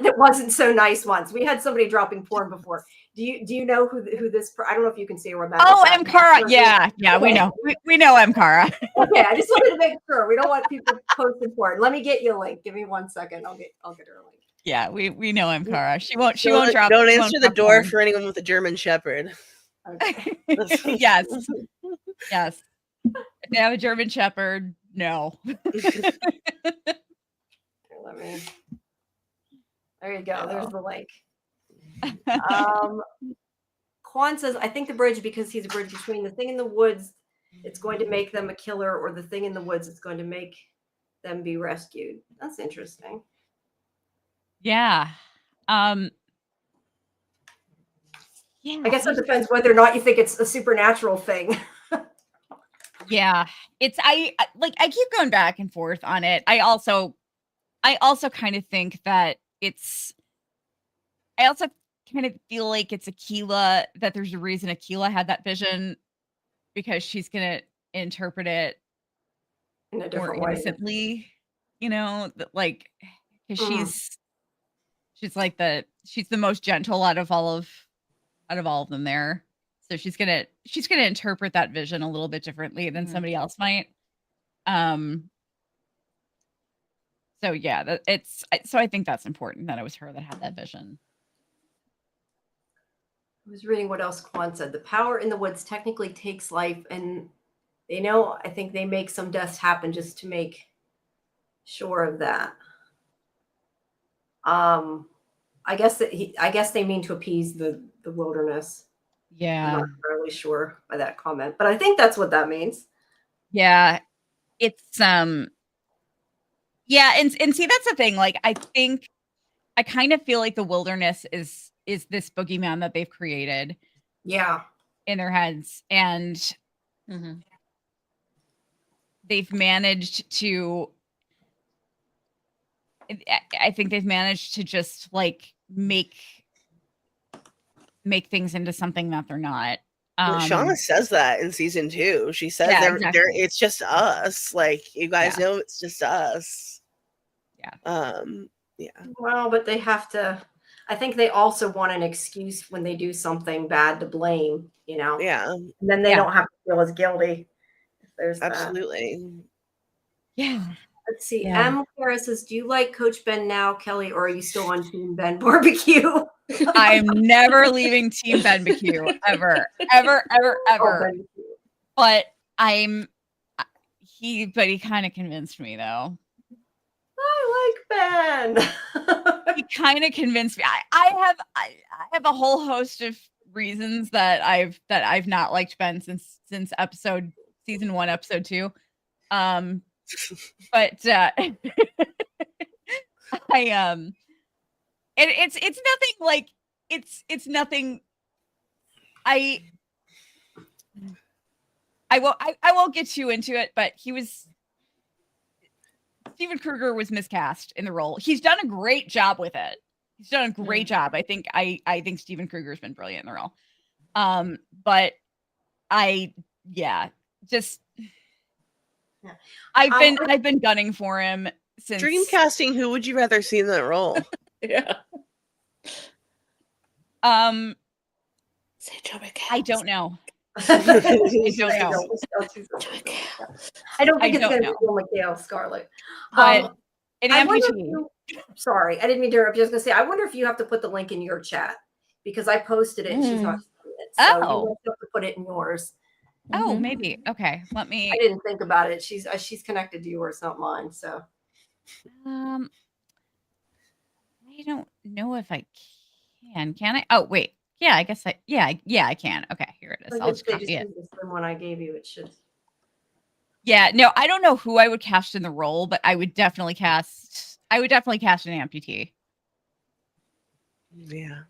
that wasn't so nice once. We had somebody dropping porn before. Do you know who this? I don't know if you can see or remember. Oh, M. Cara. Yeah, okay. we know. We know M. Cara. Okay, I just wanted to make sure. We don't want people posting porn. Let me get you a link. Give me 1 second. I'll get her a link. Yeah, we know M. Cara. She won't drop. Don't answer the door porn for anyone with a German Shepherd. Okay. Yes. If they have a German Shepherd, no. There you go. There's the link. Quan says, I think the bridge, because he's a bridge between the thing in the woods, it's going to make them a killer, or the thing in the woods, it's going to make them be rescued. That's interesting. Yeah. I guess it depends whether or not you think it's a supernatural thing. Yeah. I keep going back and forth on it. I also kind of think that I also kind of feel like it's Akilah, that there's a reason Akilah had that vision, because she's going to interpret it in a different more way. innocently, like, because she's the most gentle out of all of them there. So she's gonna interpret that vision a little bit differently than somebody else might. So yeah, so I think that's important that it was her that had that vision. I was reading what else Quan said. The power in the woods technically takes life, and I think they make some deaths happen just to make sure of that. I guess they mean to appease the wilderness. Yeah. I'm not really sure by that comment, but I think that's what that means. Yeah. It's yeah, and see, that's the thing. Like, I kind of feel like the wilderness is this boogeyman that they've created. Yeah. In their heads. And they've managed to, I think they've managed to just like make things into something that they're not. Shauna says that in season 2. She says exactly. It's just us. Like, you guys know it's just us. Yeah. Well, but they have to. I think they also want an excuse when they do something bad to blame. Yeah. And then they don't have to feel as guilty. If there's absolutely. That. Yeah. Let's see. M. Clara says, "Do you like Coach Ben now, Kelly, or are you still on Team Ben Barbecue?" I'm never leaving Team Ben Barbecue ever. Oh, but he kind of convinced me though. I like Ben. He kind of convinced me. I have a whole host of reasons that I've not liked Ben since season 1, episode 2. But it's nothing like it's nothing. I won't get too into it, but Steven Kruger was miscast in the role. He's done a great job with it. He's done a great job. I think Steven Kruger's been brilliant in the role. But I've been gunning for him since Dreamcasting. Who would you rather see in that role? Yeah. I don't know. I don't know. I don't think it's going to know. be Will McHale, Scarlet. But an I wonder amputee. sorry, I didn't mean to interrupt. I was going to say, I wonder if you have to put the link in your chat because I posted it and she's not seeing it. So you might have to put it in yours. Oh, maybe. Okay, let me. I didn't think about it. She's connected to yours, not mine. So I don't know if I can. Can I? Oh, wait. Yeah, I guess I. Yeah, I can. Okay, here it is. I'll just copy it. use the same one I gave you. It should. Yeah, no, I don't know who I would cast in the role, but I would definitely cast. I would definitely cast an amputee. Yeah.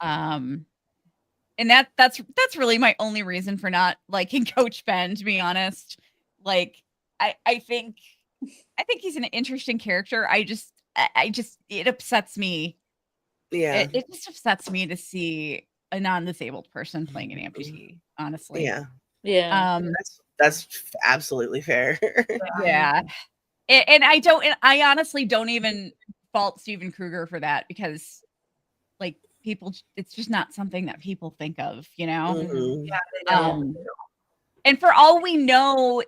And that's really my only reason for not liking Coach Ben, to be honest. Like, I think he's an interesting character. I just it upsets me. Yeah. It just upsets me to see a non-disabled person playing an amputee, honestly. Yeah. Yeah. That's absolutely fair. Yeah. And I honestly don't even fault Steven Kruger for that, because like people, it's just not something that people think of, you know? Mhm. Yeah, they don't. And for all we know,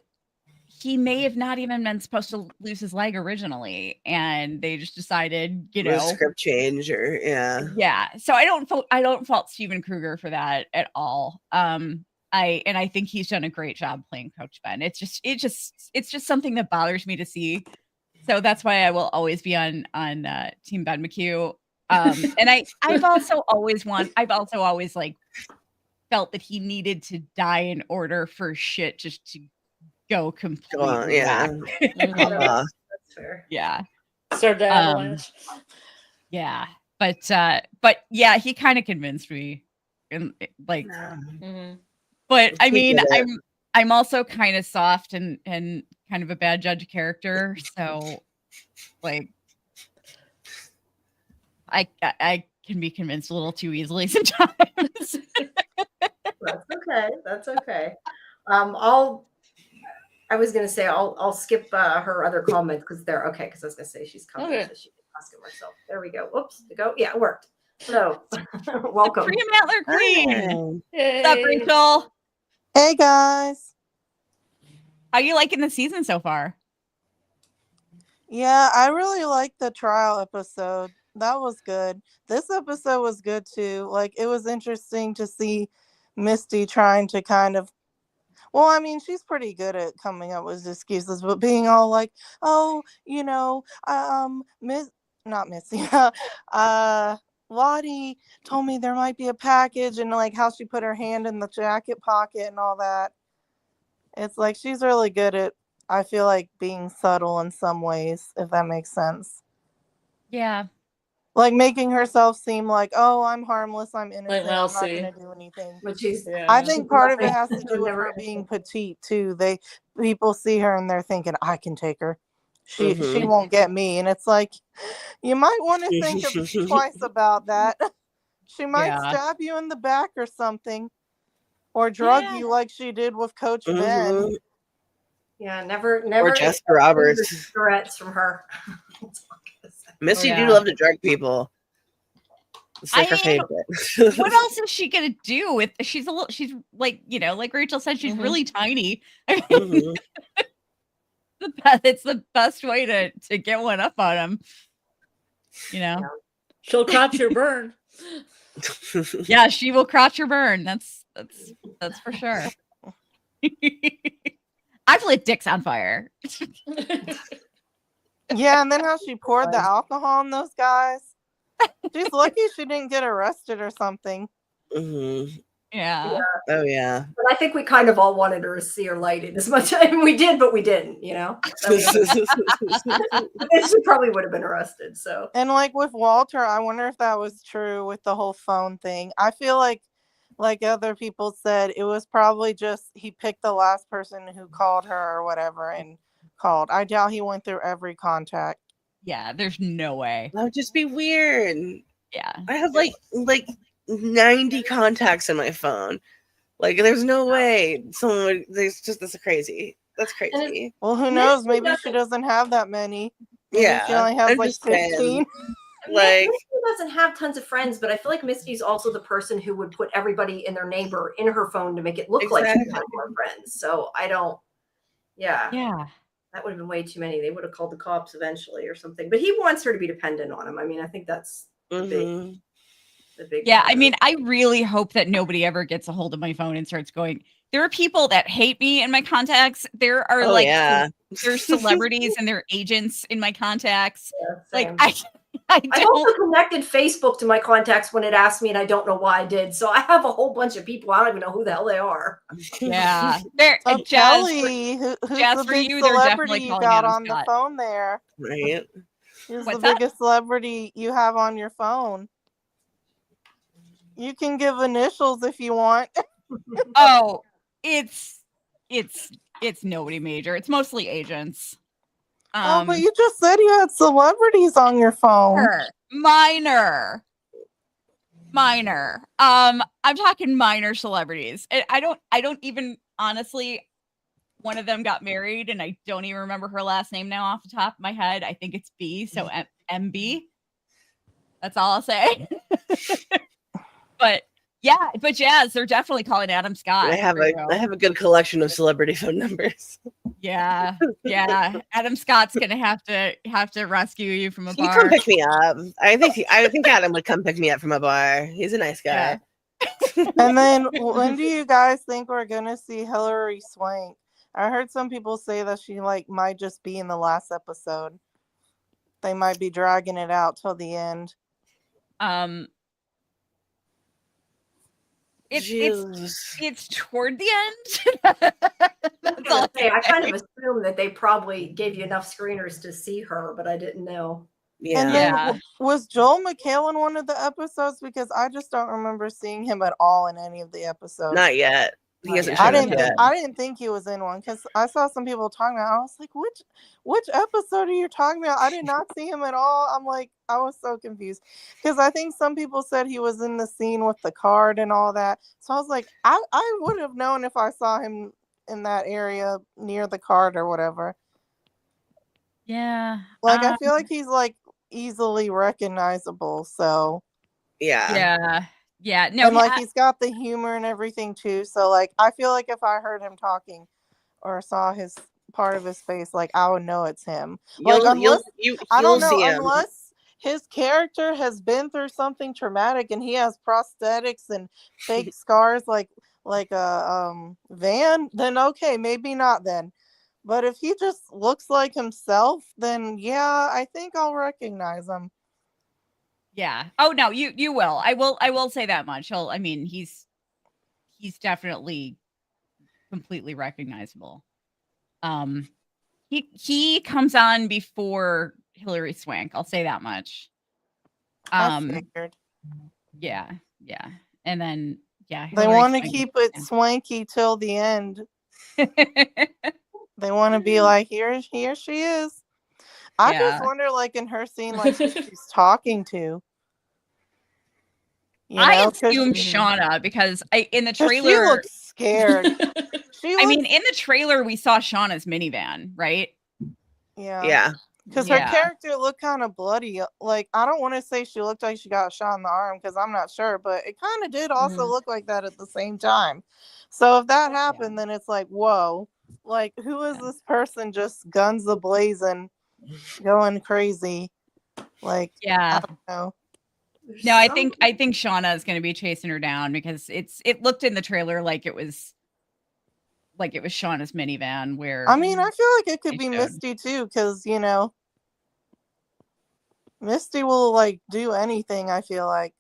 he may have not even been supposed to lose his leg originally, and they just decided, you know, script change or yeah. So I don't fault Steven Kruger for that at all. I think he's done a great job playing Coach Ben. It's just something that bothers me to see. So that's why I will always be on Team Ben McHugh. And I've also always like felt that he needed to die in order for shit just to go completely back. That's fair. Yeah. Start the avalanche. Yeah. But yeah, he kind of convinced me. And like but I mean, I'm also kind of soft and kind of a bad judge of character. So like I can be convinced a little too easily sometimes. That's okay. I was gonna say I'll skip her other comments because they're okay. Because I was gonna say she's coming, so she can ask it herself. There we go. Whoops, to go. Yeah, it worked. So welcome, Antler Queen. Hey. What's up, Rachel? Hey guys. How you liking the season so far? Yeah, I really liked the trial episode. That was good. This episode was good too. Like, it was interesting to see Misty trying to kind of, well, I mean, she's pretty good at coming up with excuses, but being all like, oh, you know, not Missy, Lottie told me there might be a package, and like how she put her hand in the jacket pocket and all that. It's like she's really good at, I feel like, being subtle in some ways, if that makes sense. Yeah. Like making herself seem like, oh, I'm harmless, I'm innocent, Like I'm not Elsie. going to do anything. but she's I think part of it has to do with her being petite too. People see her and they're thinking, I can take her. She won't get me. And it's like, you might want to think twice about that. She might stab you in the back or something, or drug you like she did with Coach Ben. Yeah, never. Or Jessica Roberts. Threats from her. Missy do love to drug people. It's like her favorite. What else is she gonna do with? She's like, you know, like Rachel said, she's really tiny. I mean, it's the best way to get one up on him. You know, she'll crotch your burn. Yeah, she will crotch your burn. That's for sure. I've lit dicks on fire. Yeah, and then how she poured the alcohol on those guys. She's lucky she didn't get arrested or something. Yeah. Oh yeah. But I think we kind of all wanted her to see her lighted as much. I mean, we did, but we didn't. You know, she probably would have been arrested. So. And like with Walter, I wonder if that was true with the whole phone thing. I feel like other people said, it was probably just he picked the last person who called her or whatever and called. I doubt he went through every contact. Yeah, there's no way. That would just be weird. Yeah. I have like 90 contacts in my phone. Like, there's no way someone would. That's crazy. That's crazy. Well, who knows? Maybe she doesn't have that many. Maybe she only has like 15. Like, Misty doesn't have tons of friends, but I feel like Misty's also the person who would put everybody and their neighbor in her phone to make it look like she had more friends. So I don't. Yeah. That would have been way too many. They would have called the cops eventually or something. But he wants her to be dependent on him. I mean, I think that's the big. Yeah, I mean, I really hope that nobody ever gets a hold of my phone and starts going. There are people that hate me in my contacts. There are there's celebrities and their agents in my contacts. Yeah, I don't. Also connected Facebook to my contacts when it asked me, and I don't know why I did. So I have a whole bunch of people. I don't even know who the hell they are. Yeah, they're Kelly, who's the big celebrity you got on the phone there? Right. Who's the biggest celebrity you have on your phone? You can give initials if you want. Oh, it's nobody major. It's mostly agents. But you just said you had celebrities on your phone. Minor. I'm talking minor celebrities. I don't even honestly. One of them got married, and I don't even remember her last name now off the top of my head. I think it's B, so MB. That's all I'll say. But Jazz, they're definitely calling Adam Scott. I have a good collection of celebrity phone numbers. Yeah. Adam Scott's gonna have to rescue you from a bar. He come pick me up. I think Adam would come pick me up from a bar. He's a nice guy. Yeah. And then when do you guys think we're gonna see Hilary Swank? I heard some people say that she might just be in the last episode. They might be dragging it out till the end. It's toward the end. I kind of assumed that they probably gave you enough screeners to see her, but I didn't know. Yeah. And then was Joel McHale in one of the episodes? Because I just don't remember seeing him at all in any of the episodes. Not yet. He hasn't I didn't think he was in one because I saw some people talking about it. I was like, which episode are you talking about? I did not see him at all. I'm like, I was so confused because I think some people said he was in the scene with the card and all that. So I was like, I would have known if I saw him in that area near the card or whatever. Yeah. I feel like he's easily recognizable. So yeah. No, and he's got the humor and everything too. So I feel like if I heard him talking or saw his part of his face, I would know it's him. Unless his character has been through something traumatic and he has prosthetics and fake scars like a Van, then okay, maybe not then. But if he just looks like himself, then yeah, I think I'll recognize him. Yeah. Oh no, you will. I will say that much. He's definitely completely recognizable. He comes on before Hilary Swank. I'll say that much. I figured. Yeah. And then they want to keep it swanky till the end. They want to be like, here she is. I just wonder, in her scene, who she's talking to. I assume Shauna because in the trailer she looks scared. in the trailer we saw Shauna's minivan, right? Yeah. Because her character looked kind of bloody. I don't want to say she looked like she got shot in the arm because I'm not sure, but it kind of did also look like that at the same time. So if that happened, then it's like, whoa, who is this person just guns a-blazing, going crazy? I don't know. No, I think Shauna is going to be chasing her down because it looked in the trailer like it was Shauna's minivan. Where I feel like it could be Misty too, because Misty will do anything. I feel like.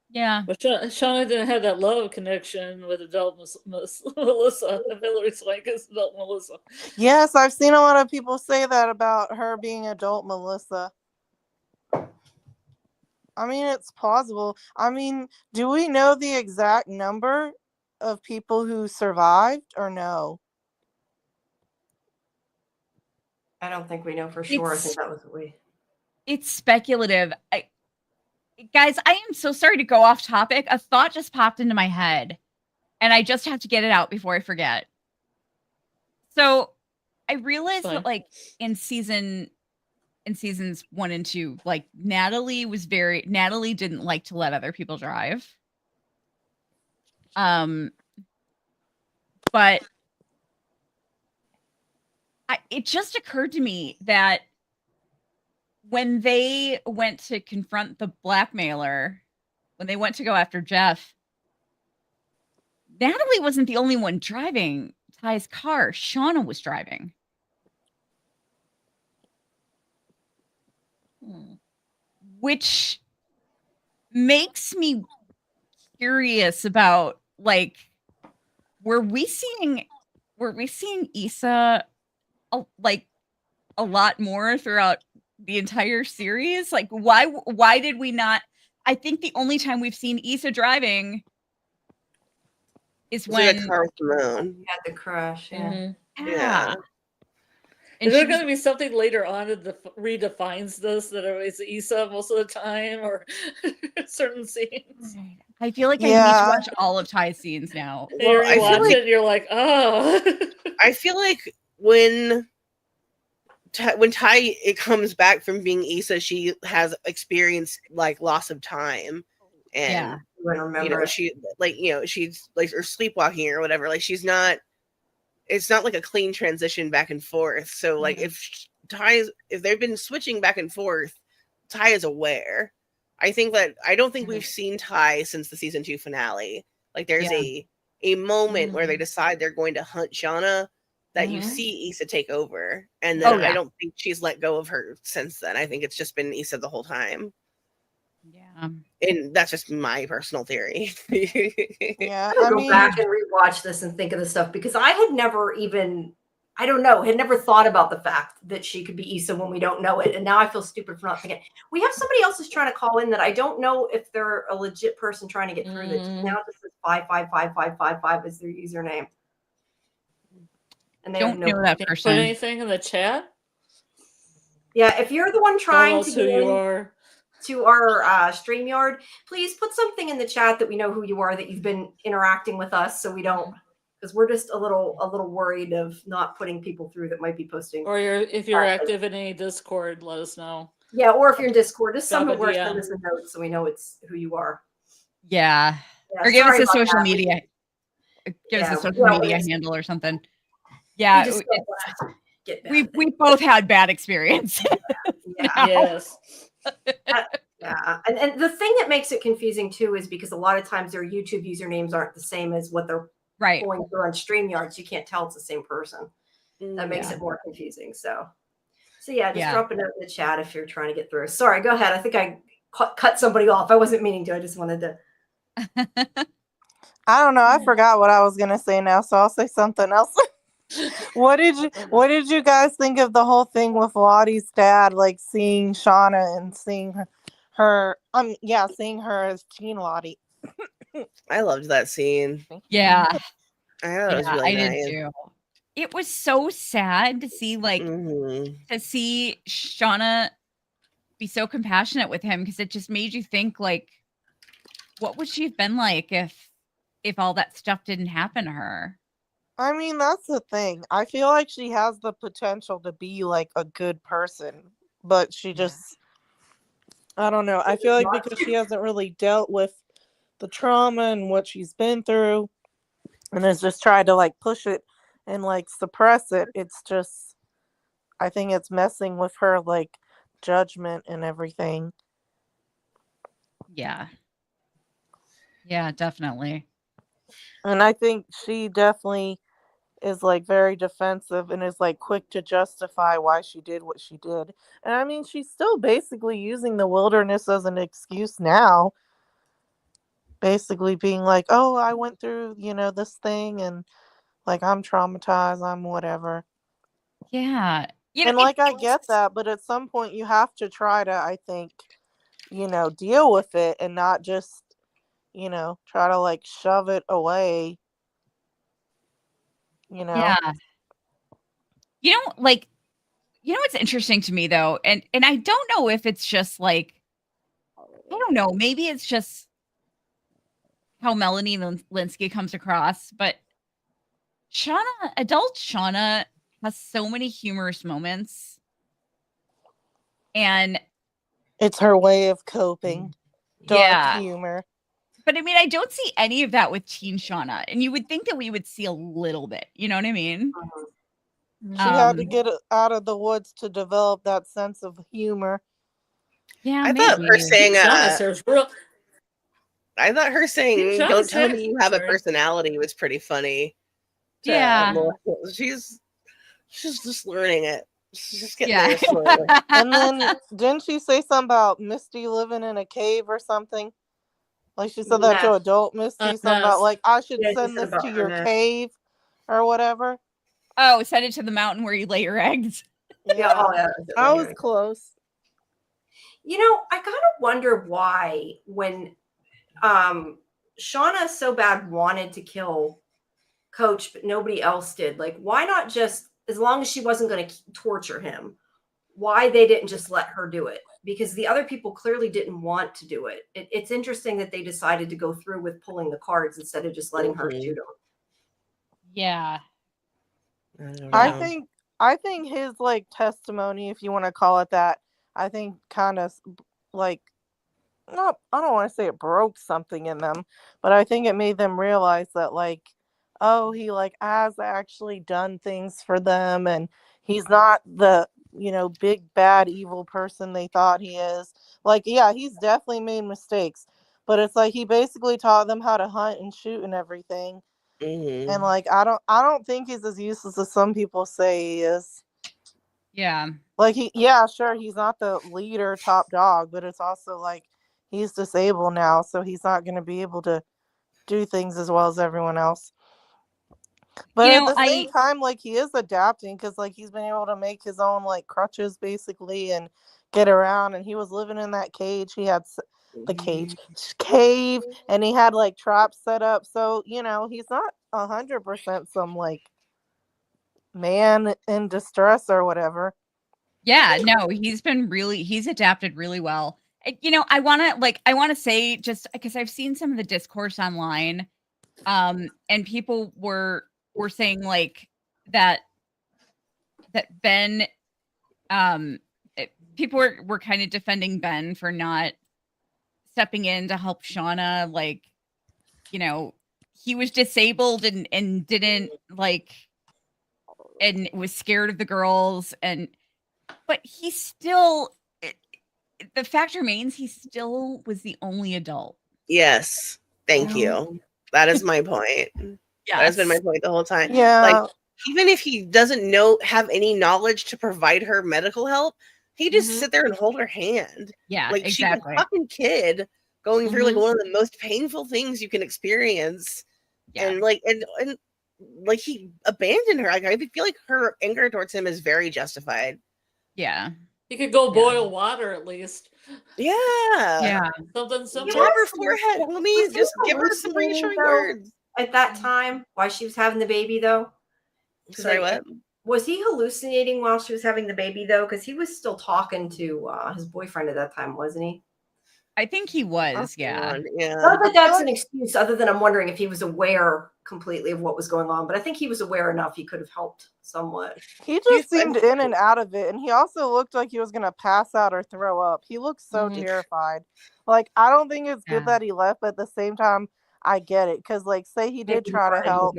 Yeah, but Shauna didn't have that love connection with adult Melissa. Hilary Swank is adult Melissa. Yes, I've seen a lot of people say that about her being adult Melissa. It's plausible. Do we know the exact number of people who survived or no? I don't think we know for sure. I think that was it's speculative. Guys, I am so sorry to go off topic. A thought just popped into my head, and I just have to get it out before I forget. So I realized that in season in seasons 1 and 2. Like Natalie didn't like to let other people drive. But it just occurred to me that when they went to confront the blackmailer, when they went to go after Jeff, Natalie wasn't the only one driving Ty's car. Shauna was driving. Which makes me curious about, like, were we seeing Issa like a lot more throughout the entire series? Like, why did we not? I think the only time we've seen Issa driving is when the car with the moon. Had the crash. Yeah. Yeah. And is there going to be something later on that redefines this, that it's Issa most of the time, or certain scenes? I feel like I need to watch all of Ty's scenes now. Well, you watch it and you're like, oh. I feel like when Tai it comes back from being Issa, she has experienced like loss of time, and you know, she like, you know, she's like, or sleepwalking or whatever. Like, she's not. It's not like a clean transition back and forth. So like, if they've been switching back and forth, Tai is aware. I don't think we've seen Tai since the season 2 finale. Like, there's a moment where they decide they're going to hunt Shauna, that you see Issa take over, and then I don't think she's let go of her since then. I think it's just been Issa the whole time. Yeah, and that's just my personal theory. I go back and rewatch this and think of the stuff, because I had never even, I don't know, had never thought about the fact that she could be Issa when we don't know it, and now I feel stupid for not thinking. We have somebody else who's trying to call in that I don't know if they're a legit person trying to get through. That now just says 555555 is their username. And they don't know that person. Put anything in the chat? Yeah, if you're the one trying to get in to our StreamYard, please put something in the chat that we know who you are, that you've been interacting with us, so we don't, because we're just a little worried of not putting people through that might be posting. Or if you're active in any Discord, let us know. Yeah, or if you're in Discord, just send us a note so we know it's who you are. Yeah, or give us a social media. Give us a social media handle or something. Yeah, we both had bad experience. Yes. Yeah, and the thing that makes it confusing too is because a lot of times their YouTube usernames aren't the same as what they're pulling through on StreamYard, so you can't tell it's the same person. That makes it more confusing. So yeah, just drop a note in the chat if you're trying to get through. Sorry, go ahead. I think I cut somebody off. I wasn't meaning to. I just wanted to. I don't know. I forgot what I was gonna say now, so I'll say something else. What did you guys think of the whole thing with Lottie's dad, like seeing Shauna and seeing her seeing her as Teen Lottie? I loved that scene. Yeah. I thought it was really nice. Did too. It was so sad to see, like, to see Shauna be so compassionate with him, because it just made you think, like, what would she have been like if all that stuff didn't happen to her? I mean, that's the thing. I feel like she has the potential to be like a good person, but she just, I don't know. I feel like because she hasn't really dealt with the trauma and what she's been through, and has just tried to like push it and like suppress it. It's just, I think it's messing with her like judgment and everything. Yeah. Yeah, definitely. And I think she definitely is like very defensive and is like quick to justify why she did what she did. And I mean, she's still basically using the wilderness as an excuse now. Basically being like, oh, I went through, this thing, and like I'm traumatized, I'm whatever. Yeah. And like I get that, but at some point you have to try to, I think, deal with it and not just try to like shove it away. Yeah. What's interesting to me though, and I don't know if it's just like, I don't know, maybe it's just how Melanie Linsky comes across, but adult Shauna has so many humorous moments. And it's her way of coping. Dark yeah. humor. But I mean, I don't see any of that with teen Shauna. And you would think that we would see a little bit. You know what I mean? She had to get out of the woods to develop that sense of humor. Yeah, I thought her saying, "Don't tell me you have a personality" was pretty funny. Yeah, she's just learning it. She's just getting Yeah. there slowly. And then didn't she say something about Misty living in a cave or something? Like she said that to adult Misty, something about like I should send this to your cave or whatever. Oh, send it to the mountain where you lay your eggs. Yeah, I was close. You know, I kind of wonder why when Shauna so bad wanted to kill Coach, but nobody else did. Like, why not just, as long as she wasn't going to torture him, why they didn't just let her do it? Because the other people clearly didn't want to do it. It's interesting that they decided to go through with pulling the cards instead of just letting her shoot them. Yeah. I think his like testimony, if you want to call it that, I think kind of like I don't want to say it broke something in them, but I think it made them realize that like, oh, he like has actually done things for them and he's not the, big bad evil person they thought he is. Like, yeah, he's definitely made mistakes, but it's like he basically taught them how to hunt and shoot and everything. And like I don't think he's as useless as some people say he is. Yeah. Like he's not the leader, top dog, but it's also like he's disabled now, so he's not going to be able to do things as well as everyone else. But at the same time, like he is adapting because like he's been able to make his own like crutches basically and get around. And he was living in that cage. He had the cave, and he had like traps set up. So he's not 100% some like man in distress or whatever. Yeah, no, he's adapted really well. I want to say, just because I've seen some of the discourse online, and people were saying like that Ben, people were kind of defending Ben for not stepping in to help Shauna. Like, he was disabled and didn't like, and was scared of the girls, but he still, the fact remains, he still was the only adult. Yes. Thank you. That is my point. Yeah, that has been my point the whole time. Yeah. Like, even if he doesn't have any knowledge to provide her medical help, he just sit there and hold her hand. Yeah, like exactly. She's a fucking kid going through like one of the most painful things you can experience. Yeah. And like he abandoned her. Like, I feel like her anger towards him is very justified. Yeah. You could go boil water at least. Yeah. Yeah. Something simple. Tap her forehead, homie. Just give her some reassuring words. At that time, while she was having the baby, though? Sorry, what? Was he hallucinating while she was having the baby, though? Because he was still talking to his boyfriend at that time, wasn't he? I think he was, yeah. Not that that's an excuse, other than I'm wondering if he was aware completely of what was going on. But I think he was aware enough he could have helped somewhat. He just seemed in and out of it. And he also looked like he was going to pass out or throw up. He looked so terrified. Like, I don't think it's good that he left, but at the same time, I get it. Because, like, say he did try to help.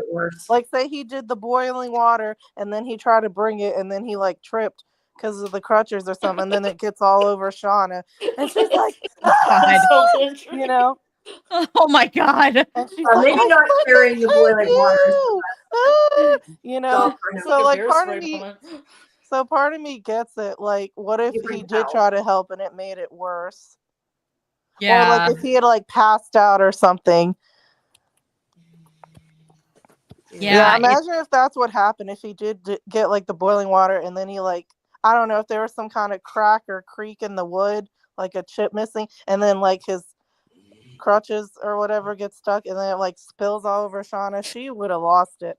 Like, say he did the boiling water, and then he tried to bring it, and then he, like, tripped because of the crutches or something, and then it gets all over Shauna. And she's like, Oh, my God. And she's like, maybe not carrying the boiling water. So, like, part of me gets it. Like, what if he did try to help and it made it worse? Yeah. Or, like, if he had, like, passed out or something. Yeah, imagine if that's what happened, if he did get like the boiling water and then he like, I don't know, if there was some kind of crack or creak in the wood, like a chip missing, and then like his crutches or whatever gets stuck and then it like spills all over Shauna, she would have lost it.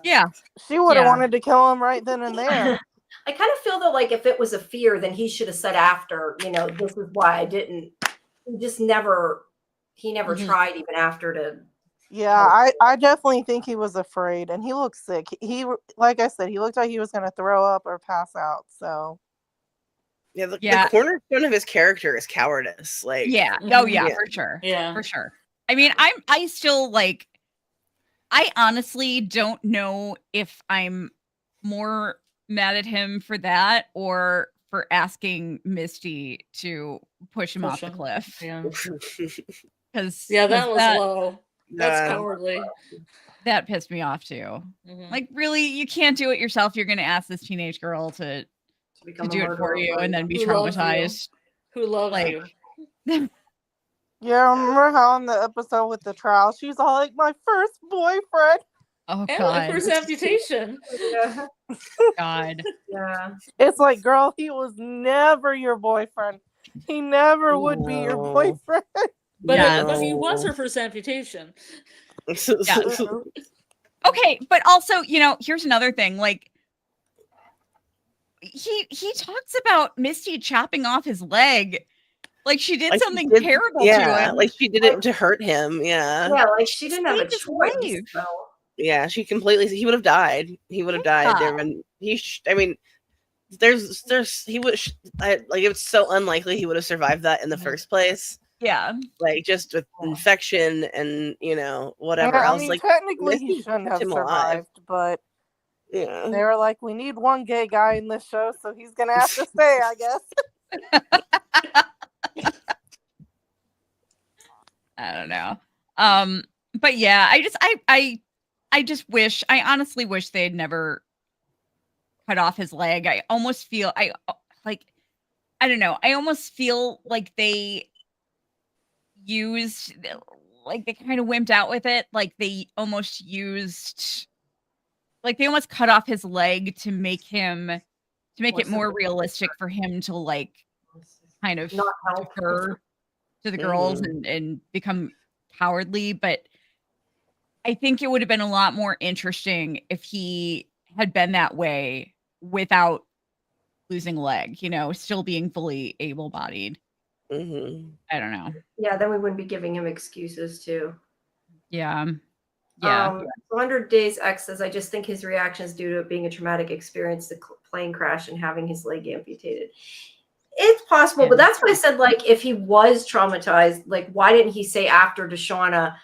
Yeah. She would have wanted to kill him right then and there. I kind of feel though, like if it was a fear, then he should have said after, this is why I didn't. He never tried even after to. Yeah, I definitely think he was afraid, and he looked sick. He like I said, he looked like he was going to throw up or pass out. So The cornerstone of his character is cowardice. Like, for sure. Yeah, for sure. I mean, I still like. I honestly don't know if I'm more mad at him for that or for asking Misty to push him off the cliff. Yeah, because that was low. That's cowardly. That pissed me off too. Like, really, you can't do it yourself. You're going to ask this teenage girl to do it for you and then be traumatized. Who loves you? Yeah, remember how in the episode with the trial, she's all like, my first boyfriend. Oh, and God. my first amputation. Yeah. God. Yeah. It's like, girl, he was never your boyfriend. He never would be your boyfriend. But he was her first amputation. Okay, but also, here's another thing. Like, he talks about Misty chopping off his leg. Like, she did something terrible to him. Like, she did it to hurt him. Yeah. Yeah, like, she didn't have a choice. So. Yeah, he would have died. He would have died there. And it's so unlikely he would have survived that in the first place. Yeah. Like, just with infection and, whatever else. Like, technically he shouldn't have survived, but they were like, we need one gay guy in this show, so he's going to have to stay, I guess. I don't know. But yeah, I just wish, I honestly wish they had never cut off his leg. I almost feel, I don't know. I almost feel like they they kind of wimped out with it. Like they almost cut off his leg to make it more realistic for him to like kind of not help her to the girls and become cowardly. But I think it would have been a lot more interesting if he had been that way without losing a leg, still being fully able-bodied. I don't know. Yeah, then we wouldn't be giving him excuses too. Yeah. 100 Days X says, I just think his reaction is due to it being a traumatic experience, the plane crash and having his leg amputated. It's possible, but that's why I said, like, if he was traumatized, like, why didn't he say after to Shauna,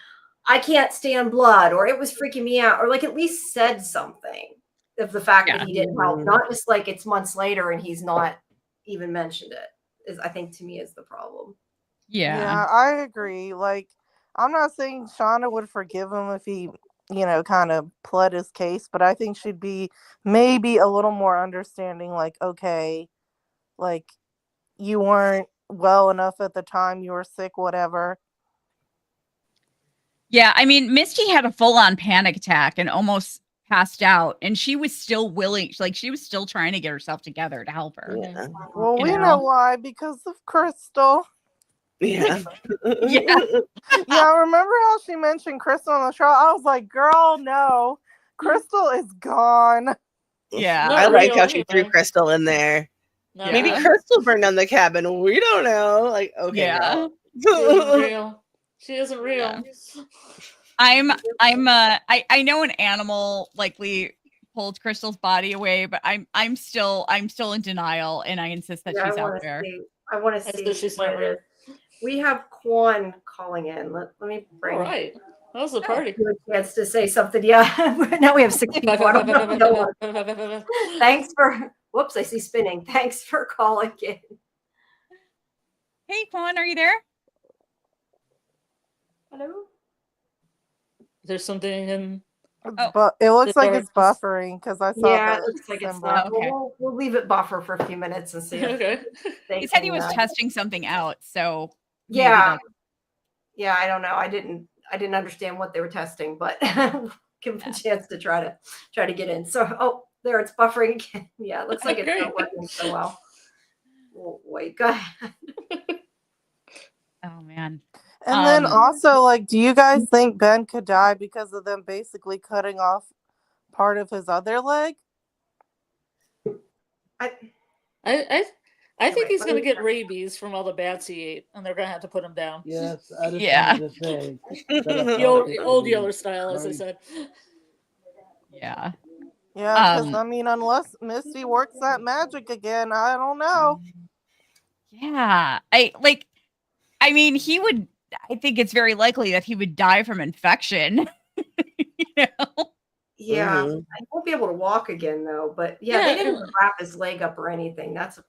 I can't stand blood, or it was freaking me out, or like at least said something of the fact that he didn't help, not just like it's months later and he's not even mentioned it, is I think to me is the problem. Yeah, I agree. Like, I'm not saying Shauna would forgive him if he, kind of pled his case, but I think she'd be maybe a little more understanding, like, okay, like, you weren't well enough at the time, you were sick, whatever. Yeah, I mean, Misty had a full-on panic attack and almost passed out, and she was still willing, like, she was still trying to get herself together to help her. Yeah. Well, we know why, because of Crystal. Yeah. Yeah, remember how she mentioned Crystal on the show? I was like, girl, no. Crystal is gone. Yeah. I like how she threw Crystal in there. No, maybe Crystal burned down the cabin. We don't know. Like, okay. Yeah. She isn't real. Yeah. I know an animal likely pulled Crystal's body away, but I'm still in denial, and I insist that she's out there. I want to see what it is. We have Quan calling in. Let me bring. All right. That was a party. A chance to say something. Yeah. Now we have 6 people. Thanks for. Whoops! I see spinning. Thanks for calling in. Hey, Quan, are you there? Hello. There's something in. But it looks like it's buffering because I saw. Yeah, it looks like it's not. Okay. We'll leave it buffer for a few minutes and see. Okay. He said he was testing something out, so. Yeah. Yeah, I don't know. I didn't understand what they were testing, but give them a chance to try to get in. So, there it's buffering again. Yeah, it looks like it's not working so well. Well, wait, go ahead. Oh man. And then also, like, do you guys think Ben could die because of them basically cutting off part of his other leg? I think he's going to get rabies from all the bats he ate, and they're going to have to put him down. Yes, I just wanted to say. The old Yeller style, as I said. Yeah. Yeah, because, I mean, unless Misty works that magic again, I don't know. Yeah. I think it's very likely that he would die from infection. You know? Yeah, Mhm. I won't be able to walk again though. But yeah, they didn't wrap his leg up or anything. That's a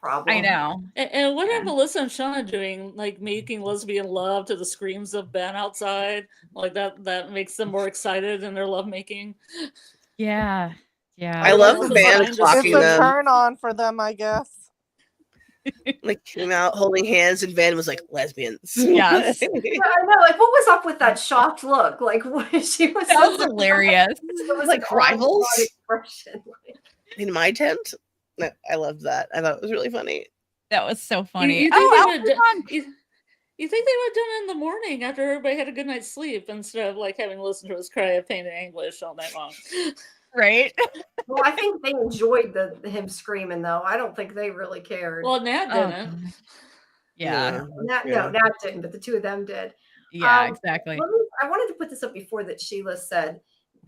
problem. I know. And what are Melissa and Shauna doing? Like making lesbian love to the screams of Ben outside? Like that makes them more excited in their lovemaking. Yeah. Yeah. I love Melissa's Ben trying to clocking It's see a them. turn on for them, I guess. Like came out holding hands, and Van was like, lesbians. Yes. Yeah, I know. Like, what was up with that shocked look? Like, what she was That was so hilarious. It was Like rivals? odd expression. In my tent. No, I loved that. I thought it was really funny. That was so funny. You think Elton they would John. you think they would have done it in the morning after everybody had a good night's sleep instead of like having to listen to us cry of pain and anguish all night long? Right? Well, I think they enjoyed him screaming though. I don't think they really cared. Well, Nat didn't. Yeah. Nat didn't, but the two of them did. Yeah, exactly. I wanted to put this up before that Sheila said,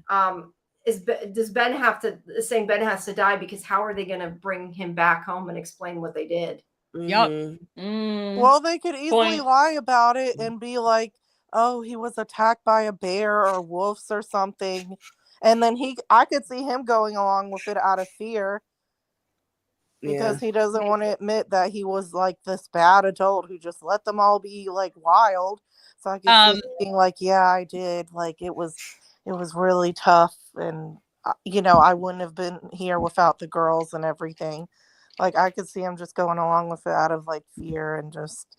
does Ben have to saying Ben has to die because how are they going to bring him back home and explain what they did? Yep. Well, they could easily lie about it and be like, oh, he was attacked by a bear or wolves or something. And then I could see him going along with it out of fear because he doesn't want to admit that he was like this bad adult who just let them all be like wild. So I could see him being like, yeah, I did. Like it was really tough. And, I wouldn't have been here without the girls and everything. Like I could see him just going along with it out of like fear and just,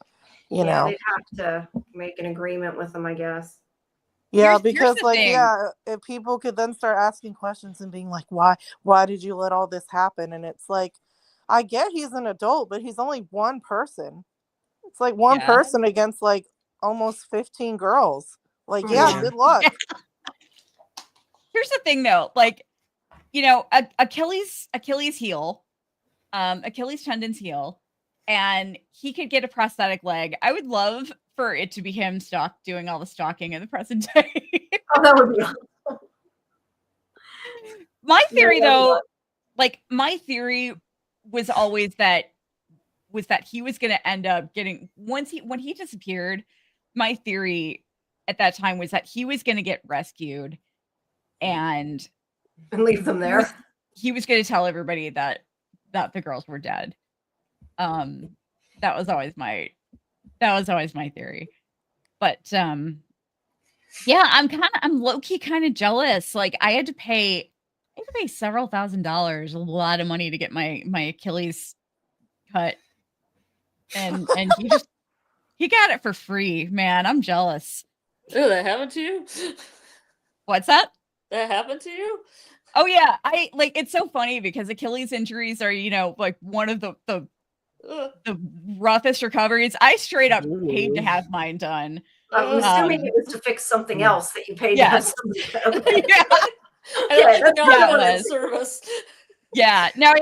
you know. They'd have to make an agreement with them, I guess. Yeah, because if people could then start asking questions and being like, why did you let all this happen? And it's like, I get he's an adult, but he's only one person. It's like one person against like almost 15 girls. Like, good luck. Here's the thing though, like, Achilles heel, Achilles tendons heal, and he could get a prosthetic leg. I would love for it to be him doing all the stalking in the present day. Oh, that would be awesome. My theory though, my theory was always that he was going to end up getting when he disappeared. My theory at that time was that he was going to get rescued and leave them there. He was going to tell everybody that the girls were dead. That was always my theory. But I'm low-key kind of jealous. Like I had to pay several $1,000s, a lot of money to get my Achilles cut. And he got it for free, man. I'm jealous. Oh, that happened to you? What's that? That happened to you? Oh yeah. It's so funny because Achilles injuries are, like one of the roughest recoveries. I straight up paid to have mine done. I'm assuming it was to fix something else that you paid to have somebody. Service. Yeah. No,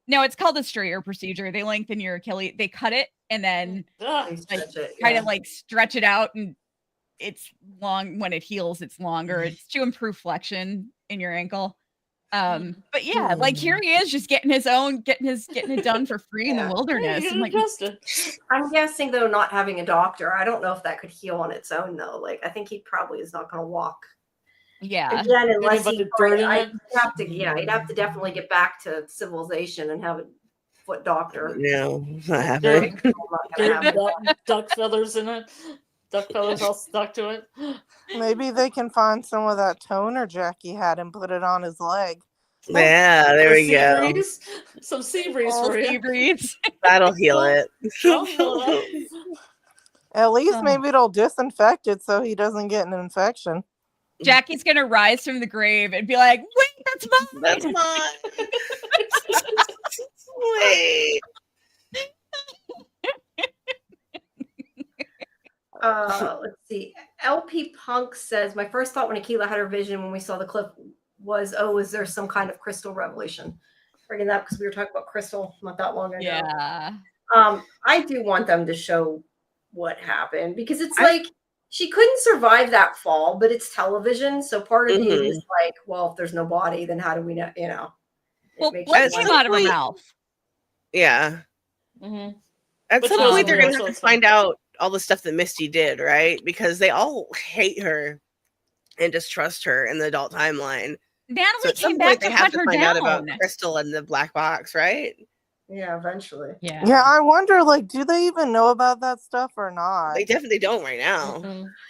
no, it's called a strayer procedure. They lengthen your Achilles, they cut it and then kind of like stretch it out, and it's long when it heals, it's longer. It's to improve flexion in your ankle. But yeah, like here he is just getting it done for free in the wilderness. I'm guessing though, not having a doctor, I don't know if that could heal on its own though. Like I think he probably is not going to walk. Yeah. Again, unless he'd have to definitely get back to civilization and have a foot doctor. No, it's not happening. Duck feathers in it. Duck feathers all stuck to it. Maybe they can find some of that toner Jackie had and put it on his leg. Yeah, there we go. Some sea breeze for you. Sea breeze. That'll heal it. At least maybe it'll disinfect it so he doesn't get an infection. Jackie's gonna rise from the grave and be like, "Wait, that's mine. That's mine." Wait. Let's see. LP Punk says, my first thought when Akila had her vision when we saw the clip was, is there some kind of crystal revelation? Bringing that because we were talking about crystal not that long ago. Yeah. I do want them to show what happened because it's like she couldn't survive that fall, but it's television. So part of me is like, well, if there's no body, then how do we know? Well, blood came out of her mouth. Yeah. At Which some was point, they're real, gonna so have to it's fine. find out all the stuff that Misty did, right? Because they all hate her and distrust her in the adult timeline. Natalie So at some came back point, they to have hunt to her find out about down. Crystal and the black box, right? Yeah, eventually. Yeah, I wonder, like, do they even know about that stuff or not? They definitely don't right now.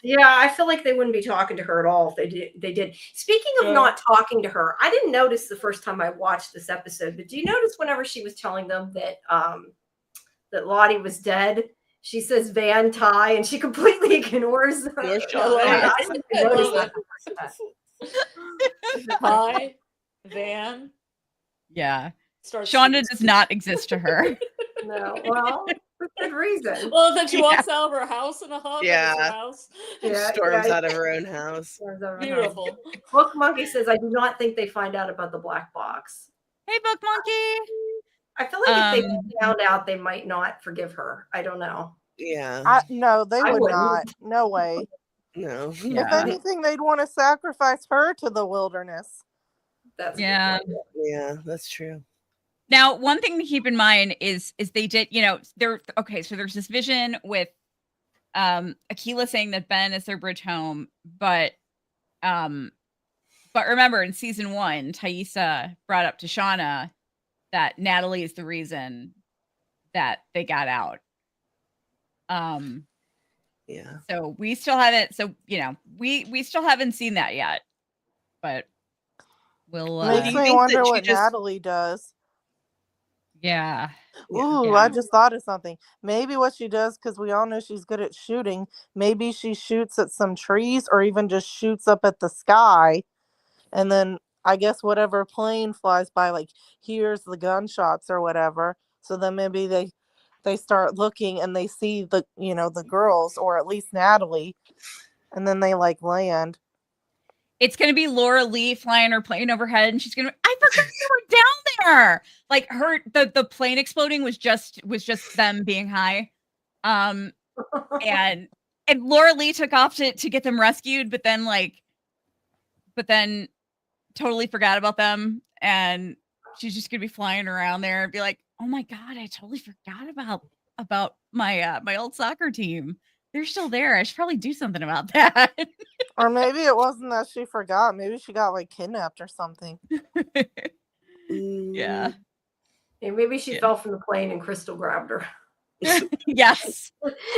Yeah, I feel like they wouldn't be talking to her at all if they did. Speaking of not talking to her, I didn't notice the first time I watched this episode, but do you notice whenever she was telling them that that Lottie was dead, she says Van Tai, and she completely ignores the I didn't notice that. Hi, Van. Yeah. Starts Shonda does not exist to her. No, well, for good reason. Well, then she walks out of her house in a huff. Yeah. Her house. Storms out of her own house. Beautiful. Book Monkey says, I do not think they find out about the black box. Hey, Book Monkey. I feel like if they found out, they might not forgive her. I don't know. Yeah. No, they would wouldn't. not. No way. No. If anything, they'd want to sacrifice her to the wilderness. That's yeah. That's true. Now, one thing to keep in mind is they did, so there's this vision with Aquila saying that Ben is their bridge home, but remember in season 1, Thaisa brought up to Shauna that Natalie is the reason that they got out. Yeah. So we still haven't. So we still haven't seen that yet, but we'll. Makes me wonder what Natalie does. Yeah. Ooh, I just thought of something. Maybe what she does, because we all know she's good at shooting. Maybe she shoots at some trees, or even just shoots up at the sky, and then I guess whatever plane flies by, like, hears the gunshots or whatever. So then maybe they start looking and they see the girls, or at least Natalie, and then they like land. It's gonna be Laura Lee flying her plane overhead, and she's gonna. I forgot you were down there. Like the plane exploding was just them being high, and Laura Lee took off to get them rescued, but then totally forgot about them, and she's just gonna be flying around there and be like, "Oh my god, I totally forgot about my my old soccer team. They're still there. I should probably do something about that." Or maybe it wasn't that she forgot. Maybe she got like kidnapped or something. Yeah. And maybe she fell from the plane and Crystal grabbed her. Yes.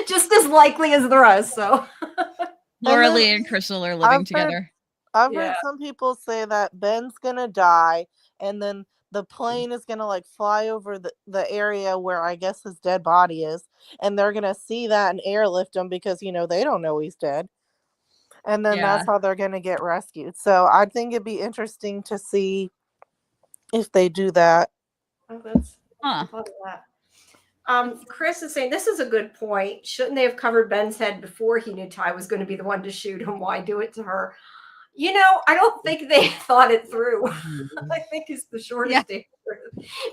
Just as likely as the rest. So Laura Lee and Crystal are living together. I've heard some people say that Ben's gonna die, and then the plane is gonna like fly over the area where I guess his dead body is, and they're gonna see that and airlift him because they don't know he's dead. And then that's how they're going to get rescued. So I think it'd be interesting to see if they do that. Oh, Chris is saying, this is a good point. Shouldn't they have covered Ben's head before he knew Ty was going to be the one to shoot him? Why do it to her? I don't think they thought it through. I think it's the shortest answer.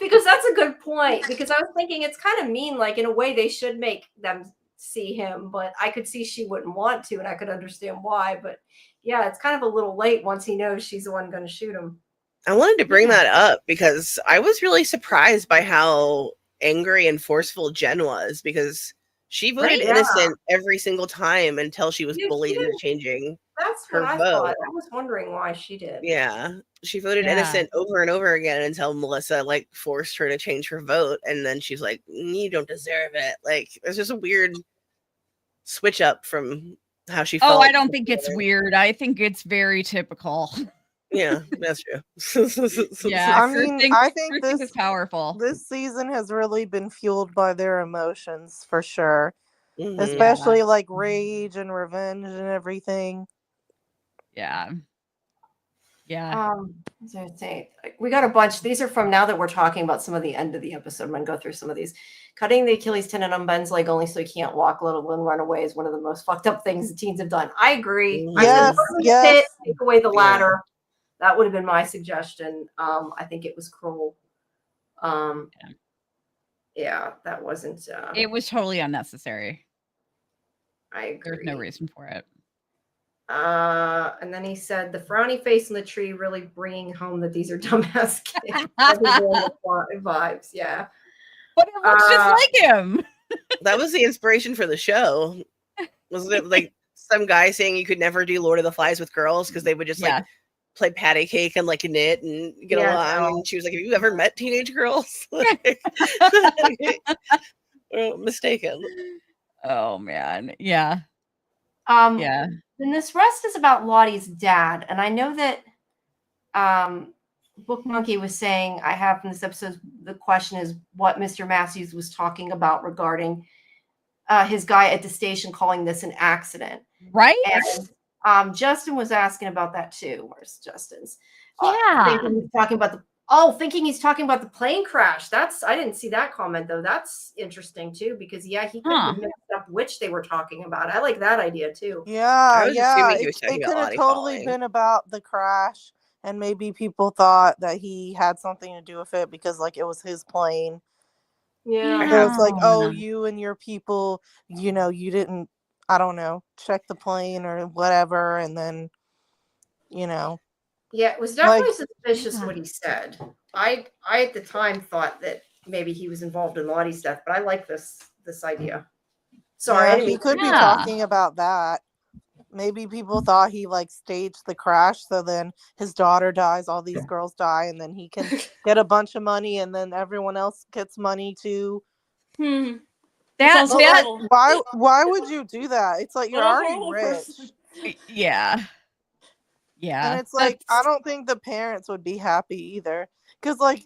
Because that's a good point. Because I was thinking it's kind of mean, like in a way they should make them see him, but I could see she wouldn't want to, and I could understand why. But yeah, it's kind of a little late once he knows she's the one going to shoot him. I wanted to bring that up because I was really surprised by how angry and forceful Jen was, because she voted innocent every single time until she was bullied into changing her vote. Thought. I was wondering why she did. Yeah, she voted innocent over and over again until Melissa forced her to change her vote, and then she's like, "You don't deserve it." It's just a weird switch up from how she felt. Oh, I don't think it's weird. I think it's very typical. Yeah, that's true. Yeah, I think this is powerful. This season has really been fueled by their emotions for sure, especially like rage and revenge and everything. Yeah. As I say, we got a bunch. These are from, now that we're talking about some of the end of the episode, I'm going to go through some of these. Cutting the Achilles tendon on Ben's leg only so he can't walk, let alone run away, is one of the most fucked up things the teens have done. I agree. Yes. Take away the ladder. That would have been my suggestion. I think it was cruel. Yeah, that wasn't. It was totally unnecessary. I agree. There's no reason for it. And then he said, the frowny face in the tree really bringing home that these are dumbass kids. Vibes, yeah. But it looks just like him. That was the inspiration for the show. Wasn't it like some guy saying you could never do Lord of the Flies with girls because they would just like play patty cake and like knit and get along? And she was like, have you ever met teenage girls? Well, mistaken. Oh man. Yeah. Yeah. Then this rest is about Lottie's dad. And I know that Book Monkey was saying, I have in this episode, the question is what Mr. Matthews was talking about regarding his guy at the station calling this an accident. Right. And Justin was asking about that too. Where's Justin's? Yeah. Thinking he's talking about the plane crash. I didn't see that comment though. That's interesting too, because he could have mixed up which they were talking about. I like that idea too. Yeah, it could have totally been about the crash, and maybe people thought that he had something to do with it because like it was his plane. Yeah. So it's like, oh, you and your people, you didn't, I don't know, check the plane or whatever, and then, Yeah, it was definitely suspicious what he said. I at the time thought that maybe he was involved in Lottie's death, but I like this idea. Sorry, he could be talking about that. Maybe people thought he like staged the crash, so then his daughter dies, all these girls die, and then he can get a bunch of money, and then everyone else gets money too. Why would you do that? It's like you're already rich. Yeah. And it's like, I don't think the parents would be happy either. Because like,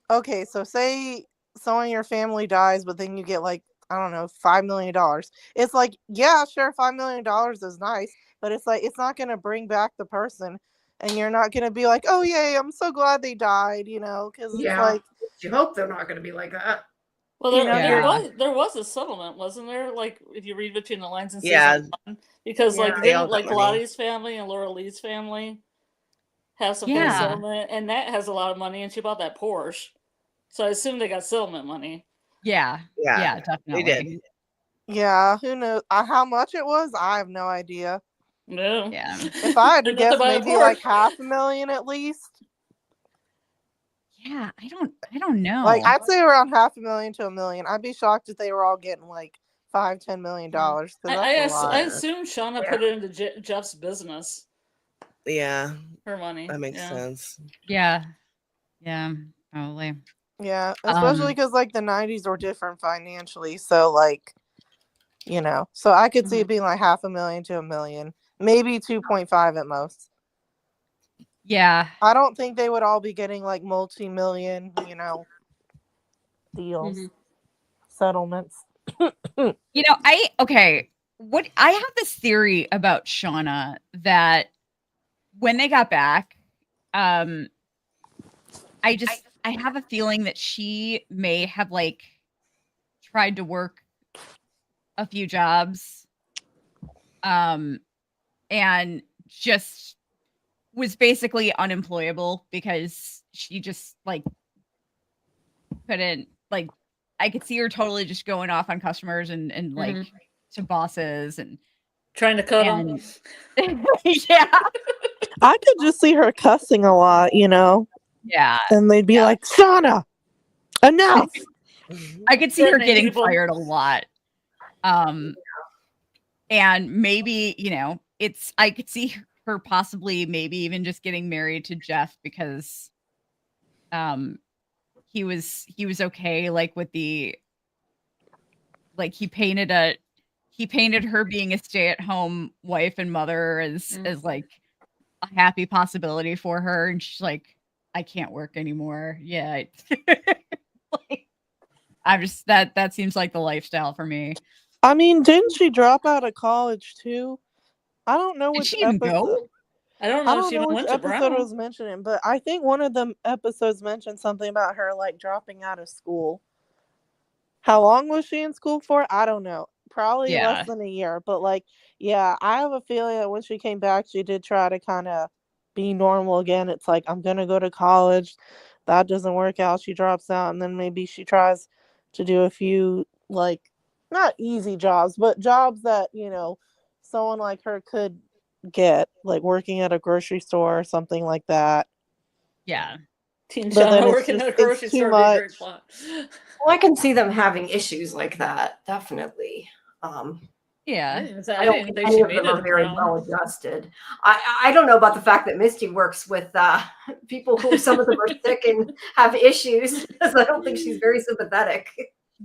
okay, so say someone in your family dies, but then you get like, I don't know, $5 million. It's like, yeah, sure, $5 million is nice, but it's like, it's not going to bring back the person. And you're not going to be like, oh, yay, I'm so glad they died, because it's like. You hope they're not going to be like that. Well, there was a settlement, wasn't there? Like, if you read between the lines in season 1, because didn't Lottie's family and Laura Lee's family have some kind of settlement, and that has a lot of money, and she bought that Porsche, so I assume they got settlement money. Yeah, definitely. They did. Yeah, who knows how much it was? I have no idea. No. Yeah. If I had to guess, maybe like $500,000 at least. Yeah, I don't know. Like, I'd say around $500,000 to $1 million. I'd be shocked if they were all getting like $5-10 million. I assume Shauna put it into Jeff's business. Yeah, her money. That makes sense. Yeah, probably. Yeah, especially because like the 90s were different financially, so like, so I could see it being like $500,000 to $1 million, maybe 2.5 at most. Yeah, I don't think they would all be getting like multi-million, deals, settlements. I have this theory about Shauna that when they got back, I have a feeling that she may have like tried to work a few jobs, and just was basically unemployable because she just like couldn't, like, I could see her totally just going off on customers and like to bosses and trying to cut them. Yeah. I could just see her cussing a lot, Yeah. And they'd be like, Shauna, enough. I could see her getting fired a lot. And maybe, I could see her possibly maybe even just getting married to Jeff because he was okay, like with the, like he painted her being a stay-at-home wife and mother as like a happy possibility for her, and she's like, I can't work anymore. Yeah. Like, I'm just that seems like the lifestyle for me. I mean, didn't she drop out of college too? I don't know which episode. I don't know if she went to Brown. Was mentioning, but I think one of the episodes mentioned something about her like dropping out of school. How long was she in school for? I don't know. Probably less than a year. But like, I have a feeling that when she came back, she did try to kind of be normal again. It's like, I'm gonna go to college. That doesn't work out. She drops out, and then maybe she tries to do a few like not easy jobs, but jobs that someone like her could get, like working at a grocery store or something like that. Yeah. Teen But then China it's working just- at a grocery it's too store being very much. flat. Well, I can see them having issues like that, definitely. Yeah. I I didn't don't think think she any of made them it are very around. well adjusted. I don't know about the fact that Misty works with people who some of them are sick and have issues, because I don't think she's very sympathetic.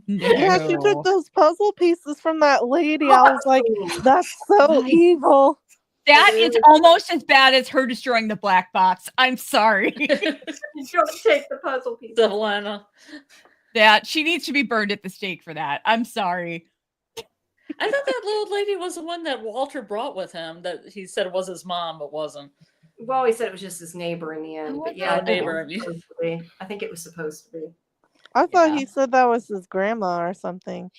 Yeah, she No. took those puzzle pieces from that lady. I was like, that's so Right. evil. That It is is. almost as bad as her destroying the black box. I'm sorry. Don't take the puzzle piece. Devlana. That she needs to be burned at the stake for that. I'm sorry. I thought that little lady was the one that Walter brought with him that he said was his mom, but wasn't. Well, he said it was just his neighbor in the end, Oh, but yeah, oh, I think it neighbor, was I mean. supposed to be. I think it was supposed to be. I thought Yeah. he said that was his grandma or something.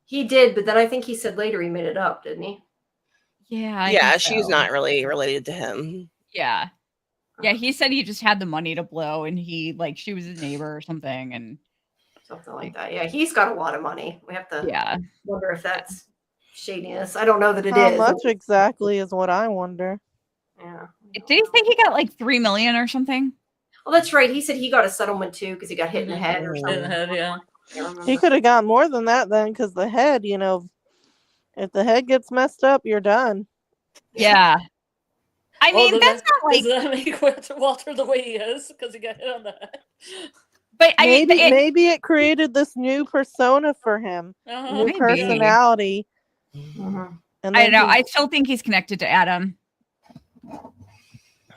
He did, but then I think he said later he made it up, didn't he? Yeah. I Yeah, think she's so. not really related to him. Yeah. Yeah, he said he just had the money to blow and she was his neighbor or something. And Something like that. Yeah, he's got a lot of money. We have to yeah. wonder if that's shadiness. I don't know that it is. How much exactly is what I wonder. Yeah. Did he think he got like 3 million or something? Well, that's right. He said he got a settlement too because he got hit in the head or Mhm. something. In the head, yeah. I can't remember. He could have got more than that then, because the head, if the head gets messed up, you're done. Yeah. I Well, mean, that's not like, does that make Walter the way he is because he got hit on the head? but I mean, Maybe it created this new persona for him, new Maybe. personality. Mhm. And I then don't know. I still think he's connected to Adam.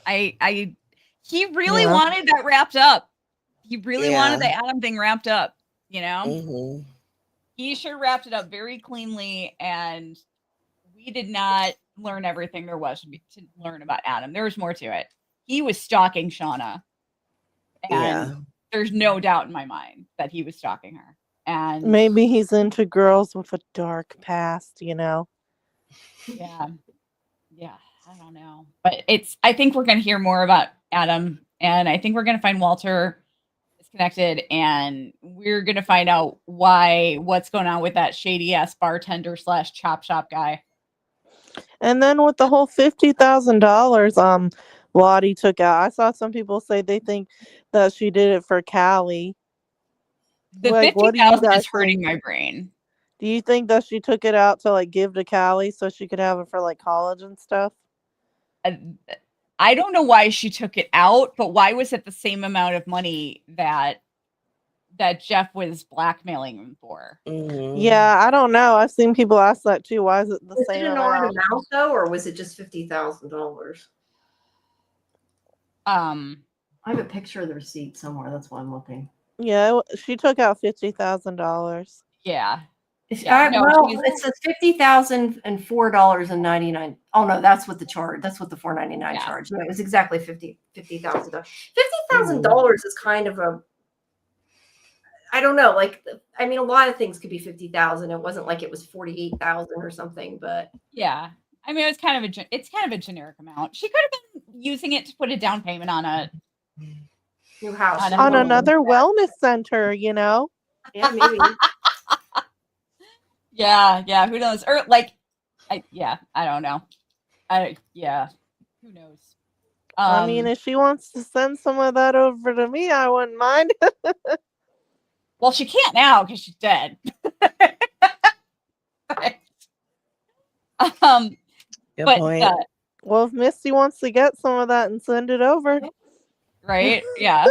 He really Yeah. wanted that wrapped up. He really Yeah. wanted the Adam thing wrapped up, Mhm. He sure wrapped it up very cleanly, and we did not learn everything there was to learn about Adam. There was more to it. He was stalking Shauna, and Yeah. there's no doubt in my mind that he was stalking her. And maybe he's into girls with a dark past, yeah, I don't know, but I think we're going to hear more about Adam, and I think we're going to find Walter is connected, and we're going to find out what's going on with that shady ass bartender / chop shop guy. And then with the whole $50,000 Lottie took out, I saw some people say they think that she did it for Callie. The Like, what do you 50,000 guys is hurting think? my brain. Do you think that she took it out to give to Callie so she could have it for college and stuff? I don't know why she took it out, but why was it the same amount of money that Jeff was blackmailing him for? Mhm. Yeah, I don't know. I've seen people ask that too. Why is it the Was same it an odd amount? amount though, or was it just $50,000? I have a picture of the receipt somewhere. That's why I'm looking. Yeah, she took out $50,000. Yeah. It says $50,004.99. Oh no, that's what the charge. That's what the $4.99 charge. No, it was exactly $50,000. $50,000 is kind of a. I don't know. A lot of things could be 50,000. It wasn't like it was 48,000 or something, but yeah. I mean, it's kind of a generic amount. She could have been using it to put a down payment on a new house On another wellness center, Yeah, maybe. Yeah. Who knows? Or I don't know. Who knows? I mean, if she wants to send some of that over to me, I wouldn't mind. Well, she can't now because she's dead. Good but point. Well, if Misty wants to get some of that and send it over, right? Yeah.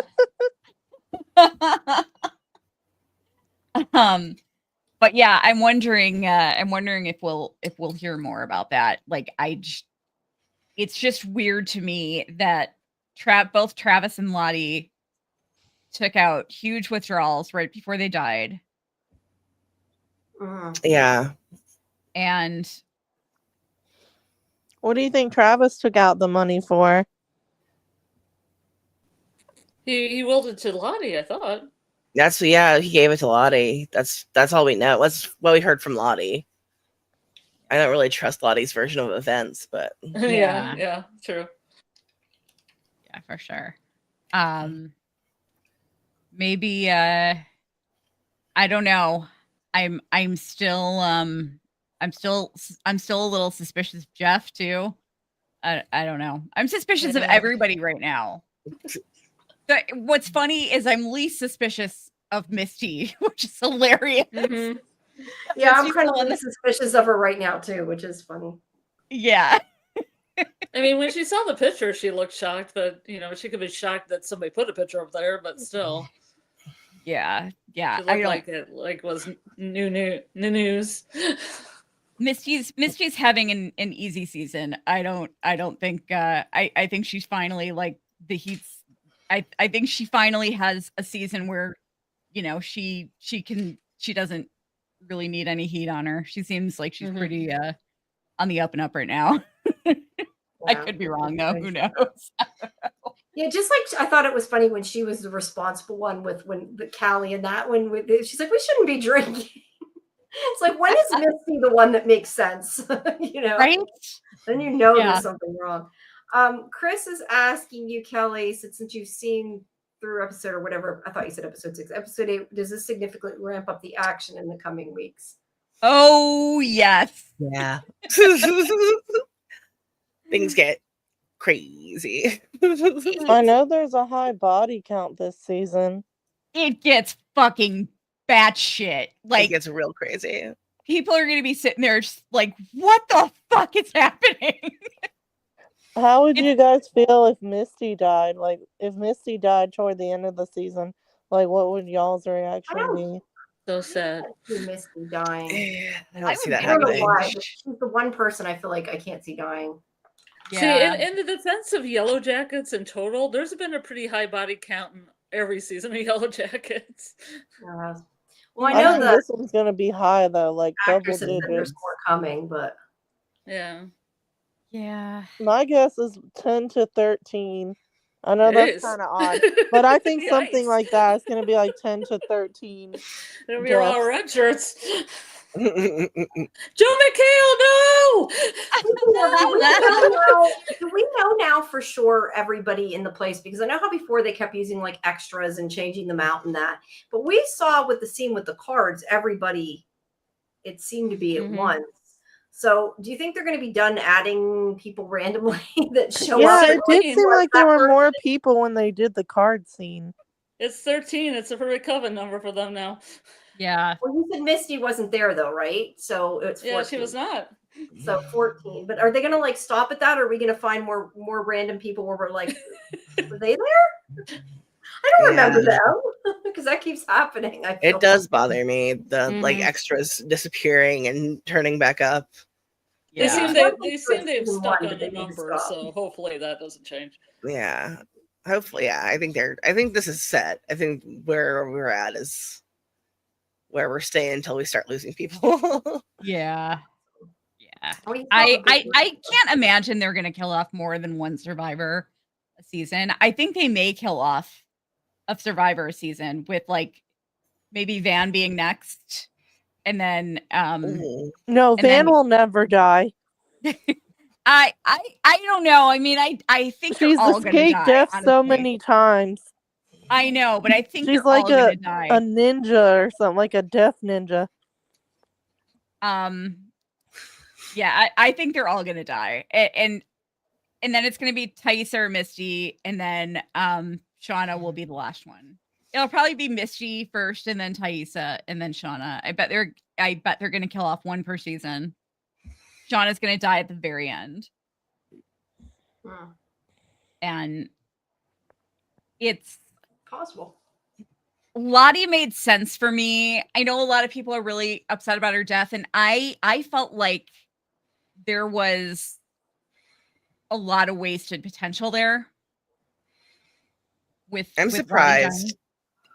But yeah, I'm wondering if we'll hear more about that. It's just weird to me that both Travis and Lottie took out huge withdrawals right before they died. Yeah. And what do you think Travis took out the money for? He willed it to Lottie, I thought. He gave it to Lottie. That's all we know. That's what we heard from Lottie. I don't really trust Lottie's version of events, but yeah, true. Yeah, for sure. Maybe I don't know. I'm still a little suspicious of Jeff too. I don't know. I'm suspicious of everybody right now. What's funny is I'm least suspicious of Misty, which is hilarious. Mm-hmm. Yeah, I'm kind of suspicious of her right now too, which is funny. Yeah. I mean, when she saw the picture, she looked shocked, but she could be shocked that somebody put a picture up there, but still. Yeah. She looked like it was new news. Misty's having an easy season. I don't think I think she's finally like the heat's I think she finally has a season where she doesn't really need any heat on her. She seems like she's pretty on the up and up right now. I could be wrong though. Who knows? Yeah, just like I thought it was funny when she was the responsible one with Callie and that one. She's like, we shouldn't be drinking. It's like, when is Misty the one that makes sense? Right? Then there's something wrong. Chris is asking you, Kelly, since you've seen through episode or whatever, I thought you said episode 6, episode 8, does this significantly ramp up the action in the coming weeks? Oh yes. Yeah. Things get crazy. I know there's a high body count this season. It gets fucking batshit. Like, it gets real crazy. People are gonna be sitting there just like, what the fuck is happening? How would you guys feel if Misty died? Like, if Misty died toward the end of the season, like, what would y'all's reaction be? So sad. Misty dying. I don't see that I don't know happening. why, but she's the one person I feel like I can't see dying. Yeah. See, in the defense of Yellowjackets in total, there's been a pretty high body count in every season of Yellowjackets. Well, I know that this one's gonna be high though, like double digits. There's more coming, but yeah. My guess is 10 to 13. I know that's kind of odd, but I think something like that is going to be like 10 to 13. It'll be all red shirts. Joe McHale, no! Do we know now for sure everybody in the place? Because I know how before they kept using like extras and changing them out and that. But we saw with the scene with the cards, everybody, it seemed to be at once. So do you think they're going to be done adding people randomly that show up? Yeah, it did seem like there were more people when they did the card scene. It's 13. It's a pretty coven number for them now. Yeah. Well, you said Misty wasn't there though, right? So it's 14. Yeah, she was not. So 14. But are they going to like stop at that, or are we going to find more random people where we're like, were they there? I don't remember them because that keeps happening. It does bother me, the like extras disappearing and turning back up. Yeah. They seem they've stuck on the number, so hopefully that doesn't change. Yeah. Hopefully, yeah. I think this is set. I think where we're at is where we're staying until we start losing people. Yeah. I can't imagine they're gonna kill off more than one Survivor a season. I think they may kill off a Survivor a season with like maybe Van being next. And then no, Van will never die. I don't know. I mean, I think she's all escaped die, death honestly. so many times. I know, but I think she's like a ninja or something, like a death ninja. Yeah, I think they're all gonna die, and then it's gonna be Taissa or Misty, and then Shauna will be the last one. It'll probably be Misty first, and then Taissa, and then Shauna. I bet they're gonna kill off one per season. Shauna's gonna die at the very end. And it's possible. Lottie made sense for me. I know a lot of people are really upset about her death, and I felt like there was a lot of wasted potential there. I'm surprised.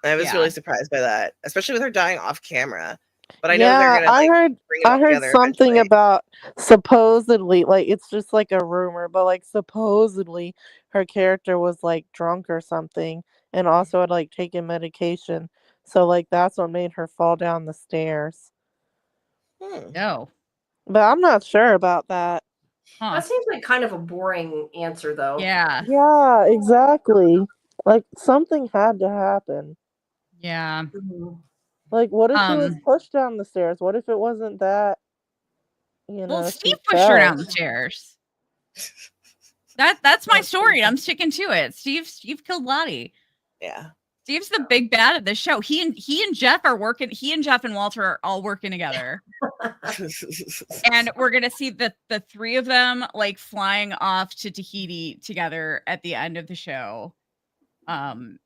I was really surprised by that, especially with her dying off camera. But I know they're gonna. I heard something about supposedly, like it's just like a rumor, but like supposedly her character was like drunk or something, and also had like taken medication. So like that's what made her fall down the stairs. No, but I'm not sure about that. That seems like kind of a boring answer, though. Yeah. Yeah, exactly. Like something had to happen. Yeah. Like, what if she was pushed down the stairs? What if it wasn't that? Well, Steve pushed her down the stairs. That's my story. I'm sticking to it. Steve killed Lottie. Yeah. Steve's the big bad of the show. He and Jeff are working. He and Jeff and Walter are all working together. And we're gonna see the three of them like flying off to Tahiti together at the end of the show. And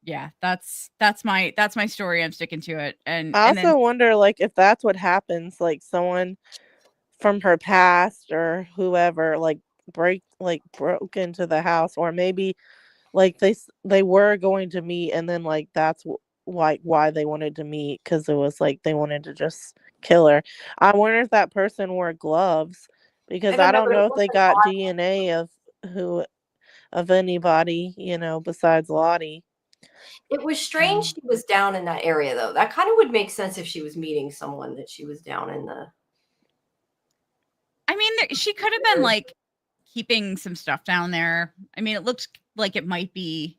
yeah, that's my story. I'm sticking to it. And I also then, wonder, like, if that's what happens, like someone from her past or whoever, like broke into the house, or maybe like they were going to meet, and then like that's like why they wanted to meet, because it was like they wanted to just kill her. I wonder if that person wore gloves, because I don't know if they got DNA of anybody, besides Lottie. It was strange she was down in that area, though. That kind of would make sense if she was meeting someone that she was down in the. I mean, she could have been like keeping some stuff down there. I mean, it looks like it might be.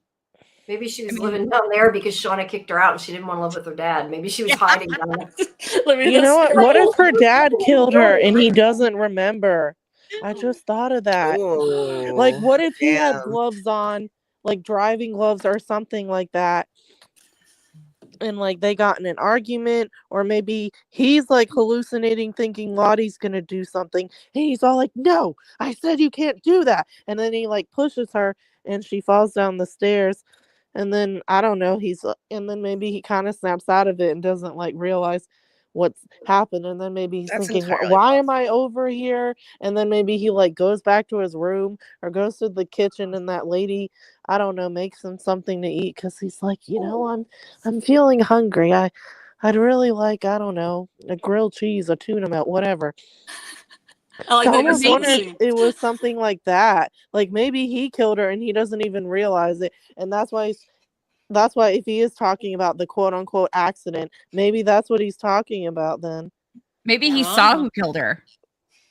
Maybe she was living down there because Shauna kicked her out and she didn't want to live with her dad. Maybe she was hiding down there. You know what? What if her dad killed her and he doesn't remember? I just thought of that. Ooh, like, what if he had damn. gloves on, like driving gloves or something like that? And like they got in an argument, or maybe he's like hallucinating, thinking Lottie's gonna do something. And he's all like, "No, I said you can't do that." And then he like pushes her and she falls down the stairs. And then I don't know, and then maybe he kind of snaps out of it and doesn't like realize what's happened. And then maybe he's thinking, why am I over here? And then maybe he like goes back to his room or goes to the kitchen, and that lady, I don't know, makes him something to eat, because he's like, I'm feeling hungry. I'd really like, I don't know, a grilled cheese, a tuna melt, whatever. I like I that you're almost wonder if saying. it was something like that. Like maybe he killed her and he doesn't even realize it, and that's why if he is talking about the quote unquote accident, maybe that's what he's talking about then. Maybe he saw who killed her.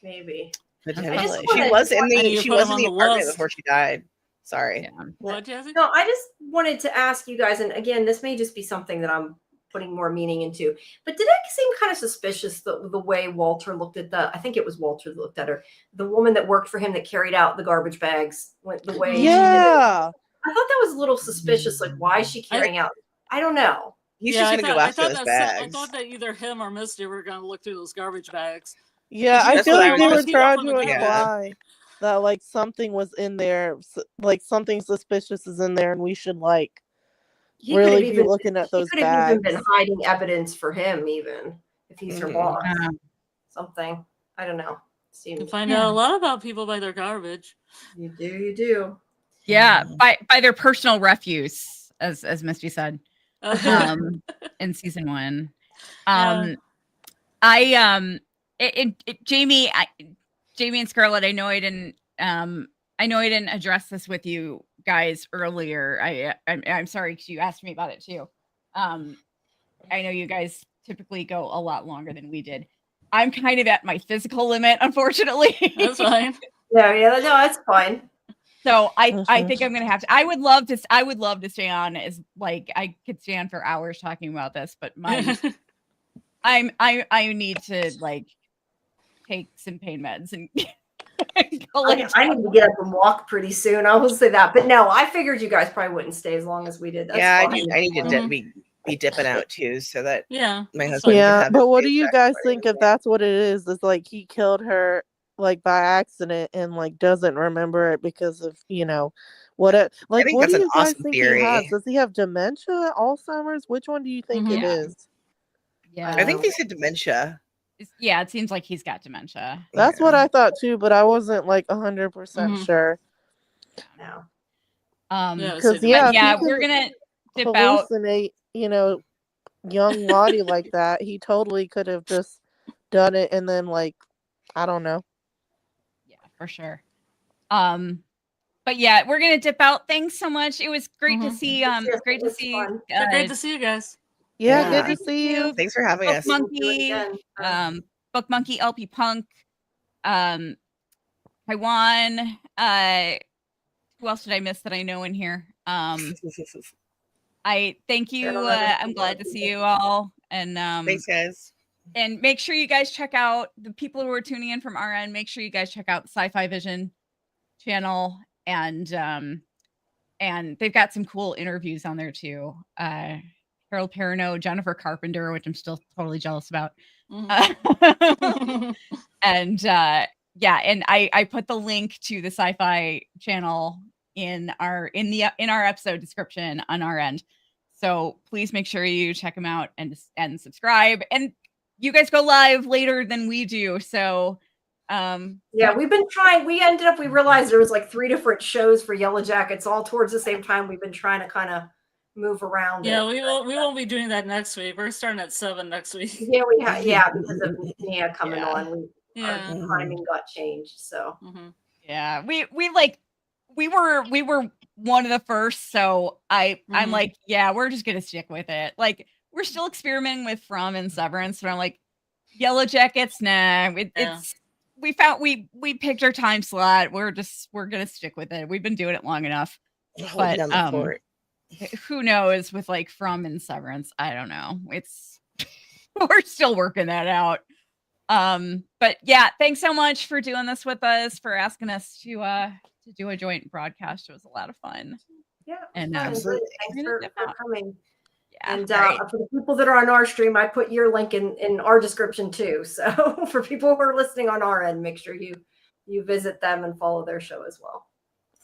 Maybe. Potentially. She was in the apartment before she died. Sorry. Yeah. What, Jesse? No, I just wanted to ask you guys, and again, this may just be something that I'm putting more meaning into, but did it seem kind of suspicious the way Walter looked at I think it was Walter that looked at her, the woman that worked for him that carried out the garbage bags, the way Yeah. I thought that was a little suspicious. Like, why is she carrying out? I don't know. He's just going to go after those bags. I thought that either him or Misty were going to look through those garbage bags. Yeah, I feel like they were trying to imply that like something was in there, like something suspicious is in there, and we should like really be looking at those bags. He could have even been hiding evidence for him, even if he's her boss. Something. I don't know. You can find out a lot about people by their garbage. You do. Yeah, by their personal refuse, as Misty said, in season 1. Jamie and Scarlet, I know I didn't address this with you guys earlier. I'm sorry, because you asked me about it too. I know you guys typically go a lot longer than we did. I'm kind of at my physical limit, unfortunately. That's fine. No, that's fine. So I think I'm gonna have to. I would love to stay on, as like I could stay on for hours talking about this, but I need to like take some pain meds and I need to get up and walk pretty soon. I will say that, but no, I figured you guys probably wouldn't stay as long as we did. That's fine. I need to be dipping out too, so that my husband. Yeah, but what do you guys think if that's what it is? It's like he killed her like by accident and like doesn't remember it because of what do you guys think he has? Does he have dementia, Alzheimer's? Which one do you think it is? Yeah, I think they said dementia. Yeah, it seems like he's got dementia. That's what I thought too, but I wasn't like 100% sure. No. Because we're gonna dip hallucinate, young Lottie like that. He totally could have just done it, and then like, I don't know. Yeah, for sure. But yeah, we're gonna dip out. Thanks so much. It was great to see. Great to see. Great to see you guys. Yeah, good to see you. Thanks for having us. Book Monkey, LP Punk, Taiwan. Who else did I miss that I know in here? I thank you. I'm glad to see you all. And thanks, guys. And make sure you guys check out the people who are tuning in from our end. Make sure you guys check out the SciFi Vision channel and and they've got some cool interviews on there too. Harold Perrineau, Jennifer Carpenter, which I'm still totally jealous about. And and I put the link to the SciFi channel in our episode description on our end. So please make sure you check them out and subscribe. And you guys go live later than we do. So we've been trying. We realized there was like 3 different shows for Yellowjackets all towards the same time. We've been trying to kind of move around. Yeah, we won't be doing that next week. We're starting at 7 next week. Yeah, because of Nia coming on. Our timing got changed. So yeah, we were one of the first. So I'm like, yeah, we're just gonna stick with it. Like we're still experimenting with From and Severance, but I'm like, Yellowjackets, nah. We picked our time slot. We're gonna stick with it. We've been doing it long enough. But who knows with like From and Severance? I don't know. We're still working that out. But yeah, thanks so much for doing this with us, for asking us to do a joint broadcast. It was a lot of fun. Yeah, and thanks for coming. Yeah, and for the people that are on our stream, I put your link in our description too. So for people who are listening on our end, make sure you visit them and follow their show as well.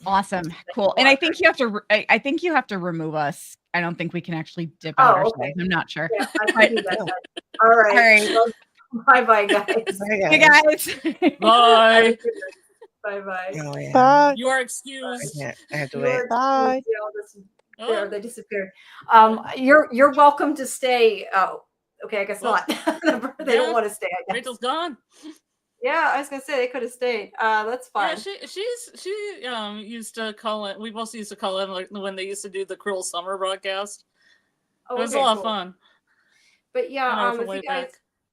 Awesome, cool. And I think you have to remove us. I don't think we can actually dip out ourselves. Okay. I'm not sure. Yeah, I can do that. All right. Bye, guys. Hey guys. Bye. Bye. Oh, yeah. Bye. You are excused. I have to wait. Bye. There, they disappeared. You're welcome to stay. Oh, okay. I guess not. They don't want to stay. I guess. Rachel's gone. Yeah, I was gonna say they could have stayed. That's fine. Yeah, she used to call it. We both used to call it like when they used to do the Cruel Summer broadcast. It was a lot of fun. But yeah, if you guys,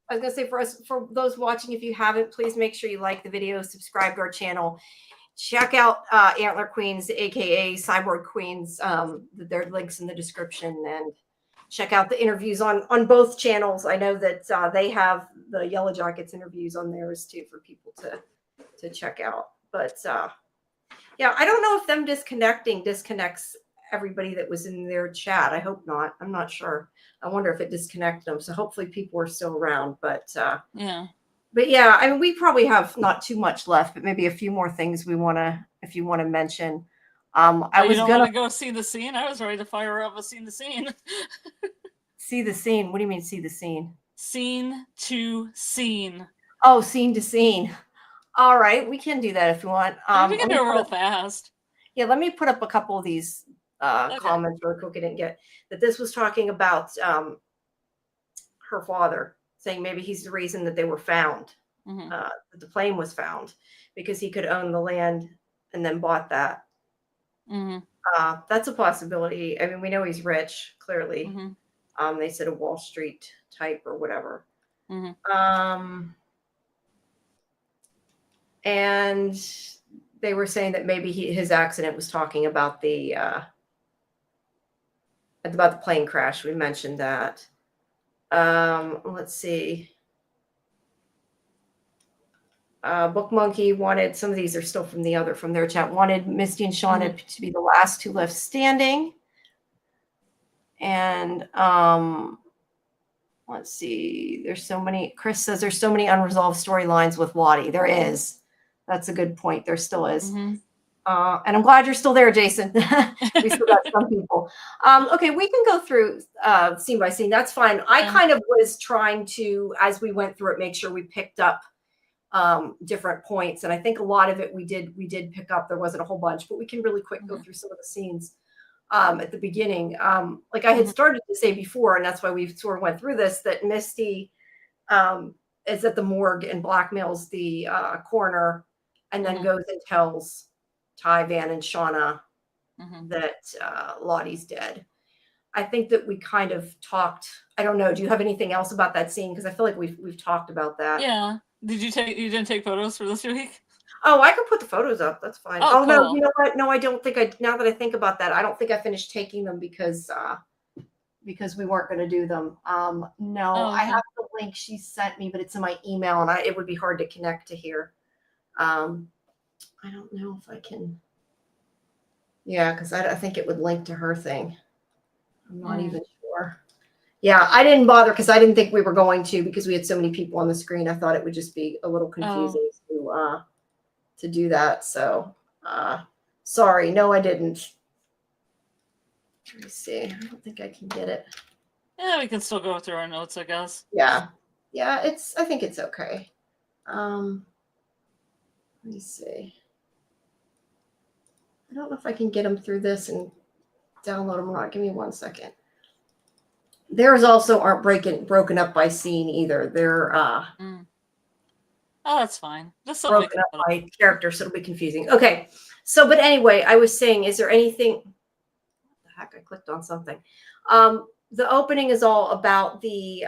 I was gonna say for those watching, if you haven't, please make sure you like the video, subscribe to our channel, check out Antler Queens, aka Cyborg Queens. There are links in the description, and check out the interviews on both channels. I know that they have the Yellowjackets interviews on theirs too for people to check out. But yeah, I don't know if them disconnects everybody that was in their chat. I hope not. I'm not sure. I wonder if it disconnected them. So hopefully people are still around. But yeah. But yeah, I mean, we probably have not too much left, but maybe a few more things if you want to mention. I was gonna go see the scene. I was ready to fire up a scene to scene. See the scene. What do you mean see the scene? Scene to scene. Oh, scene to scene. All right, we can do that if you want. We can do it real fast. Yeah, let me put up a couple of these comments real quick. I didn't get that this was talking about her father, saying maybe he's the reason that they were found, that the plane was found, because he could own the land and then bought that. That's a possibility. I mean, we know he's rich, clearly. They said a Wall Street type or whatever. And they were saying that maybe his accident was talking about the plane crash. We mentioned that. Let's see. Book Monkey wanted, some of these are still from their chat, wanted Misty and Shauna to be the last two left standing. And let's see, Chris says there's so many unresolved storylines with Lottie. There is. That's a good point. There still is. And I'm glad you're still there, Jason. We still got some people. Okay, we can go through scene by scene. That's fine. I kind of was trying to, as we went through it, make sure we picked up different points. And I think a lot of it we did pick up. There wasn't a whole bunch, but we can really quick go through some of the scenes at the beginning. Like I had started to say before, and that's why we sort of went through this, that Misty is at the morgue and blackmails the coroner, and then goes and tells Ty, Van, and Shauna that Lottie's dead. I think that we kind of talked. I don't know. Do you have anything else about that scene? Because I feel like we've talked about that. Yeah. You didn't take photos for this week? Oh, I can put the photos up. That's fine. Oh, cool. No, you know what? No, I don't think now that I think about that, I don't think I finished taking them because we weren't going to do them. No, okay. I have the link she sent me, but it's in my email, and it would be hard to connect to here. I don't know if I can. Yeah, because I think it would link to her thing. I'm not even sure. Yeah, I didn't bother because I didn't think we were going to because we had so many people on the screen. I thought it would just be a little confusing to do that. So sorry. No, I didn't. Let me see. I don't think I can get it. Yeah, we can still go through our notes, I guess. Yeah. Yeah, I think it's okay. Let me see. I don't know if I can get them through this and download them or not. Give me 1 second. Theirs also aren't broken up by scene either. They're Oh, that's fine. Just broken up by character, so it'll be confusing. Okay. So, but anyway, I was saying, is there anything? What the heck? I clicked on something. The opening is all about the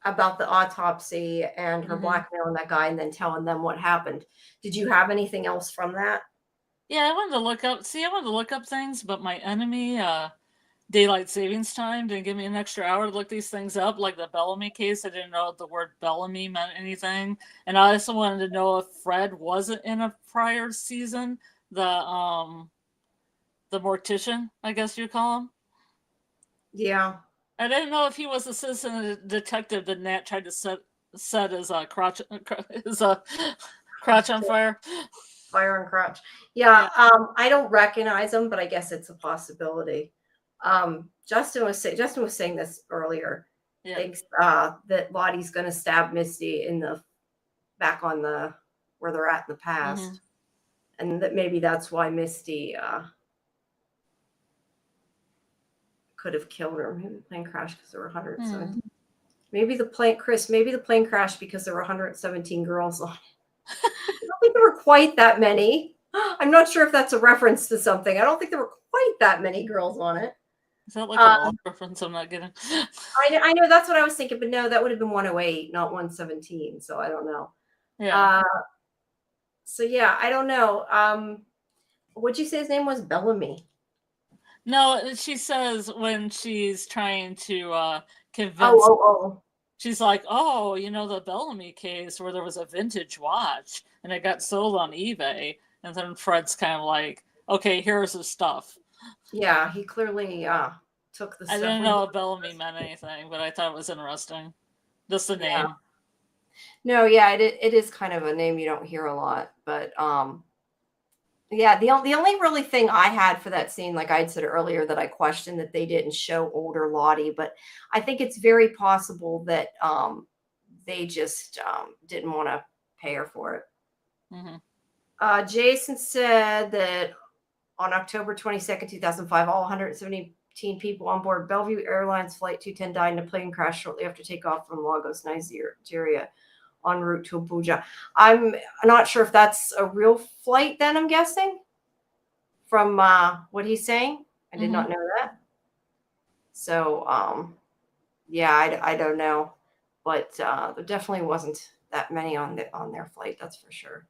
autopsy and her blackmailing that guy and then telling them what happened. Did you have anything else from that? Yeah, I wanted to look up things, but my enemy, daylight savings time, didn't give me an extra hour to look these things up. Like the Bellamy case, I didn't know if the word Bellamy meant anything. And I also wanted to know if Fred wasn't in a prior season, the mortician, I guess you call him. Yeah. I didn't know if he was a citizen detective that Nat tried to set his crotch on fire. Fire and crotch. Yeah. I don't recognize him, but I guess it's a possibility. Justin was saying this earlier. Yeah. Thinks that Lottie's going to stab Misty back on where they're at in the past, and that maybe that's why Misty could have killed her. Maybe the plane crashed because there were 117. Maybe the plane crashed because there were 117 girls on it. I don't think there were quite that many. I'm not sure if that's a reference to something. I don't think there were quite that many girls on it. Is that like a long reference I'm not getting? I know that's what I was thinking, but no, that would have been 108, not 117. So I don't know. Yeah. So yeah, I don't know. What'd you say his name was? Bellamy. No, she says when she's trying to convince. She's like, oh, the Bellamy case where there was a vintage watch and it got sold on eBay. And then Fred's kind of like, okay, here's his stuff. Yeah, he clearly took the stuff. I didn't know if Bellamy meant anything, but I thought it was interesting. Just the name. No, yeah, it is kind of a name you don't hear a lot. But yeah, the only really thing I had for that scene, like I'd said earlier, that I questioned that they didn't show older Lottie, but I think it's very possible that they just didn't want to pay her for it. Jason said that on October 22nd, 2005, all 117 people on board Bellevue Airlines Flight 210 died in a plane crash shortly after takeoff from Lagos, Nigeria, en route to Abuja. I'm not sure if that's a real flight then, I'm guessing, from what he's saying. I did not know that. So, yeah, I don't know. But there definitely wasn't that many on their flight, that's for sure.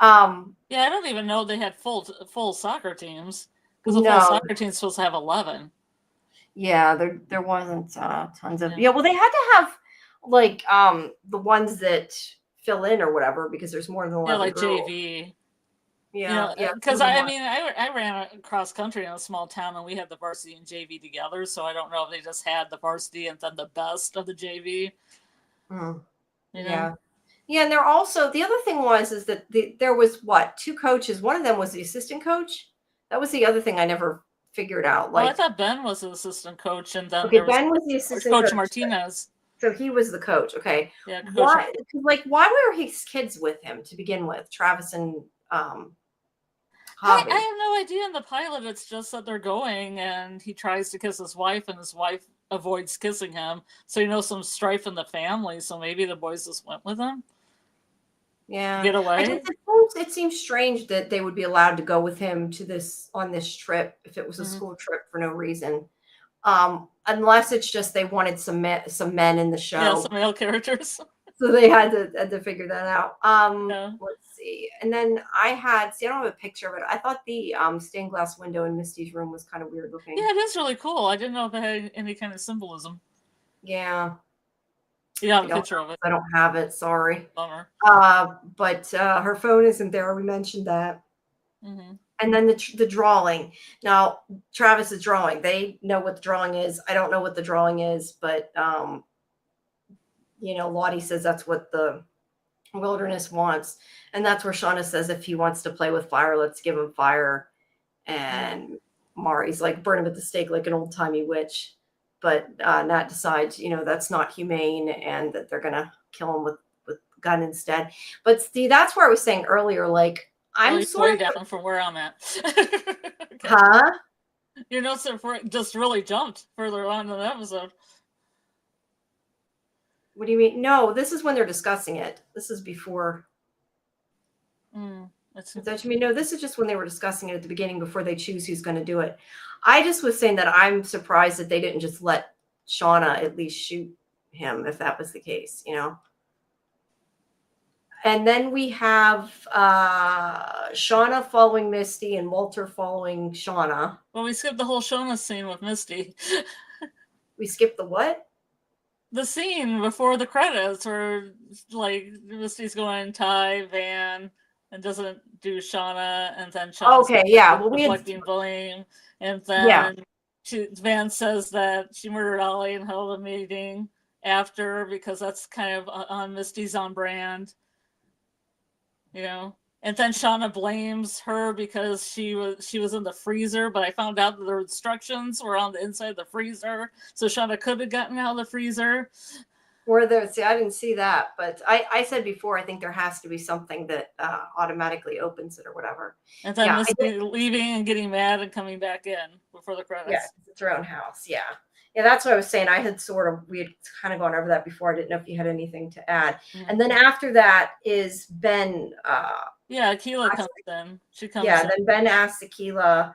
Yeah, I don't even know they had full soccer teams, because the full soccer team's supposed to have 11. Yeah, there wasn't tons of. Yeah, well, they had to have like the ones that fill in or whatever, because there's more than 11 Yeah, like girls. JV. Yeah, because I ran across country in a small town and we had the varsity and JV together, so I don't know if they just had the varsity and then the best of the JV. Yeah, and they're also, the other thing is that there was two coaches. One of them was the assistant coach. That was the other thing I never figured out. Like, I thought Ben was the assistant coach, and then Ben was the assistant coach Martinez. So he was the coach. Okay. Yeah. Why were his kids with him to begin with? Travis and Hobby. I have no idea in the pilot. It's just that they're going and he tries to kiss his wife and his wife avoids kissing him. So some strife in the family. So maybe the boys just went with him. Yeah. Get away. It seems strange that they would be allowed to go with him on this trip if it was a school trip for no reason. Unless it's just they wanted some men in the show. Yeah, some male characters. So they had to figure that out. Let's see. And then I don't have a picture of it. I thought the stained glass window in Misty's room was kind of weird looking. Yeah, it is really cool. I didn't know if it had any kind of symbolism. Yeah. You have a picture of it. I don't have it. Sorry. Bummer. But her phone isn't there. We mentioned that. And then the drawing. Now, Travis is drawing. They know what the drawing is. I don't know what the drawing is, but Lottie says that's what the wilderness wants. And that's where Shauna says if he wants to play with fire, let's give him fire. And Mari's like, burn him at the stake like an old-timey witch. But Nat decides, that's not humane and that they're going to kill him with a gun instead. But see, that's where I was saying earlier, like, I'm sort of down from where I'm at. Huh? Your notes just really jumped further on in the episode. What do you mean? No, this is when they're discussing it. This is before. Is that what you mean? No, this is just when they were discussing it at the beginning before they choose who's going to do it. I just was saying that I'm surprised that they didn't just let Shauna at least shoot him if that was the case, And then we have Shauna following Misty and Walter following Shauna. Well, we skipped the whole Shauna scene with Misty. We skipped the what? The scene before the credits where, like, Misty's going Tai, Van, and doesn't do Shauna, and then Shauna's deflecting blame, and then Van says that she murdered Ollie and held a meeting after because that's kind of on Misty's on brand. And then Shauna blames her because she was in the freezer, but I found out that the instructions were on the inside of the freezer, so Shauna could have gotten out of the freezer. See, I didn't see that, but I said before, I think there has to be something that automatically opens it or whatever. And then Misty leaving and getting mad and coming back in before the credits. Yeah, it's her own house. Yeah. Yeah, that's what I was saying. We had kind of gone over that before. I didn't know if you had anything to add. Mm-hmm. And then after that is Ben. Akilah comes in. She comes in. Then Ben asks Akilah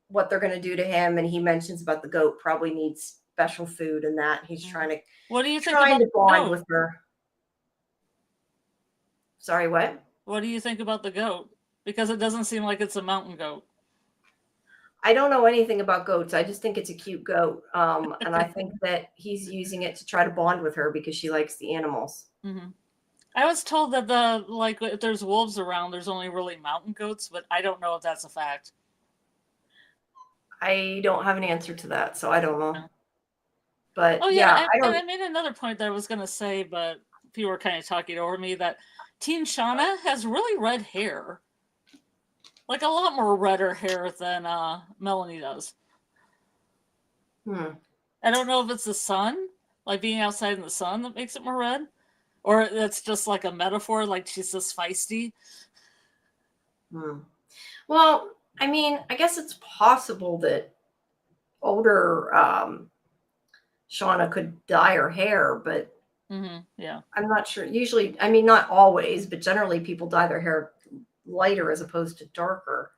what they're going to do to him. And he mentions about the goat probably needs special food and that. He's trying to bond with her. Sorry, what? What do you think about the goat? Because it doesn't seem like it's a mountain goat. I don't know anything about goats. I just think it's a cute goat. And I think that he's using it to try to bond with her because she likes the animals. Mm-hmm. I was told that if there's wolves around, there's only really mountain goats, but I don't know if that's a fact. I don't have an answer to that, so I don't know. No. But I made another point that I was going to say, but people were kind of talking over me, that Teen Shauna has really red hair. Like a lot more redder hair than Melanie does. I don't know if it's the sun, like being outside in the sun that makes it more red, or that's just like a metaphor, like she's just feisty. Well, I mean, I guess it's possible that older Shauna could dye her hair, but I'm not sure. Usually, I mean, not always, but generally people dye their hair lighter as opposed to darker.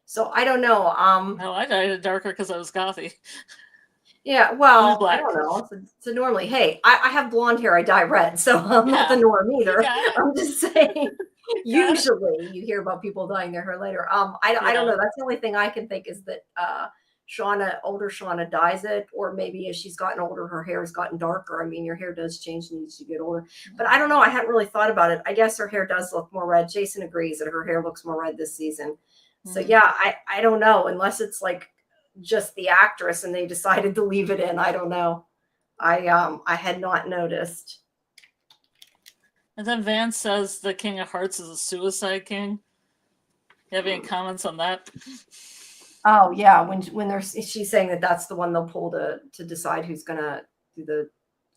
So I don't know. No, I dyed it darker because I was gothy. Yeah, well, I don't know. So normally, hey, I have blonde hair. I dye red, so I'm not the norm either. I'm just saying. Usually, you hear about people dyeing their hair later. I don't know. That's the only thing I can think is that older Shauna dyes it, or maybe as she's gotten older, her hair has gotten darker. I mean, your hair does change as you get older. But I don't know. I hadn't really thought about it. I guess her hair does look more red. Jason agrees that her hair looks more red this season. So yeah, I don't know, unless it's like just the actress and they decided to leave it in. I don't know. I had not noticed. And then Van says the King of Hearts is a suicide king. You have any comments on that? Oh yeah, when she's saying that that's the one they'll pull to decide who's gonna do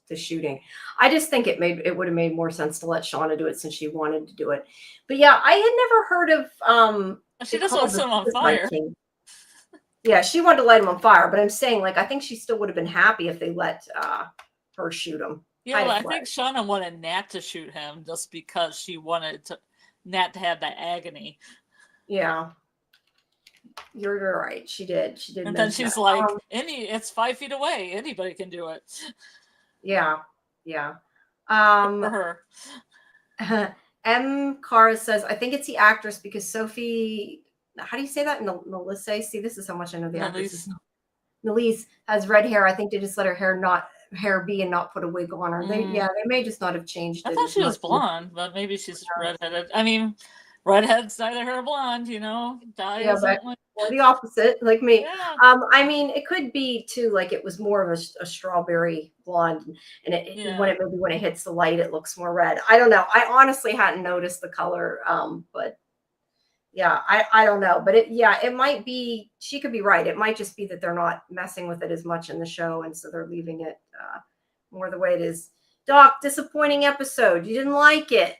the shooting. I just think it would have made more sense to let Shauna do it since she wanted to do it. But yeah, I had never heard of she just wants him on fire. Yeah, she wanted to light him on fire, but I'm saying, like, I think she still would have been happy if they let her shoot him. Yeah, well, I think Shauna wanted Nat to shoot him just because she wanted Nat to have that agony. Yeah. You're right. She did. And then she's like, it's 5 feet away. Anybody can do it. Yeah. Yeah. For her. M. Cara says, I think it's the actress because Sophie, how do you say that? Melissa? See, this is how much I know the actress. Melise has red hair. I think they just let her hair be and not put a wig on her. They may just not have changed it. I thought she was blonde, but maybe she's redheaded. I mean, redheads dye their hair blonde, you know. Dye Yeah, isn't like, or the opposite, like me. yeah. I mean, it could be too, like it was more of a strawberry blonde, and when it hits the light, it looks more red. I don't know. I honestly hadn't noticed the color, but yeah, I don't know. But it might be. She could be right. It might just be that they're not messing with it as much in the show, and so they're leaving it more the way it is. Doc, disappointing episode. You didn't like it.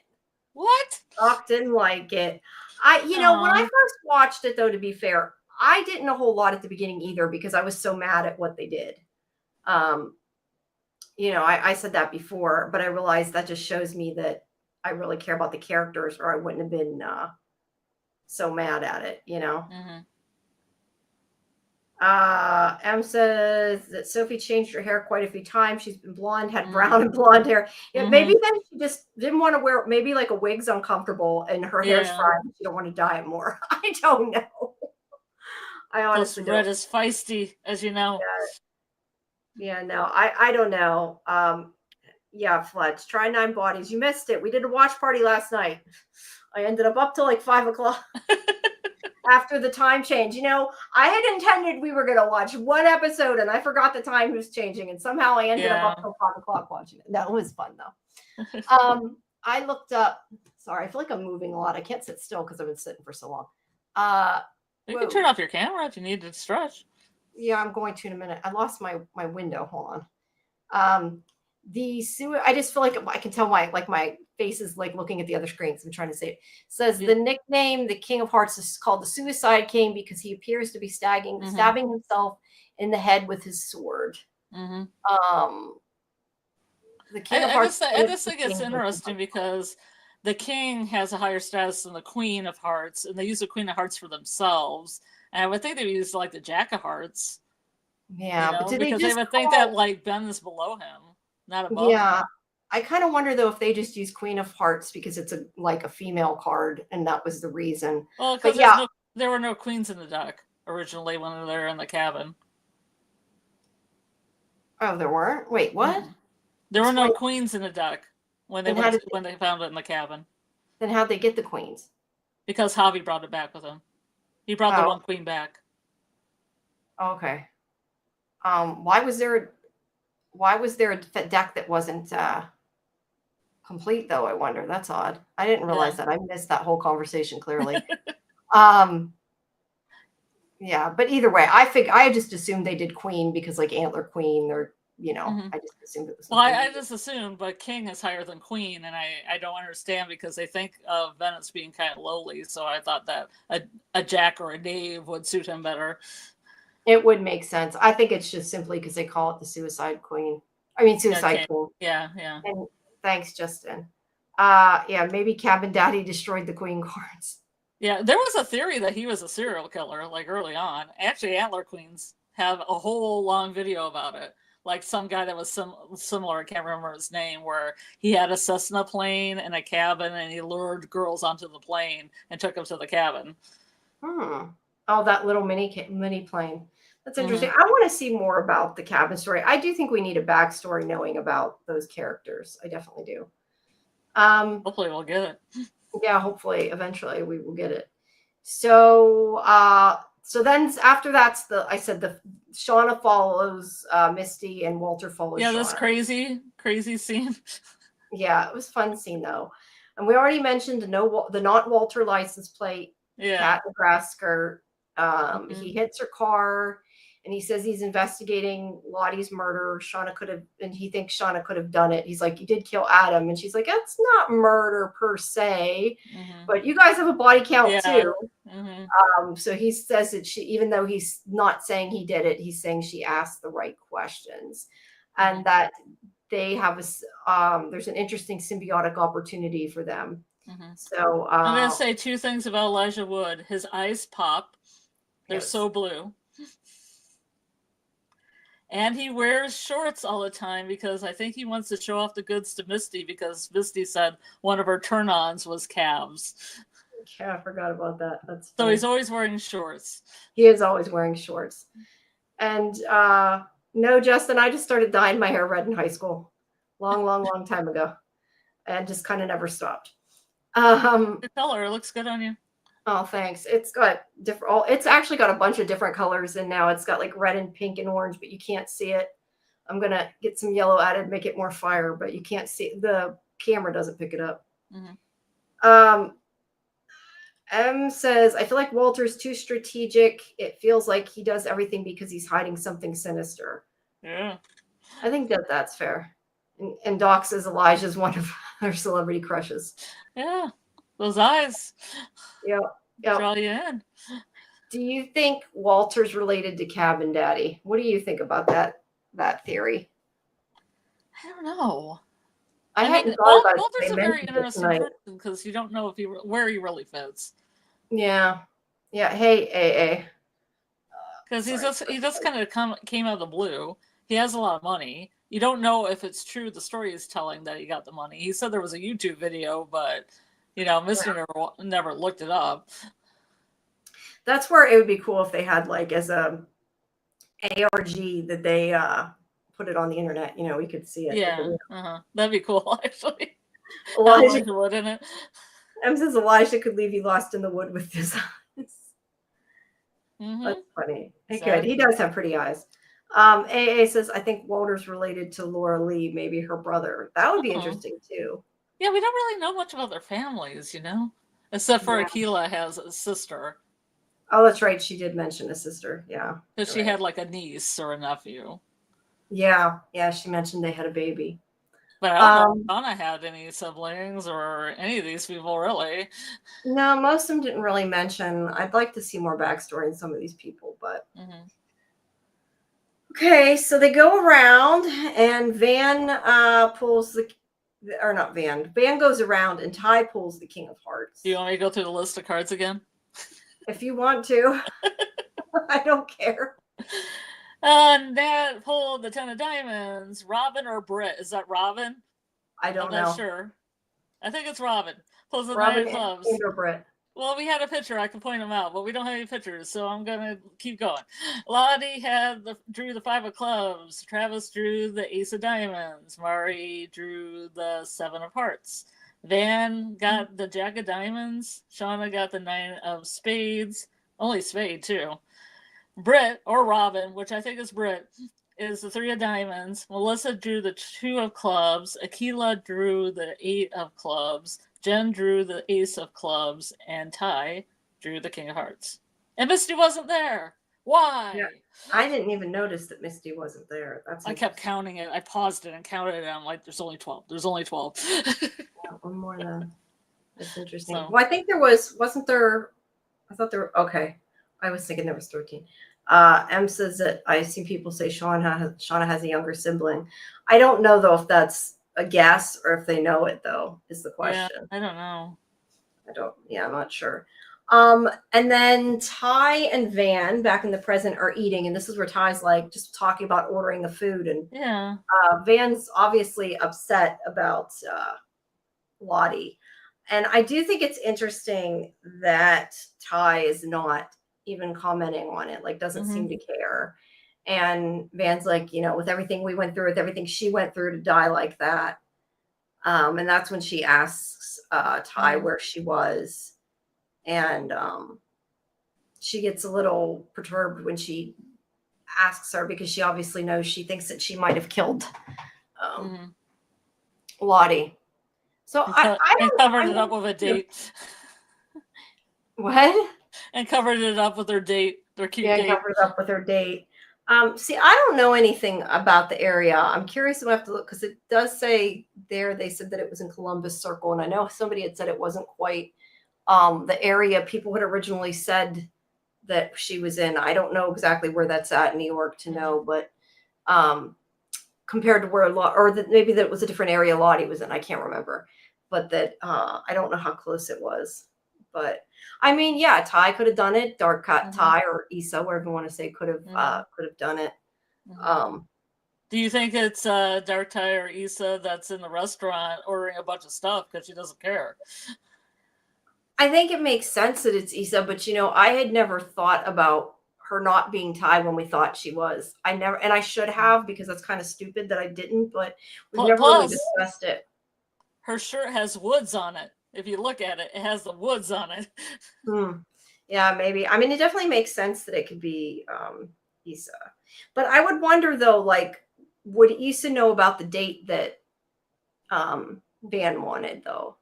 What? Doc didn't like it. When I first watched it, though, to be fair, I didn't a whole lot at the beginning either because I was so mad at what they did. I said that before, but I realized that just shows me that I really care about the characters, or I wouldn't have been so mad at it, Mm-hmm. M says that Sophie changed her hair quite a few times. She's been blonde, had brown and blonde hair. Yeah, maybe then she just didn't want to wear, maybe like a wig's uncomfortable and her hair's fried. She don't want to dye it more. I don't know. I honestly red is feisty, as you know. Yeah, no, I don't know. Yeah, Fletch, try 9 bodies. You missed it. We did a watch party last night. I ended up till like 5 o'clock. After the time change, I had intended we were going to watch one episode and I forgot the time was changing. And somehow I ended up till 5 o'clock watching it. That was fun though. I looked up, sorry, I feel like I'm moving a lot. I can't sit still because I've been sitting for so long. You can turn off your camera if you need to stretch. Yeah, I'm going to in a minute. I lost my window. Hold on. I just feel like I can tell my face is like looking at the other screens. I'm trying to say it. Says the nickname, the King of Hearts, is called the Suicide King because he appears to be stabbing himself in the head with his sword. Mm-hmm. The King of Hearts. I just think it's interesting because the King has a higher status than the Queen of Hearts, and they use the Queen of Hearts for themselves. And I would think they would use like the Jack of Hearts. Yeah, but because they would think that like Ben is below him. Not above. Yeah, I kind of wonder though if they just use Queen of Hearts because it's a female card, and that was the reason. Well, because there were no queens in the deck originally when they were in the cabin. Oh, there weren't. Wait, what? There were no queens in the deck when they found it in the cabin. Then how'd they get the queens? Because Javi brought it back with him. He brought the one queen back. Okay. Why was there a deck that wasn't complete though? I wonder. That's odd. I didn't realize that. I missed that whole conversation clearly. Yeah, but either way, I just assumed they did Queen because like Antler Queen or I just assumed it was. Well, I just assumed, but King is higher than Queen, and I don't understand because they think of Venice being kind of lowly. So I thought that a Jack or a Dave would suit him better. It would make sense. I think it's just simply because they call it the Suicide Queen. I mean, Suicide King. Yeah. And thanks, Justin. Maybe Cabin Daddy destroyed the Queen cards. Yeah, there was a theory that he was a serial killer, like early on. Actually, Antler Queens have a whole long video about it. Like some guy that was similar, I can't remember his name, where he had a Cessna plane and a cabin, and he lured girls onto the plane and took them to the cabin. Oh, that little mini plane. That's interesting. I want to see more about the cabin story. I do think we need a backstory knowing about those characters. I definitely do. Hopefully we'll get it. Yeah, hopefully eventually we will get it. So then after that's the Shauna follows Misty and Walter follows Shauna. This crazy scene. Yeah, it was a fun scene though. And we already mentioned the not Walter license plate. Yeah. Cat in the grass skirt. He hits her car and he says he's investigating Lottie's murder. And he thinks Shauna could have done it. He's like, you did kill Adam. And she's like, that's not murder per se, but you guys have a body count too. So he says that even though he's not saying he did it, he's saying she asked the right questions and that they have there's an interesting symbiotic opportunity for them. So I'm going to say 2 things about Elijah Wood. His eyes pop. They're so blue. And he wears shorts all the time because I think he wants to show off the goods to Misty because Misty said one of her turn-ons was calves. Yeah, I forgot about that. That's so funny. He's always wearing shorts. He is always wearing shorts. And no, Justin, I just started dyeing my hair red in high school. Long time ago. And just kind of never stopped. The color looks good on you. Oh, thanks. It's got different. It's actually got a bunch of different colors, and now it's got like red and pink and orange, but you can't see it. I'm gonna get some yellow added, make it more fire, but you can't see. The camera doesn't pick it up. M says, I feel like Walter's too strategic. It feels like he does everything because he's hiding something sinister. Yeah. I think that's fair. And Doc says Elijah's one of their celebrity crushes. Yeah. Those eyes. Yep. Draw you in. Do you think Walter's related to Cabin Daddy? What do you think about that theory? I don't know. I hadn't thought about Walter's it. a very interesting person because you don't know if where he really fits. Yeah. Hey, AA. Because he just kind of came out of the blue. He has a lot of money. You don't know if it's true the story is telling that he got the money. He said there was a YouTube video, but Mr. never looked it up. That's where it would be cool if they had like as a ARG that they put it on the internet. We could see it. Yeah, that'd be cool actually. Elijah, wouldn't it? M says Elijah could leave you lost in the wood with his eyes. That's funny. Good. He does have pretty eyes. AA says, I think Walter's related to Laura Lee, maybe her brother. That would be interesting too. Yeah, we don't really know much about their families, except for Akilah has a sister. Oh, that's right. She did mention a sister. Yeah. Because she had like a niece or a nephew. Yeah. She mentioned they had a baby. But I don't know if Donna had any siblings or any of these people, really. No, most of them didn't really mention. I'd like to see more backstory in some of these people, but... Okay, so they go around and Van Van goes around and Tai pulls the King of Hearts. Do you want me to go through the list of cards again? If you want to. I don't care. Nat pulled the 10 of diamonds. Robin or Britt? Is that Robin? I don't know. I'm not sure. I think it's Robin. Pulls the Robin 9 of clubs. Or Britt. Well, we had a picture. I can point them out, but we don't have any pictures, so I'm going to keep going. Lottie drew the 5 of clubs. Travis drew the ace of diamonds. Mari drew the 7 of hearts. Van got the jack of diamonds. Shauna got the 9 of spades. Only spade, too. Britt, or Robin, which I think is Britt, is the 3 of diamonds. Melissa drew the 2 of clubs. Akilah drew the 8 of clubs. Jen drew the ace of clubs, and Tai drew the king of hearts. And Misty wasn't there. Why? Yeah, I didn't even notice that Misty wasn't there. I kept counting it. I paused it and counted it. And I'm like, there's only 12. There's only 12. One more then. That's interesting. So, well, I think there wasn't there? I thought there were, okay. I was thinking there was 13. M says that I've seen people say Shauna has a younger sibling. I don't know though if that's a guess or if they know it though, is the question. Yeah, I don't know. I'm not sure. And then Tai and Van back in the present are eating, and this is where Ty's like just talking about ordering the food, and Van's obviously upset about Lottie. And I do think it's interesting that Tai is not even commenting on it, like doesn't seem to care. And Van's like, with everything we went through, with everything she went through to die like that. And that's when she asks Tai where she was. And she gets a little perturbed when she asks her, because she obviously knows, she thinks that she might have killed Lottie. So I covered it up with a date. What? And covered it up with her date. Their cute date. Yeah, covered it up with her date. See, I don't know anything about the area. I'm curious. We'll have to look, because it does say there, they said that it was in Columbus Circle. And I know somebody had said it wasn't quite the area people had originally said that she was in. I don't know exactly where that's at in New York to know, but compared to where maybe that was a different area Lottie was in. I can't remember, but that I don't know how close it was. But I mean, yeah, Tai could have done it. Dark Cat Tai or Issa, whatever you want to say, could have done it. Do you think it's Dark Tai or Issa that's in the restaurant ordering a bunch of stuff because she doesn't care? I think it makes sense that it's Issa, but I had never thought about her not being Tai when we thought she was. And I should have, because that's kind of stupid that I didn't, but we never really discussed it. Her shirt has woods on it. If you look at it, it has the woods on it. Yeah, maybe. I mean, it definitely makes sense that it could be Issa. But I would wonder though, like, would Issa know about the date that Van wanted though?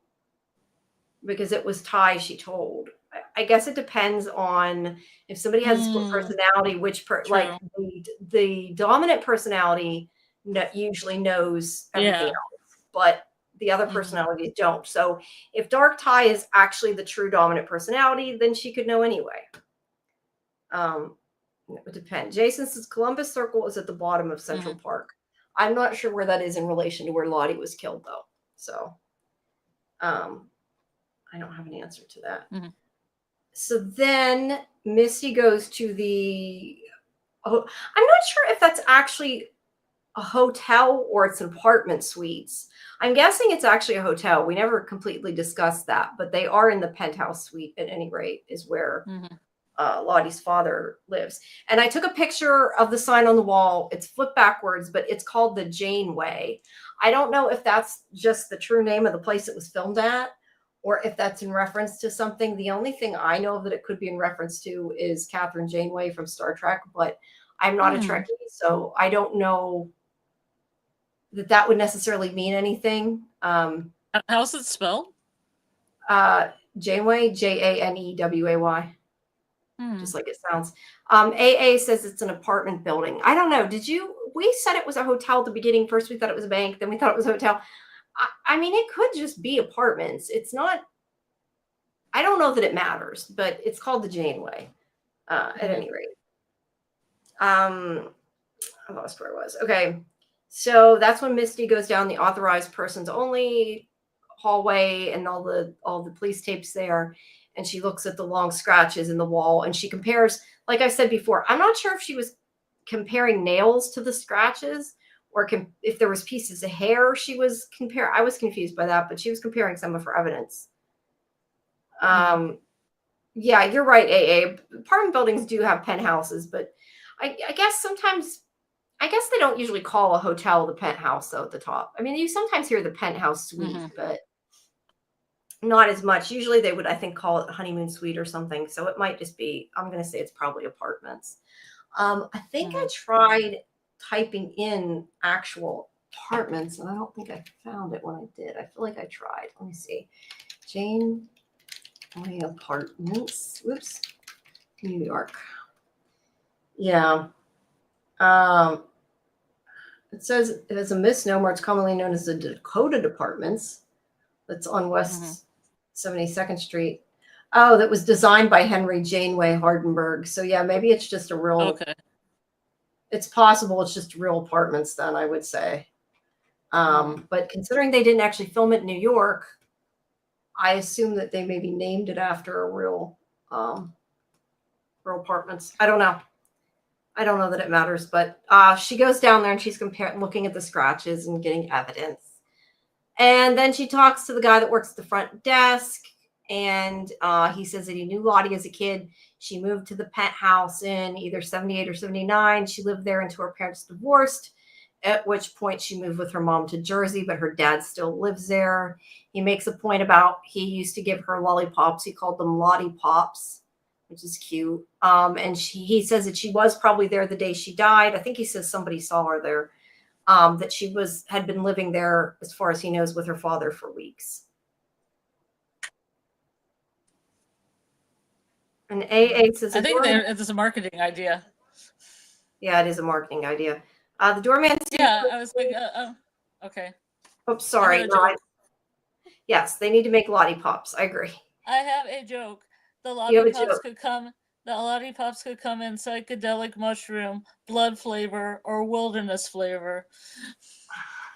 Because it was Tai she told. I guess it depends on if somebody has a split personality, which like the dominant personality usually knows everything else, but the other personalities don't. So if Dark Tai is actually the true dominant personality, then she could know anyway. It would depend. Jason says Columbus Circle is at the bottom of Central Park. I'm not sure where that is in relation to where Lottie was killed, though. So I don't have an answer to that. So then Misty goes to the. I'm not sure if that's actually a hotel or it's an apartment suites. I'm guessing it's actually a hotel. We never completely discussed that, but they are in the penthouse suite at any rate, is where Lottie's father lives. And I took a picture of the sign on the wall. It's flipped backwards, but it's called the Janeway. I don't know if that's just the true name of the place it was filmed at, or if that's in reference to something. The only thing I know of that it could be in reference to is Catherine Janeway from Star Trek, but I'm not a Trekkie, so I don't know that would necessarily mean anything. How's it spelled? Janeway, Janeway. Just like it sounds. AA says it's an apartment building. I don't know. We said it was a hotel at the beginning. First we thought it was a bank, then we thought it was a hotel. I mean, it could just be apartments. It's not, I don't know that it matters, but it's called the Janeway at any rate. I lost where I was. Okay. So that's when Misty goes down the authorized persons only hallway and all the police tapes there. And she looks at the long scratches in the wall and she compares, like I said before, I'm not sure if she was comparing nails to the scratches or if there was pieces of hair she was comparing. I was confused by that, but she was comparing some of her evidence. Yeah, you're right, AA. Apartment buildings do have penthouses, but I guess sometimes, I guess they don't usually call a hotel the penthouse though at the top. I mean, you sometimes hear the penthouse suite, but not as much. Usually they would, I think, call it honeymoon suite or something. So it might just be, I'm going to say it's probably apartments. I think I tried typing in actual apartments and I don't think I found it when I did. I feel like I tried. Let me see. Janeway Apartments. Whoops. New York. Yeah. It says it is a misnomer. It's commonly known as the Dakota Departments. That's on West 72nd Street. Oh, that was designed by Henry Janeway Hardenberg. So yeah, maybe it's just a real. Okay. It's possible it's just real apartments then, I would say. But considering they didn't actually film it in New York, I assume that they maybe named it after a real apartments. I don't know. I don't know that it matters, but she goes down there and she's looking at the scratches and getting evidence. And then she talks to the guy that works at the front desk, and he says that he knew Lottie as a kid. She moved to the penthouse in either 78 or 79. She lived there until her parents divorced, at which point she moved with her mom to Jersey, but her dad still lives there. He makes a point about he used to give her lollipops. He called them Lottie Pops, which is cute. And he says that she was probably there the day she died. I think he says somebody saw her there. That she had been living there, as far as he knows, with her father for weeks. And AA says, I think it's a marketing idea. Yeah, it is a marketing idea. The doorman. Yeah, I was like, okay. Oops, sorry. Yes, they need to make Lottie Pops. I agree. I have a joke. The Lottie Pops could come. The Lottie Pops could come in psychedelic mushroom, blood flavor, or wilderness flavor.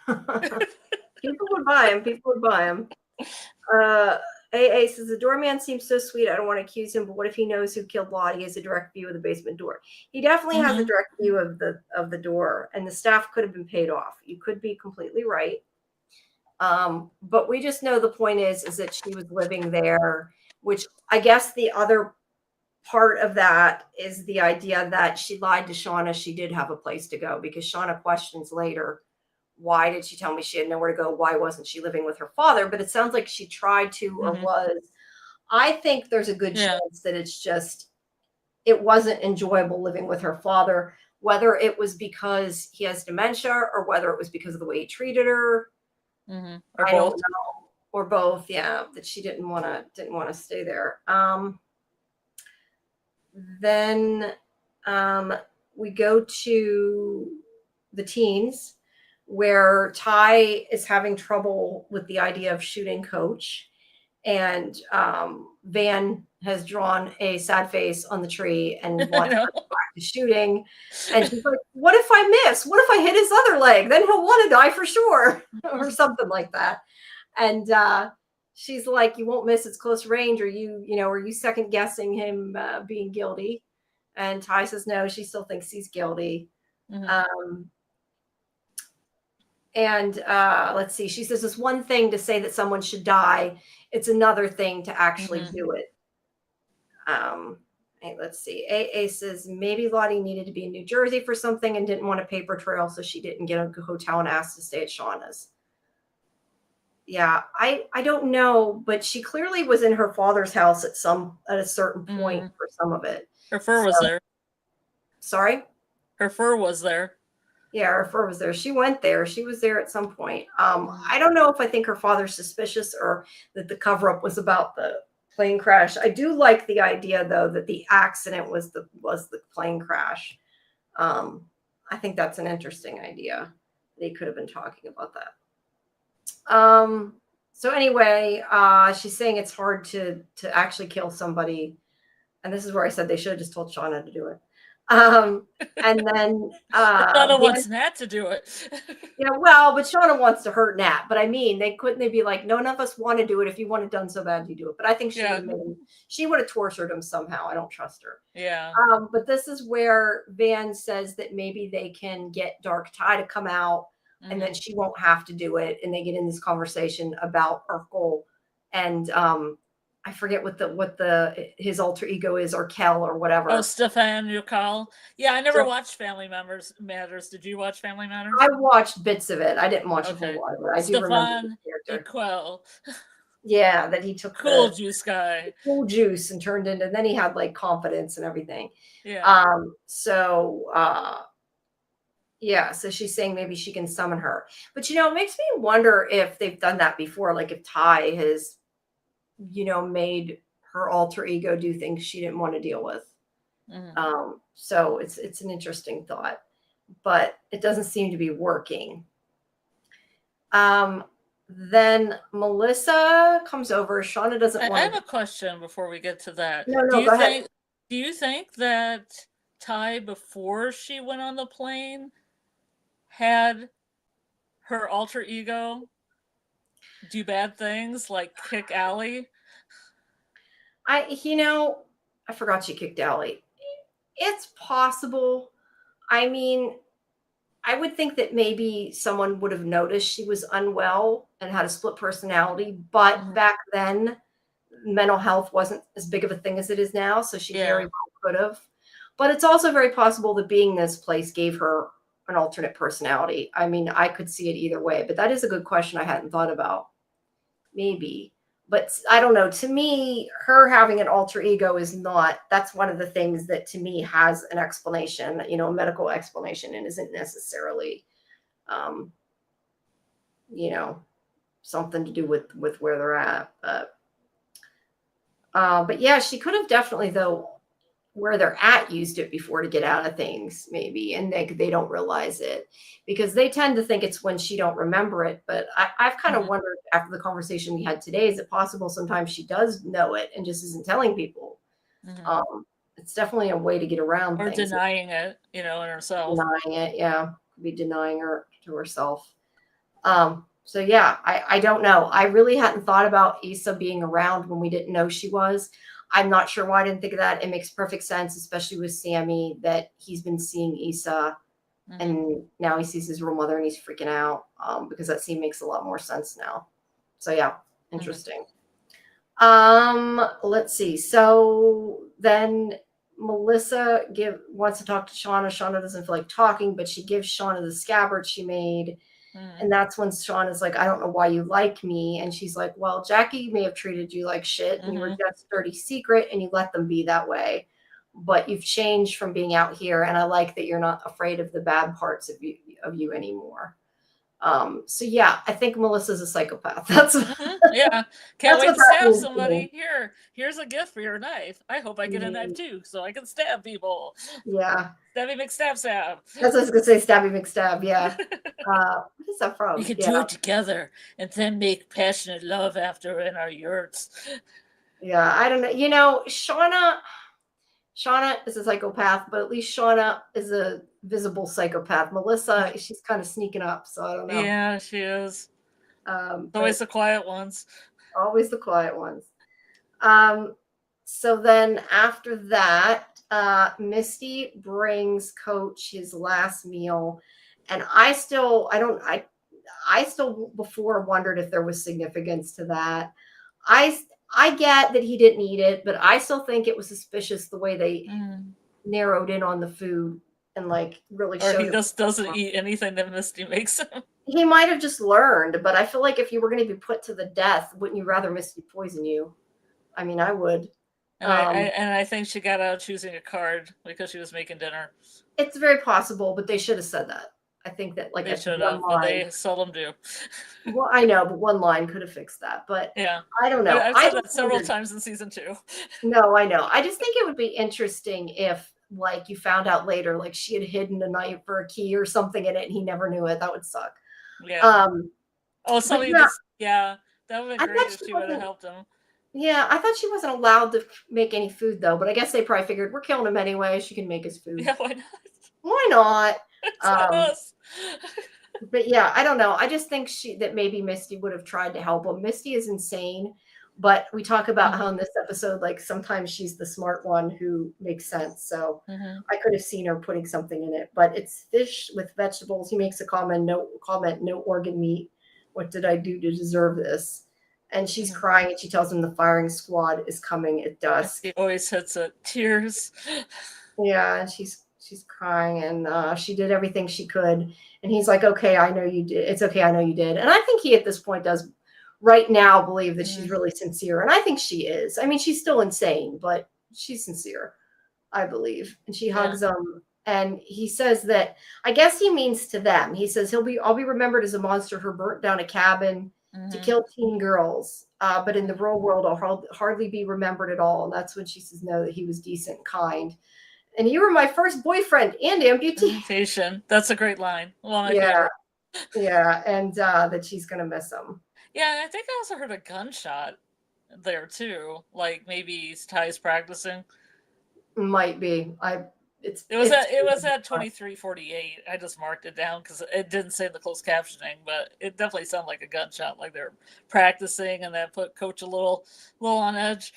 People would buy them. AA says the doorman seems so sweet. I don't want to accuse him, but what if he knows who killed Lottie? He has a direct view of the basement door. He definitely has a direct view of the door, and the staff could have been paid off. You could be completely right. But we just know the point is that she was living there, which I guess the other part of that is the idea that she lied to Shauna. She did have a place to go, because Shauna questions later why did she tell me she had nowhere to go? Why wasn't she living with her father? But it sounds like she tried to or was. I think there's a good chance that it's just, it wasn't enjoyable living with her father, whether it was because he has dementia or whether it was because of the way he treated her. Or I both. don't know. Or both, yeah, that she didn't want to stay there. Then we go to the teens, where Tai is having trouble with the idea of shooting Coach, and Van has drawn a sad face on the tree and wants her to practice shooting. And she's like, "What if I miss? What if I hit his other leg? Then he'll want to die for sure," or something like that. And she's like, "You won't miss. It's close range. Are you second guessing him being guilty?" And Tai says no. She still thinks he's guilty. And let's see. She says it's one thing to say that someone should die. It's another thing to actually do it. Hey, let's see. AA says maybe Lottie needed to be in New Jersey for something and didn't want a paper trail, so she didn't get a hotel and asked to stay at Shauna's. Yeah, I don't know, but she clearly was in her father's house at a certain point for some of it. Her fur was there. Sorry? Her fur was there. Yeah, her fur was there. She went there. She was there at some point. I don't know if I think her father's suspicious or that the cover-up was about the plane crash. I do like the idea, though, that the accident was the plane crash. I think that's an interesting idea. They could have been talking about that. So anyway, she's saying it's hard to actually kill somebody. And this is where I said they should have just told Shauna to do it. And then Shauna wants Nat to do it. Yeah, well, but Shauna wants to hurt Nat. But I mean, they'd be like, none of us want to do it. If you want it done so bad, you do it. But I think she would have tortured him somehow. I don't trust her. Yeah. But this is where Van says that maybe they can get Dark Tai to come out, and then she won't have to do it. And they get in this conversation about Urkel, and I forget what his alter ego is, or Kel or whatever. Oh, Stefan Ukal. Yeah, I never watched Family Matters. Did you watch Family Matters? I watched bits of it. I didn't watch a whole lot of it. I do remember the character. Yeah, that he took cool juice guy. Cool juice and turned into, and then he had like confidence and everything. Yeah. So she's saying maybe she can summon her. But it makes me wonder if they've done that before, like if Tai has made her alter ego do things she didn't want to deal with. So it's an interesting thought, but it doesn't seem to be working. Then Melissa comes over. Shauna doesn't want. I have a question before we get to that. No, go ahead. Do you think that Tai, before she went on the plane, had her alter ego do bad things like kick Allie? I forgot she kicked Allie. It's possible. I mean, I would think that maybe someone would have noticed she was unwell and had a split personality, but back then mental health wasn't as big of a thing as it is now, so she very well could have. But it's also very possible that being this place gave her an alternate personality. I mean, I could see it either way, but that is a good question I hadn't thought about. Maybe. But I don't know. To me, her having an alter ego that's one of the things that to me has an explanation, a medical explanation, and isn't necessarily, something to do with where they're at. But yeah, she could have definitely, though, where they're at, used it before to get out of things, maybe, and they don't realize it because they tend to think it's when she don't remember it. But I've kind of wondered after the conversation we had today, is it possible sometimes she does know it and just isn't telling people? It's definitely a way to get around or things. denying it, in herself. Denying it, yeah, could be denying her to herself. So yeah, I don't know. I really hadn't thought about Issa being around when we didn't know she was. I'm not sure why I didn't think of that. It makes perfect sense, especially with Sammy, that he's been seeing Issa and now he sees his real mother and he's freaking out because that scene makes a lot more sense now. So yeah, interesting. Let's see. So then Melissa wants to talk to Shauna. Shauna doesn't feel like talking, but she gives Shauna the scabbard she made. And that's when Shauna's like, I don't know why you like me. And she's like, well, Jackie may have treated you like shit and you were just dirty secret and you let them be that way. But you've changed from being out here. And I like that you're not afraid of the bad parts of you anymore. So yeah, I think Melissa's a psychopath. That's yeah. Can't wait to stab somebody. Here's a gift for your knife. I hope I get a knife too, so I can stab people. Yeah. Stabby McStab stab. That's what I was gonna say, Stabby McStab, yeah. What is that from? We can do it together and then make passionate love after in our yurts. Yeah, I don't know. You know, Shauna is a psychopath, but at least Shauna is a visible psychopath. Melissa, she's kind of sneaking up, so I don't know. Yeah, she is. Always the quiet ones. Always the quiet ones. So then after that, Misty brings Coach his last meal, and I still before wondered if there was significance to that. I get that he didn't eat it, but I still think it was suspicious the way they narrowed in on the food and like really showed. Or he just doesn't eat anything that Misty makes him. He might have just learned, but I feel like if you were going to be put to the death, wouldn't you rather Misty poison you? I mean, I would. And I think she got out choosing a card because she was making dinner. It's very possible, but they should have said that. I think that like they should have, but they seldom do. Well, I know, but one line could have fixed that. But yeah, I don't know. I've said that several times in season 2. No, I know. I just think it would be interesting if, like, you found out later, like she had hidden a knife or a key or something in it, and he never knew it. That would suck. Yeah. Something. That would have been great if she would have helped him. Yeah, I thought she wasn't allowed to make any food though, but I guess they probably figured we're killing him anyway. She can make his food. Yeah, why not? Why not? Us. But yeah, I don't know. I just think that maybe Misty would have tried to help him. Misty is insane, but we talk about how in this episode, like sometimes she's the smart one who makes sense. So I could have seen her putting something in it, but it's fish with vegetables. He makes a comment, no organ meat. What did I do to deserve this? And she's crying, and she tells him the firing squad is coming at dusk. He always hits it. Tears. Yeah, and she's crying, and she did everything she could. And he's like, okay, I know you did. It's okay, I know you did. And I think he, at this point, does right now believe that she's really sincere. And I think she is. I mean, she's still insane, but she's sincere, I believe. And she hugs him. And he says that, I guess he means to them. He says, I'll be remembered as a monster who burnt down a cabin to kill teen girls. But in the real world, I'll hardly be remembered at all. And that's when she says, no, that he was decent and kind. And you were my first boyfriend and amputee. That's a great line. Yeah. And that she's going to miss him. Yeah, I think I also heard a gunshot there too. Like maybe Ty's practicing. Might be. It was at 23:48. I just marked it down because it didn't say in the closed captioning, but it definitely sounded like a gunshot, like they're practicing, and that put Coach a little on edge.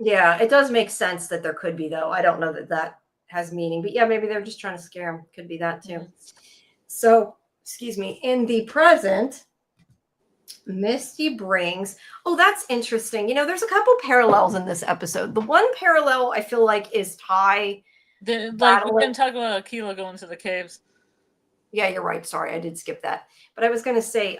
Yeah, it does make sense that there could be, though. I don't know that has meaning, but yeah, maybe they're just trying to scare him. Could be that too. So, excuse me. In the present, Misty brings. Oh, that's interesting. You know, there's a couple parallels in this episode. The one parallel I feel like is Tai. We didn't talk about Aquila going to the caves. Yeah, you're right. Sorry, I did skip that. But I was going to say,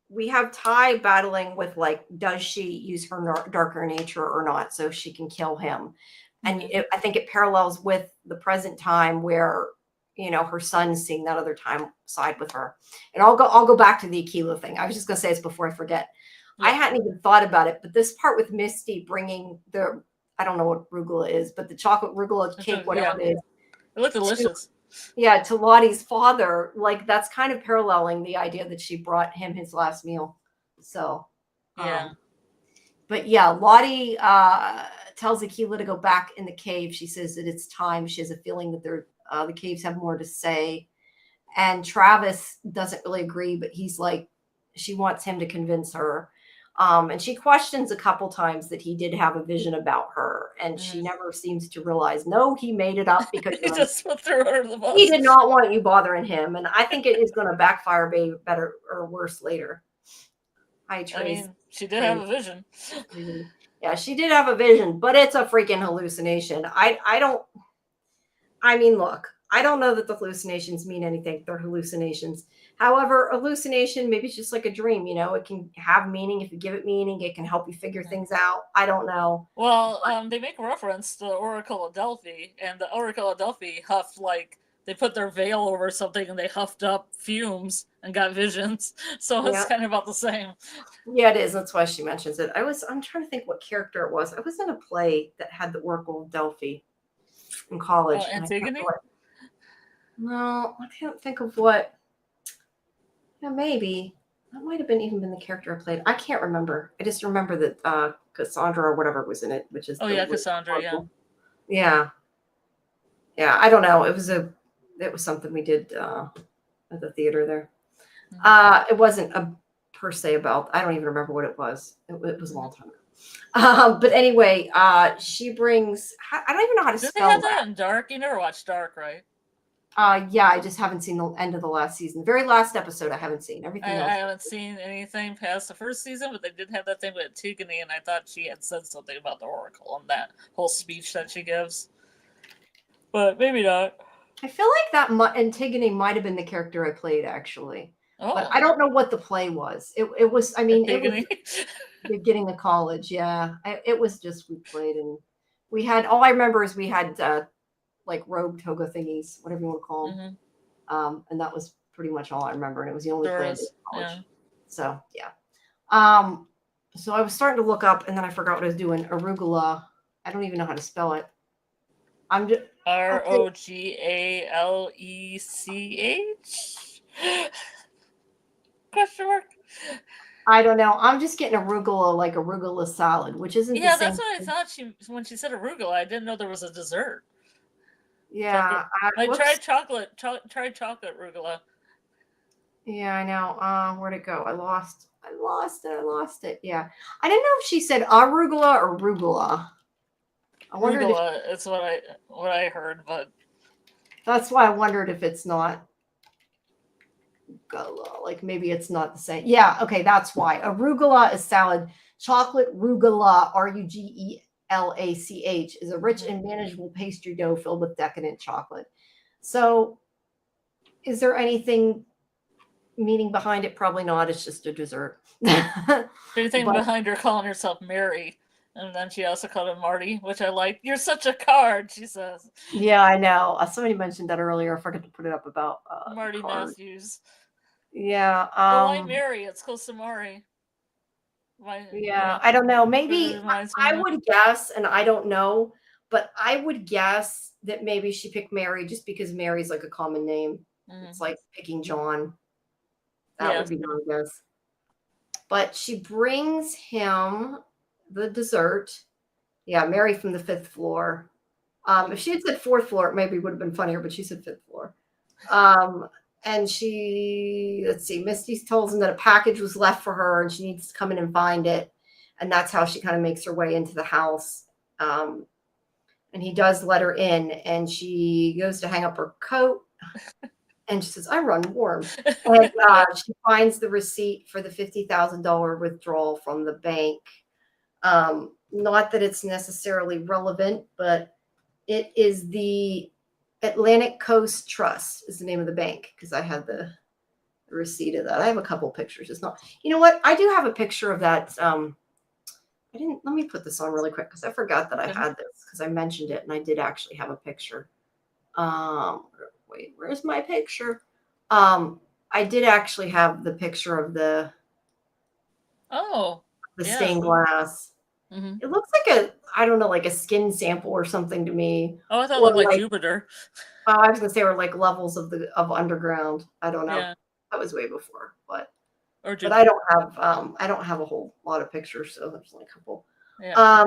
we have Tai battling with, like, does she use her darker nature or not so she can kill him? And I think it parallels with the present time where, you know, her son's seeing that other time side with her. And I'll go back to the Aquila thing. I was just going to say this before I forget. Yeah. I hadn't even thought about it, but this part with Misty bringing I don't know what rugula is, but the chocolate rugula cake, whatever it is. It looked delicious. To Lottie's father, like that's kind of paralleling the idea that she brought him his last meal. So, but yeah, Lottie tells Aquila to go back in the cave. She says that it's time. She has a feeling that the caves have more to say. And Travis doesn't really agree, but he's like, she wants him to convince her. And she questions a couple times that he did have a vision about her, and she never seems to realize, no, he made it up because he just threw her the bus. He did not want you bothering him, and I think it is going to backfire better or worse later. Hi, Trace. I mean, she did have a vision. Yeah, she did have a vision, but it's a freaking hallucination. Look, I don't know that the hallucinations mean anything. They're hallucinations. However, hallucination, maybe it's just like a dream, it can have meaning. If you give it meaning, it can help you figure things out. I don't know. Well, they make reference to the Oracle of Delphi, and the Oracle of Delphi huffed, like, they put their veil over something and they huffed up fumes and got visions. So it's kind of about the same. Yeah, it is. That's why she mentions it. I'm trying to think what character it was. I was in a play that had the Oracle of Delphi in college. Antigone? No, I can't think of what. Yeah, maybe. That might have even been the character I played. I can't remember. I just remember that Cassandra or whatever was in it, which is Cassandra, yeah. Yeah, I don't know. It was something we did at the theater there. It wasn't per se about. I don't even remember what it was. It was a long time ago. But anyway, she brings. I don't even know how to spell. Did they have that in Dark? You never watched Dark, right? Yeah, I just haven't seen the end of the last season. The very last episode I haven't seen. Everything else. I haven't seen anything past the first season, but they did have that thing with Antigone, and I thought she had said something about the Oracle and that whole speech that she gives. But maybe not. I feel like that Antigone might have been the character I played, actually. Oh. But I don't know what the play was. It was, Antigone? It was beginning of college, yeah. It was just, we played, and we had, all I remember is we had like robe toga thingies, whatever you want to call them. Mm-hmm. And that was pretty much all I remember, and it was the only play in college. Yeah. So, yeah. So I was starting to look up, and then I forgot what I was doing. Arugula. I don't even know how to spell it. I'm just Rogalech? Question mark. I don't know. I'm just getting arugula, like arugula salad, which isn't. Yeah, that's what I thought. When she said arugula, I didn't know there was a dessert. Yeah, I tried chocolate. Tried chocolate arugula. Yeah, I know. Where'd it go? I lost it. Yeah, I didn't know if she said arugula or rugula. I wondered. Rugula, it's what I heard, but that's why I wondered if it's not. Like maybe it's not the same. Yeah, okay, that's why. Arugula is salad. Chocolate rugula, Rugelach, is a rich and manageable pastry dough filled with decadent chocolate. So is there anything meaning behind it? Probably not. It's just a dessert. Anything behind her calling herself Mary. And then she also called him Marty, which I like. You're such a card, she says. Yeah, I know. Somebody mentioned that earlier. I forgot to put it up about Marty Matthews. Yeah. Why Mary? It's close to Maury. Yeah, I don't know. Maybe I would guess, and I don't know, but I would guess that maybe she picked Mary just because Mary's like a common name. Mm-hmm. It's like picking John. That would be my guess. But she brings him the dessert. Yeah, Mary from the 5th floor. If she had said 4th floor, it maybe would have been funnier, but she said 5th floor. And she, let's see, Misty tells him that a package was left for her and she needs to come in and find it. And that's how she kind of makes her way into the house. And he does let her in, and she goes to hang up her coat. And she says, I run warm. And she finds the receipt for the $50,000 withdrawal from the bank. Not that it's necessarily relevant, but it is the Atlantic Coast Trust is the name of the bank, because I had the receipt of that. I have a couple pictures. It's not, you know what? I do have a picture of that. Let me put this on really quick because I forgot that I had this because I mentioned it and I did actually have a picture. Wait, where's my picture? I did actually have the picture of the stained glass. Mm-hmm. It looks like like a skin sample or something to me. Oh, I thought it looked like Jupiter. I was gonna say, or like levels of underground. I don't know. Yeah. That was way before, but I don't have a whole lot of pictures, so there's only a couple. Yeah.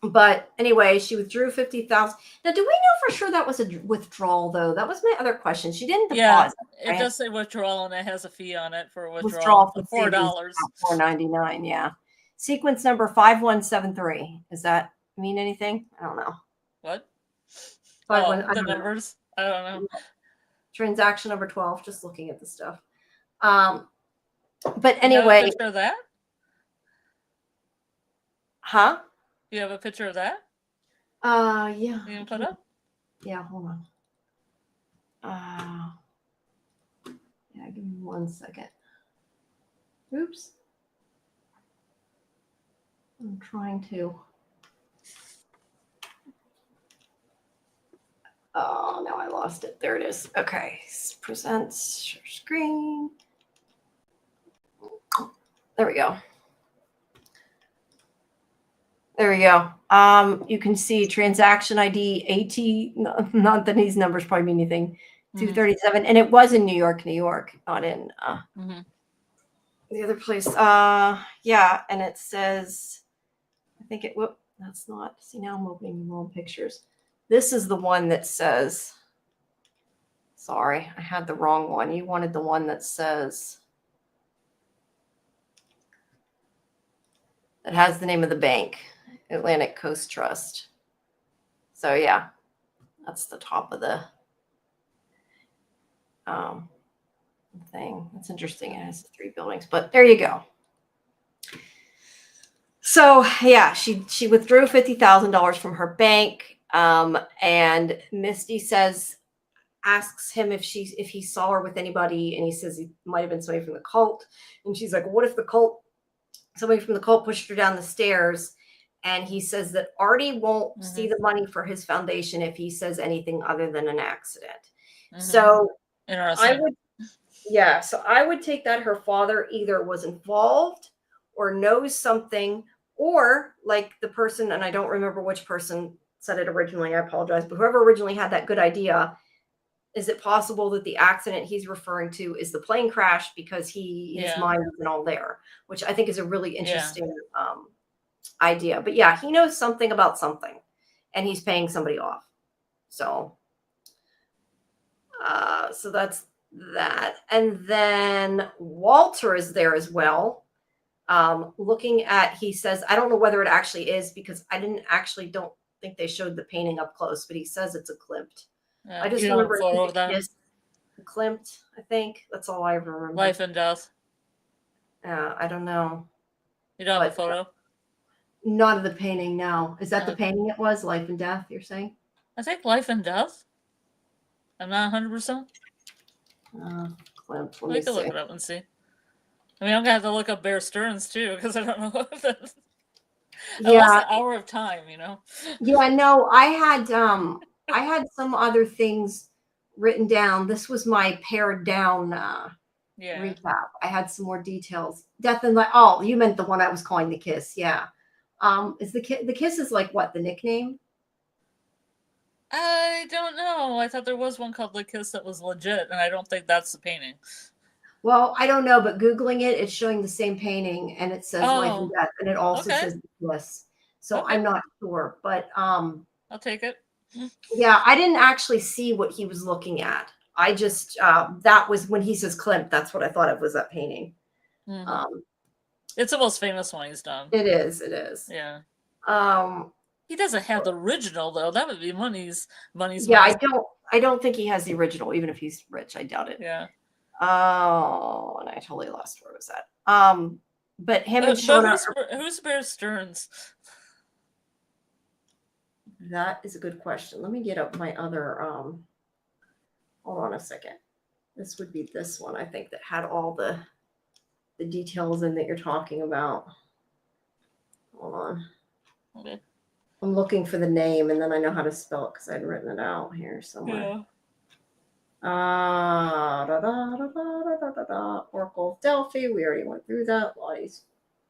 But anyway, she withdrew $50,000. Now, do we know for sure that was a withdrawal, though? That was my other question. She didn't deposit. Yeah, it does say withdrawal, and it has a fee on it for withdrawal of $4. $4.99. Yeah. Sequence number 5173. Does that mean anything? I don't know. What? The numbers? I don't know. Transaction number 12. Just looking at the stuff. But anyway. You have a picture of that? Huh? You have a picture of that? Yeah. You can put up? Yeah, hold on. Yeah, give me 1 second. Oops. I'm trying to. Oh, now I lost it. There it is. Okay. Presents, share screen. There we go. There we go. You can see transaction ID AT, not that these numbers probably mean anything, 237. And it was in New York, not in the other place. Yeah, and it says, I think it, whoop, that's not, see now I'm opening the wrong pictures. This is the one that says, sorry, I had the wrong one. You wanted the one that says, that has the name of the bank, Atlantic Coast Trust. So yeah, that's the top of the thing. That's interesting. It has 3 buildings, but there you go. So yeah, she withdrew $50,000 from her bank, and Misty asks him if he saw her with anybody, and he says he might have been somebody from the cult, and she's like, what if somebody from the cult pushed her down the stairs? And he says that Artie won't see the money for his foundation if he says anything other than an accident. So I would take that her father either was involved or knows something, or like the person, and I don't remember which person said it originally, I apologize, but whoever originally had that good idea, is it possible that the accident he's referring to is the plane crash because his mind isn't all there, which I think is a really interesting idea. But yeah, he knows something about something, and he's paying somebody off. So, so that's that. And then Walter is there as well. Looking at, he says, I don't know whether it actually is because don't think they showed the painting up close, but he says it's a Klimt. I just remember Klimt, I think. That's all I ever remember. Life and Death. I don't know. You don't have a photo? Not of the painting, no. Is that the painting it was? Life and Death, you're saying? I think Life and Death. I'm not 100%. Klimt, We can look it up and see. I mean, I'm going to have to look up Bear Stearns, too, because I don't know if that's... I lost an hour of time, you know? Yeah, no, I had some other things written down. This was my pared down recap. I had some more details. Death and Life. Oh, you meant the one I was calling The Kiss. Yeah. Is the Kiss is like what, the nickname? I don't know. I thought there was one called The Kiss that was legit, and I don't think that's the painting. Well, I don't know, but Googling it, it's showing the same painting, and it says Life and Death, and it also says The Kiss. So I'm not sure, but I'll take it. Yeah, I didn't actually see what he was looking at. I just that was when he says Klimt, that's what I thought it was, that painting. It's the most famous one he's done. It is. Yeah. He doesn't have the original though. That would be money's. Yeah, I don't think he has the original, even if he's rich. I doubt it. Yeah. Oh, and I totally lost where it was at. But him and Shona. Who's Bear Stearns? That is a good question. Let me get up my other. Hold on a second. This would be this one, I think, that had all the details in that you're talking about. Hold on. Okay. I'm looking for the name, and then I know how to spell it because I'd written it out here somewhere. Oracle of Delphi. We already went through that. Lottie's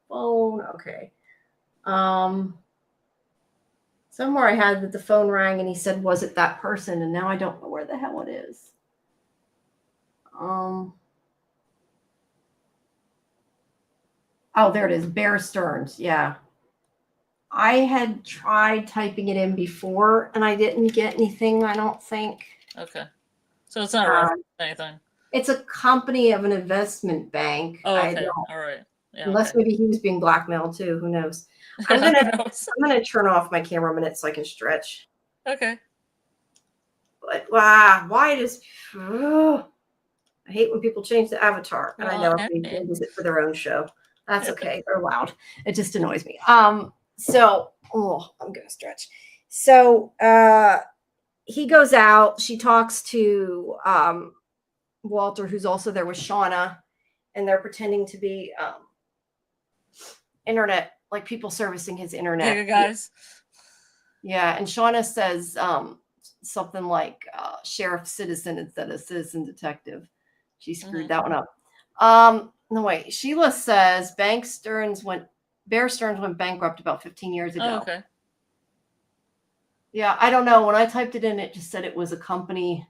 phone. Okay. Somewhere I had that the phone rang and he said, was it that person? And now I don't know where the hell it is. Oh, there it is. Bear Stearns. Yeah. I had tried typing it in before and I didn't get anything, I don't think. Okay. So it's not anything. It's a company of an investment bank. Oh, okay. All right. Yeah, unless maybe he was being blackmailed too. Who knows? I'm gonna turn off my camera a minute so I can stretch. Okay. But wow, why does I hate when people change the avatar, and I know they use it for their own show. That's okay. They're loud. It just annoys me. So I'm gonna stretch. So he goes out. She talks to Walter, who's also there with Shauna, and they're pretending to be internet, like people servicing his internet. Giga guys. Yeah, and Shauna says something like sheriff citizen instead of citizen detective. She screwed that one up. No, wait. Sheila says Bear Stearns went bankrupt about 15 years ago. Oh, okay. Yeah, I don't know. When I typed it in, it just said it was a company,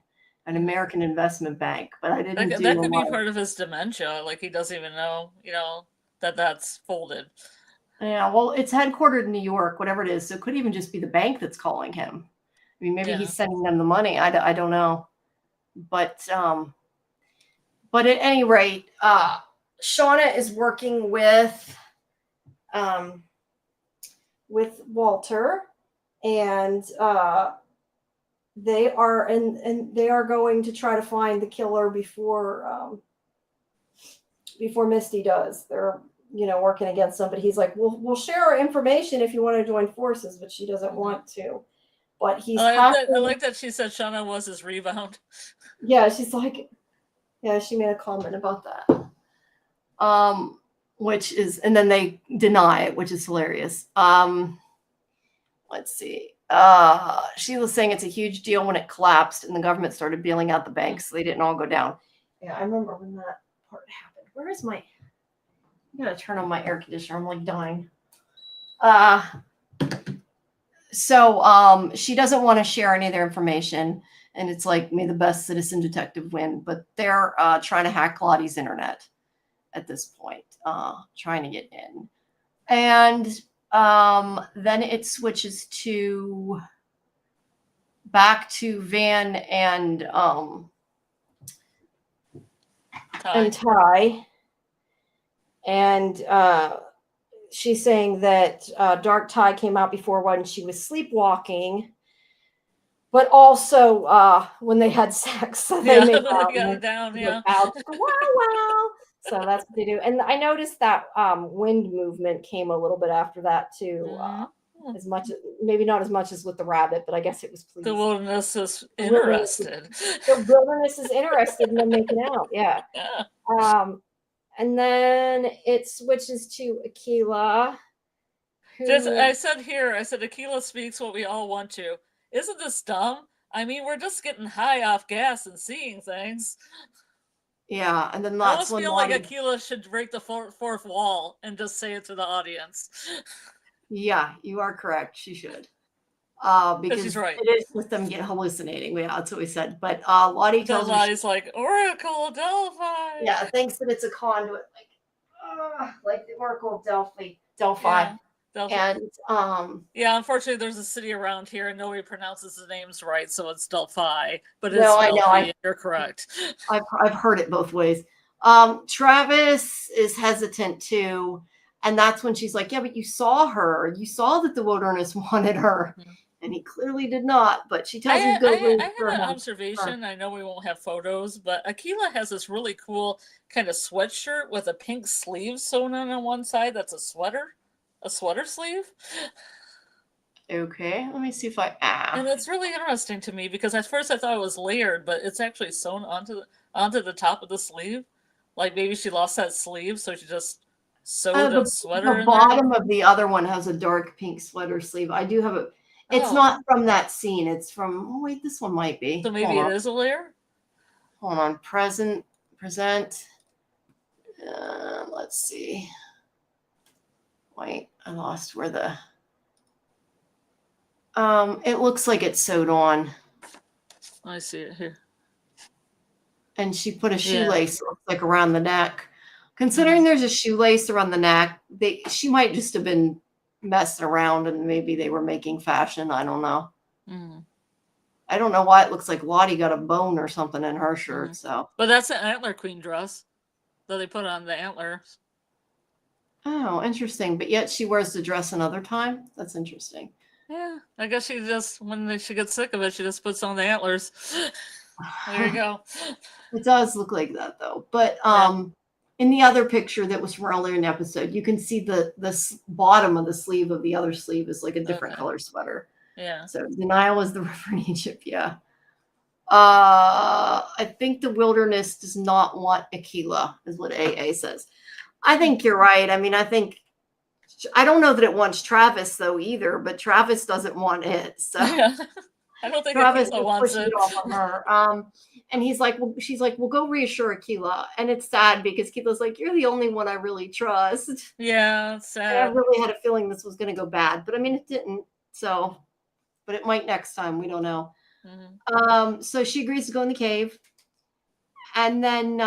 an American investment bank, but I didn't do that could be part of his dementia. Like he doesn't even know, that that's folded. Yeah, well, it's headquartered in New York, whatever it is. So it could even just be the bank that's calling him. I mean, maybe he's sending them the money. I don't know. But at any rate, Shauna is working with Walter, and they are going to try to find the killer before Misty does. They're working against them, but he's like, we'll share our information if you want to join forces, but she doesn't want to. But he's I like that she said Shauna was his rebound. Yeah, she's like, yeah, she made a comment about that. Which is, and then they deny it, which is hilarious. Let's see. She was saying it's a huge deal when it collapsed and the government started bailing out the banks, so they didn't all go down. Yeah, I remember when that part happened. Where is my? I gotta turn on my air conditioner. I'm like dying. So she doesn't want to share any of their information, and it's like, may the best citizen detective win. But they're trying to hack Lottie's internet at this point, trying to get in. And then it switches to back to Van and Tai. And she's saying that Dark Tai came out before when she was sleepwalking, but also when they had sex. So they got out it down, out, wow, wow. So that's what they do. And I noticed that wind movement came a little bit after that too. As much, maybe not as much as with the rabbit, but I guess it was pleased. The wilderness is interested. The wilderness is interested in them making out. Yeah. And then it switches to Aquila. I said Aquila speaks what we all want to. Isn't this dumb? I mean, we're just getting high off gas and seeing things. Yeah, and then I almost feel like Aquila should break the fourth wall and just say it to the audience. Yeah, you are correct. She should. Because she's right. It is with them hallucinating. Yeah, that's what we said. But Lottie tells Lottie's like, Oracle Delphi. Yeah, thinks that it's a conduit, like the Oracle Delphi. Yeah, Delphi. And yeah, unfortunately, there's a city around here and nobody pronounces the names right, so it's Delphi. But it's no, Delphi. I know. You're correct. I've heard it both ways. Travis is hesitant too, and that's when she's like, "Yeah, but you saw her. You saw that the wilderness wanted her." Mm-hmm. And he clearly did not, but she tells him to go. I have an observation. I know we won't have photos, but Aquila has this really cool kind of sweatshirt with a pink sleeve sewn on one side. That's a sweater sleeve. Okay, let me see if I. And it's really interesting to me because at first I thought it was layered, but it's actually sewn onto the top of the sleeve. Like maybe she lost that sleeve, so she just sewed a sweater. The bottom of the other one has a dark pink sweater sleeve. I do have a. It's not from that scene. It's from. Oh wait, this one might be. So maybe it is a layer. Hold on. Present. Let's see. Wait, I lost where the. It looks like it's sewed on. I see it here. And she put a shoelace, looks like around the neck. Considering there's a shoelace around the neck, she might just have been messing around and maybe they were making fashion. I don't know. I don't know why it looks like Lottie got a bone or something in her shirt. So, but that's an Antler Queen dress that they put on the antlers. Oh, interesting. But yet she wears the dress another time. That's interesting. Yeah, I guess she just when she gets sick of it, she just puts on the antlers. There you go. It does look like that though. But in the other picture that was from earlier in the episode, you can see the bottom of the sleeve of the other sleeve is like a different color sweater. Yeah. So the Nile is the river in Egypt. Yeah. I think the wilderness does not want Aquila, is what AA says. I think you're right. I mean, I don't know that it wants Travis though either, but Travis doesn't want it. So yeah. I don't think Travis Aquila is wants pushing it. it off on her. And he's like, well, she's like, well, go reassure Aquila. And it's sad because Aquila's like, you're the only one I really trust. Yeah, it's sad. And I really had a feeling this was going to go bad, but I mean, it didn't. So, but it might next time. We don't know. Mm-hmm. So she agrees to go in the cave. And then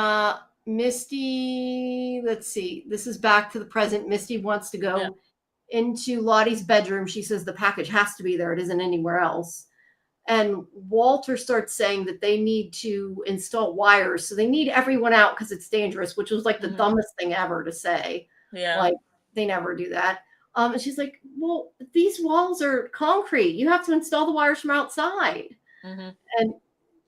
Misty, let's see, this is back to the present. Misty wants to go into Lottie's bedroom. She says the package has to be there. It isn't anywhere else. And Walter starts saying that they need to install wires. So they need everyone out because it's dangerous, which was like the dumbest thing ever to say. Yeah. Like they never do that. And she's like, well, these walls are concrete. You have to install the wires from outside. Mm-hmm. And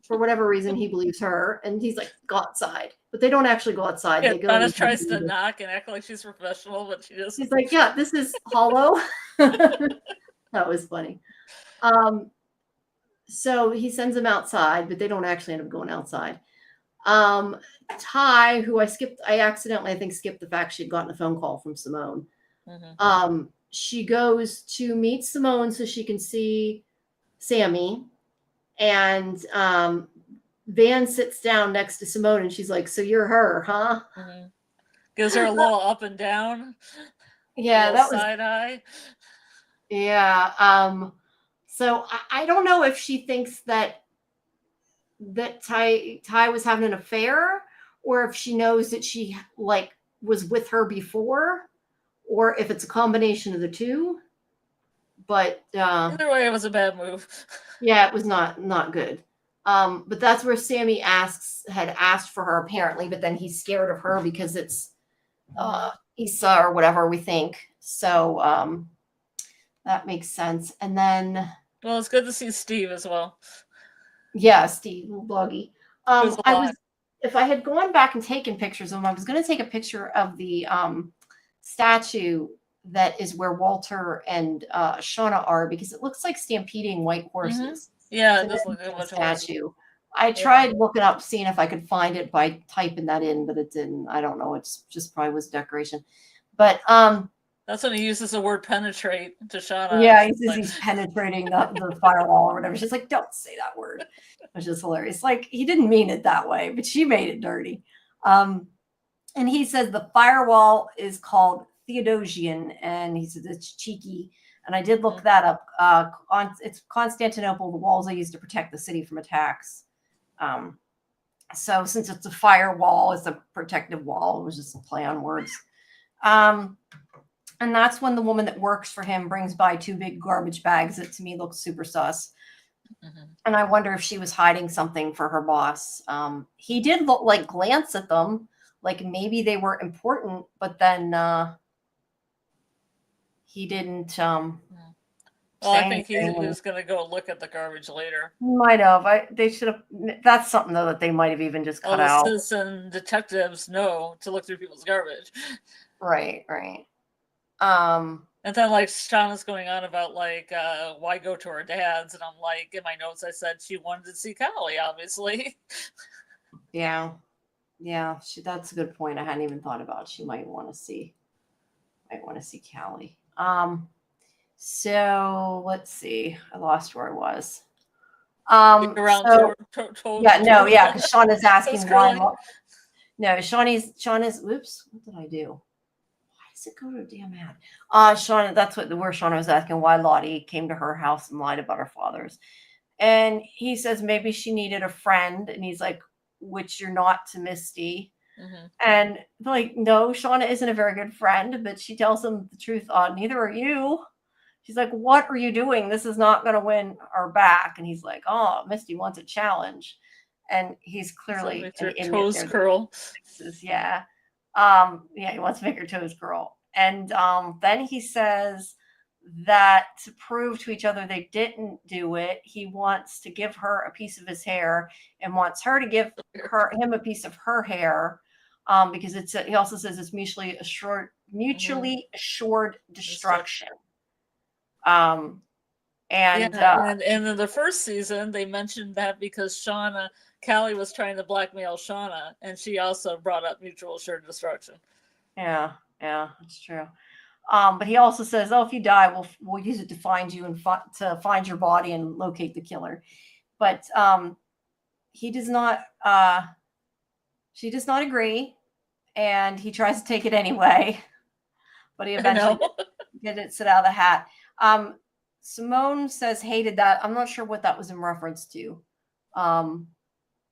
for whatever reason, he believes her. And he's like, go outside. But they don't actually go outside. Yeah, they go. Donna tries to knock and act like she's professional, but she just... She's like, yeah, this is hollow. That was funny. So he sends them outside, but they don't actually end up going outside. Tai, who I accidentally, I think, skipped the fact she'd gotten a phone call from Simone. Mm-hmm. She goes to meet Simone so she can see Sammy. And Van sits down next to Simone and she's like, so you're her, huh? Mm-hmm. Gives her a little up and down. Yeah, that was side eye. Yeah. So I don't know if she thinks that Tai was having an affair, or if she knows that she like was with her before, or if it's a combination of the two. But either way, it was a bad move. Yeah, it was not good. But that's where Sammy had asked for her apparently, but then he's scared of her because it's Issa or whatever we think. So that makes sense. And then, well, it's good to see Steve as well. Yeah, Steve, bloggy. If I had gone back and taken pictures of him, I was going to take a picture of the statue that is where Walter and Shauna are, because it looks like stampeding white horses. Mm-hmm. Yeah, it does look like a statue. I tried looking up, seeing if I could find it by typing that in, but it didn't. I don't know. It's just probably was decoration. But that's when he uses the word penetrate to Shauna. Yeah, he's penetrating the firewall or whatever. She's like, don't say that word, which is hilarious. Like, he didn't mean it that way, but she made it dirty. And he says the firewall is called Theodosian, and he says it's cheeky. And I did look that up. It's Constantinople. The walls they used to protect the city from attacks. So since it's a firewall, it's a protective wall. It was just a play on words. And that's when the woman that works for him brings by 2 big garbage bags that to me looks super sus. Mm-hmm. And I wonder if she was hiding something for her boss. He did look like glance at them, like maybe they were important, but then he didn't. Well, I think he was going to go look at the garbage later. Might have. They should have. That's something though that they might have even just cut out. Citizen detectives know to look through people's garbage. Right. And then like Shauna's going on about like why go to her dad's, and I'm like, in my notes I said she wanted to see Callie, obviously. Yeah. That's a good point. I hadn't even thought about. She might want to see Callie. So let's see. I lost where I was. Because Shauna's asking why. No, Shauna's. Whoops. What did I do? Does it go to a damn ad? Shauna, that's where Shauna was asking why Lottie came to her house and lied about her father's. And he says maybe she needed a friend. And he's like, which you're not to Misty. Mm-hmm. And like, no, Shauna isn't a very good friend, but she tells him the truth. Neither are you. She's like, what are you doing? This is not going to win our back. And he's like, oh, Misty wants a challenge. And he's clearly an toes curl. Yeah. He wants to make her toes curl. And then he says that to prove to each other they didn't do it, he wants to give her a piece of his hair and wants her to give him a piece of her hair, because he also says it's mutually assured destruction. And and in the first season, they mentioned that because Callie was trying to blackmail Shauna, and she also brought up mutual assured destruction. Yeah, that's true. But he also says, "Oh, if you die, we'll use it to find you and to find your body and locate the killer." But he does not. She does not agree, and he tries to take it anyway. But he eventually gets it out of the hat. Simone says hated that. I'm not sure what that was in reference to.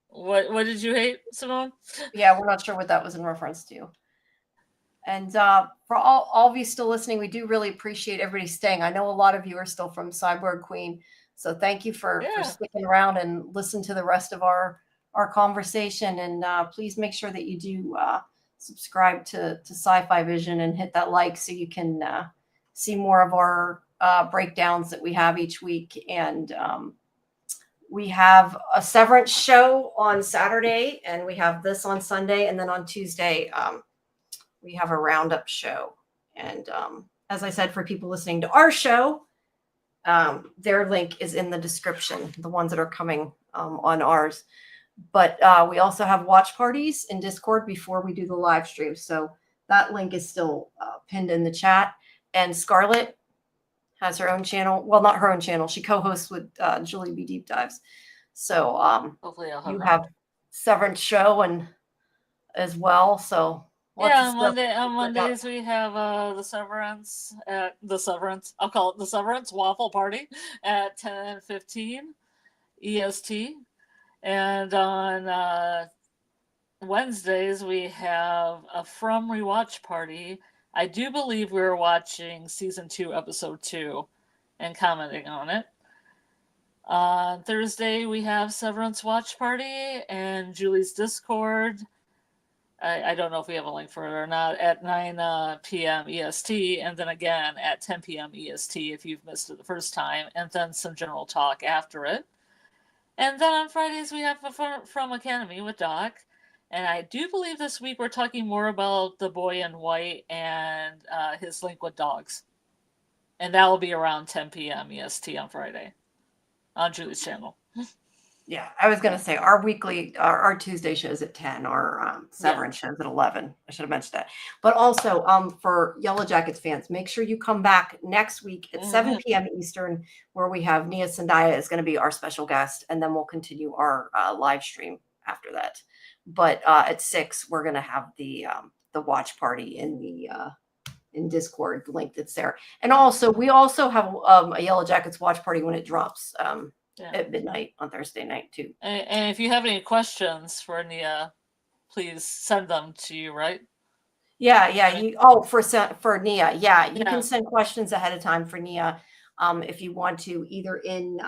What did you hate, Simone? Yeah, we're not sure what that was in reference to. And for all of you still listening, we do really appreciate everybody staying. I know a lot of you are still from Cyborg Queen, so thank you for sticking around and listen to the rest of our conversation. And please make sure that you do subscribe to SciFi Vision and hit that like so you can see more of our breakdowns that we have each week. And we have a Severance show on Saturday, and we have this on Sunday, and then on Tuesday we have a roundup show. And as I said, for people listening to our show, their link is in the description, the ones that are coming on ours. But we also have watch parties in Discord before we do the live stream. So that link is still pinned in the chat. And Scarlet has her own channel. Well, not her own channel. She co-hosts with Julie B. Deep Dives. So hopefully I'll have you have Severance show and as well. So on Mondays we have the Severance. I'll call it the Severance Waffle Party at 10:15 EST. And on Wednesdays, we have a From Rewatch Party. I do believe we're watching Season 2, Episode 2 and commenting on it. On Thursday, we have Severance Watch Party and Julie's Discord. I don't know if we have a link for it or not, at 9 p.m. EST, and then again at 10 p.m. EST if you've missed it the first time, and then some general talk after it. And then on Fridays, we have From Academy with Doc. And I do believe this week we're talking more about The Boy in White and his link with dogs. And that will be around 10 p.m. EST on Friday on Julie's channel. Yeah, I was going to say our Tuesday shows at 10, our Severance shows at 11. I should have mentioned that. But also for Yellowjackets fans, make sure you come back next week at 7 p.m. Eastern, where we have Nia Sandaya is going to be our special guest, and then we'll continue our live stream after that. But at 6, we're going to have the watch party in Discord link that's there. And also, we also have a Yellowjackets watch party when it drops. At midnight on Thursday night too. And if you have any questions for Nia, please send them to you, right? Yeah. For Nia, you can send questions ahead of time for Nia, if you want to, either in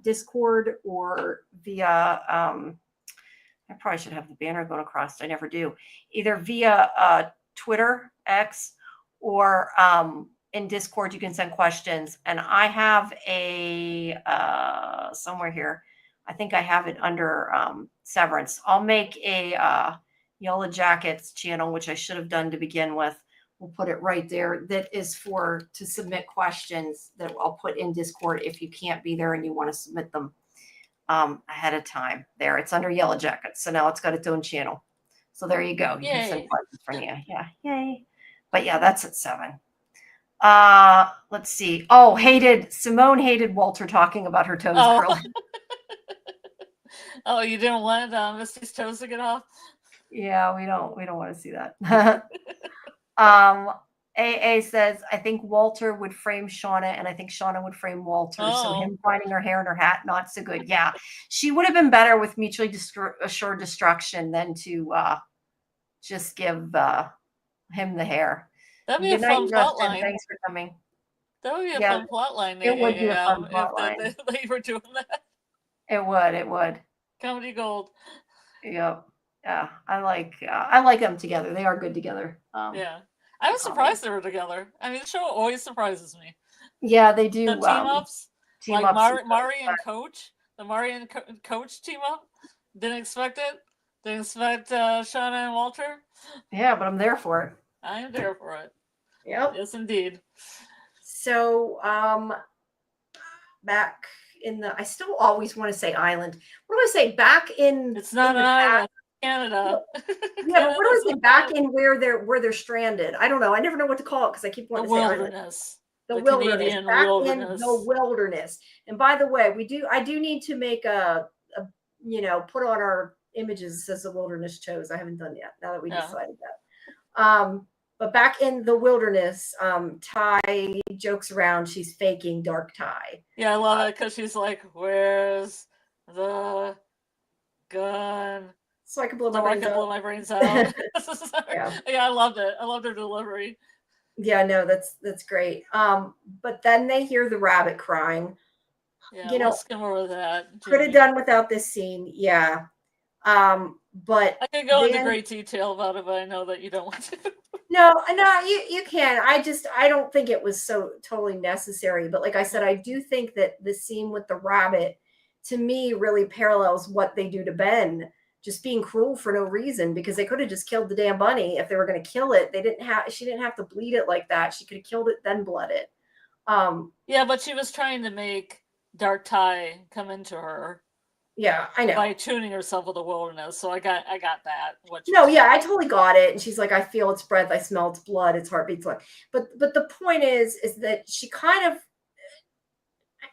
Discord or via. I probably should have the banner going across. I never do. Either via Twitter, X, or in Discord, you can send questions. And I have a somewhere here. I think I have it under Severance. I'll make a Yellowjackets channel, which I should have done to begin with. We'll put it right there. That is to submit questions that I'll put in Discord if you can't be there and you want to submit them ahead of time. There, it's under Yellowjackets. So now it's got its own channel. So there you go. You can send questions for Nia. Yeah, yay. But yeah, that's at 7. Let's see. Simone hated Walter talking about her toes curling. Oh, you didn't want Misty's toes to get off? Yeah, we don't want to see that. AA says, I think Walter would frame Shauna, and I think Shauna would frame Walter. So him finding her hair in her hat, not so good. Yeah, she would have been better with mutually assured destruction than to just give him the hair. That'd be a fun plot line. Thanks for coming. That would be a fun plot line. It would be a fun plot line. If they were doing that. It would. Comedy gold. Yep. Yeah. I like them together. They are good together. Yeah. I was surprised they were together. I mean, the show always surprises me. Yeah, they do. The team-ups. Like Mari and Coach. The Mari and Coach team-up. Didn't expect it. Didn't expect Shauna and Walter. Yeah, but I'm there for it. I am there for it. Yep. Yes, indeed. So, in the, I still always want to say island. What do I say? Back in, it's not an island, Canada. Yeah, but what do I say? Back in where they're stranded. I don't know. I never know what to call it because I keep wanting to say wilderness. The wilderness. Canadian back wilderness. In the wilderness. And by the way, I do need to make a put on our images says the wilderness chose. I haven't done yet. Now that we decided that. But back in the wilderness, Tai jokes around. She's faking dark Tai. Yeah, I love it because she's like, "Where's the gun?" So I can blow my brains out. Yeah, I loved it. I loved her delivery. Yeah, no, that's great. But then they hear the rabbit crying. Yeah, let's skim over that. Could have done without this scene. Yeah. But I could go into great detail about it, but I know that you don't want to. No, you can. I don't think it was so totally necessary. But like I said, I do think that the scene with the rabbit, to me, really parallels what they do to Ben, just being cruel for no reason, because they could have just killed the damn bunny if they were going to kill it. She didn't have to bleed it like that. She could have killed it, then bled it. Yeah, but she was trying to make Dark Tai come into her. Yeah, I know. By tuning herself with the wilderness. So I got that. I totally got it. And she's like, I feel its breath, I smell its blood, its heartbeat's blood. But the point is that she kind of,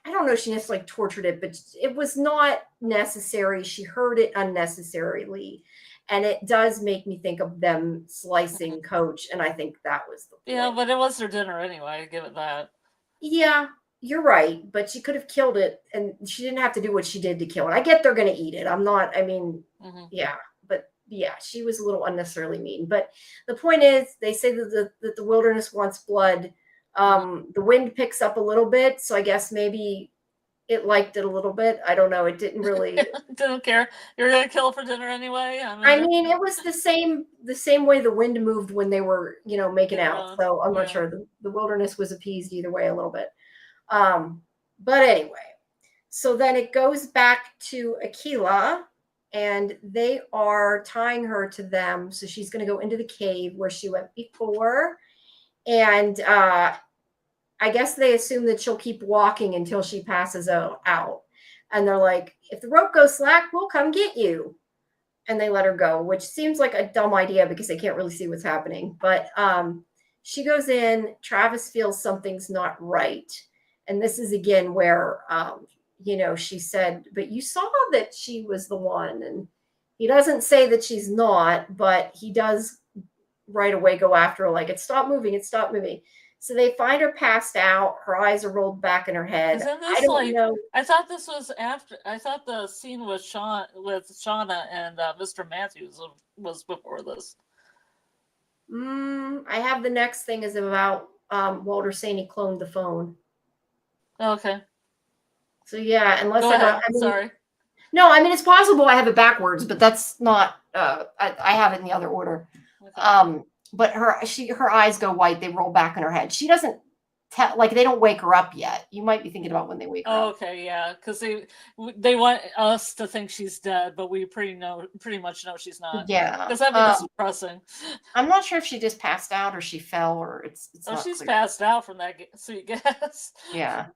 I don't know if she necessarily tortured it, but it was not necessary. She hurt it unnecessarily. And it does make me think of them slicing Coach. And I think that was the point. Yeah, but it was their dinner anyway. Give it that. Yeah. You're right, but she could have killed it, and she didn't have to do what she did to kill it. I get they're going to eat it. She was a little unnecessarily mean. But the point is, they say that the wilderness wants blood. The wind picks up a little bit, so I guess maybe it liked it a little bit. I don't know. It didn't really. Didn't care. You're going to kill for dinner anyway. I mean, it was the same way the wind moved when they were, making out. So I'm not sure. The wilderness was appeased either way a little bit. But anyway, so then it goes back to Aquila, and they are tying her to them. So she's going to go into the cave where she went before. And, I guess they assume that she'll keep walking until she passes out. And they're like, if the rope goes slack, we'll come get you. And they let her go, which seems like a dumb idea because they can't really see what's happening. But, she goes in, Travis feels something's not right. And this is again where, she said, but you saw that she was the one. And he doesn't say that she's not, but he does right away go after her like, it stopped moving. So they find her passed out. Her eyes are rolled back in her head. I don't know. I thought this was after. I thought the scene with Shauna and Mr. Matthews was before this. I have the next thing is about Walter saying he cloned the phone. Okay. So yeah, unless sorry. No, I mean it's possible I have it backwards, but that's not. I have it in the other order. Okay. But her eyes go white. They roll back in her head. She doesn't they don't wake her up yet. You might be thinking about when they wake her up. Okay, yeah, because they want us to think she's dead, but we pretty much know she's not. Yeah, because that'd be depressing. I'm not sure if she just passed out or she fell or it's not she's clear. Passed out from that sweet gas. Yeah.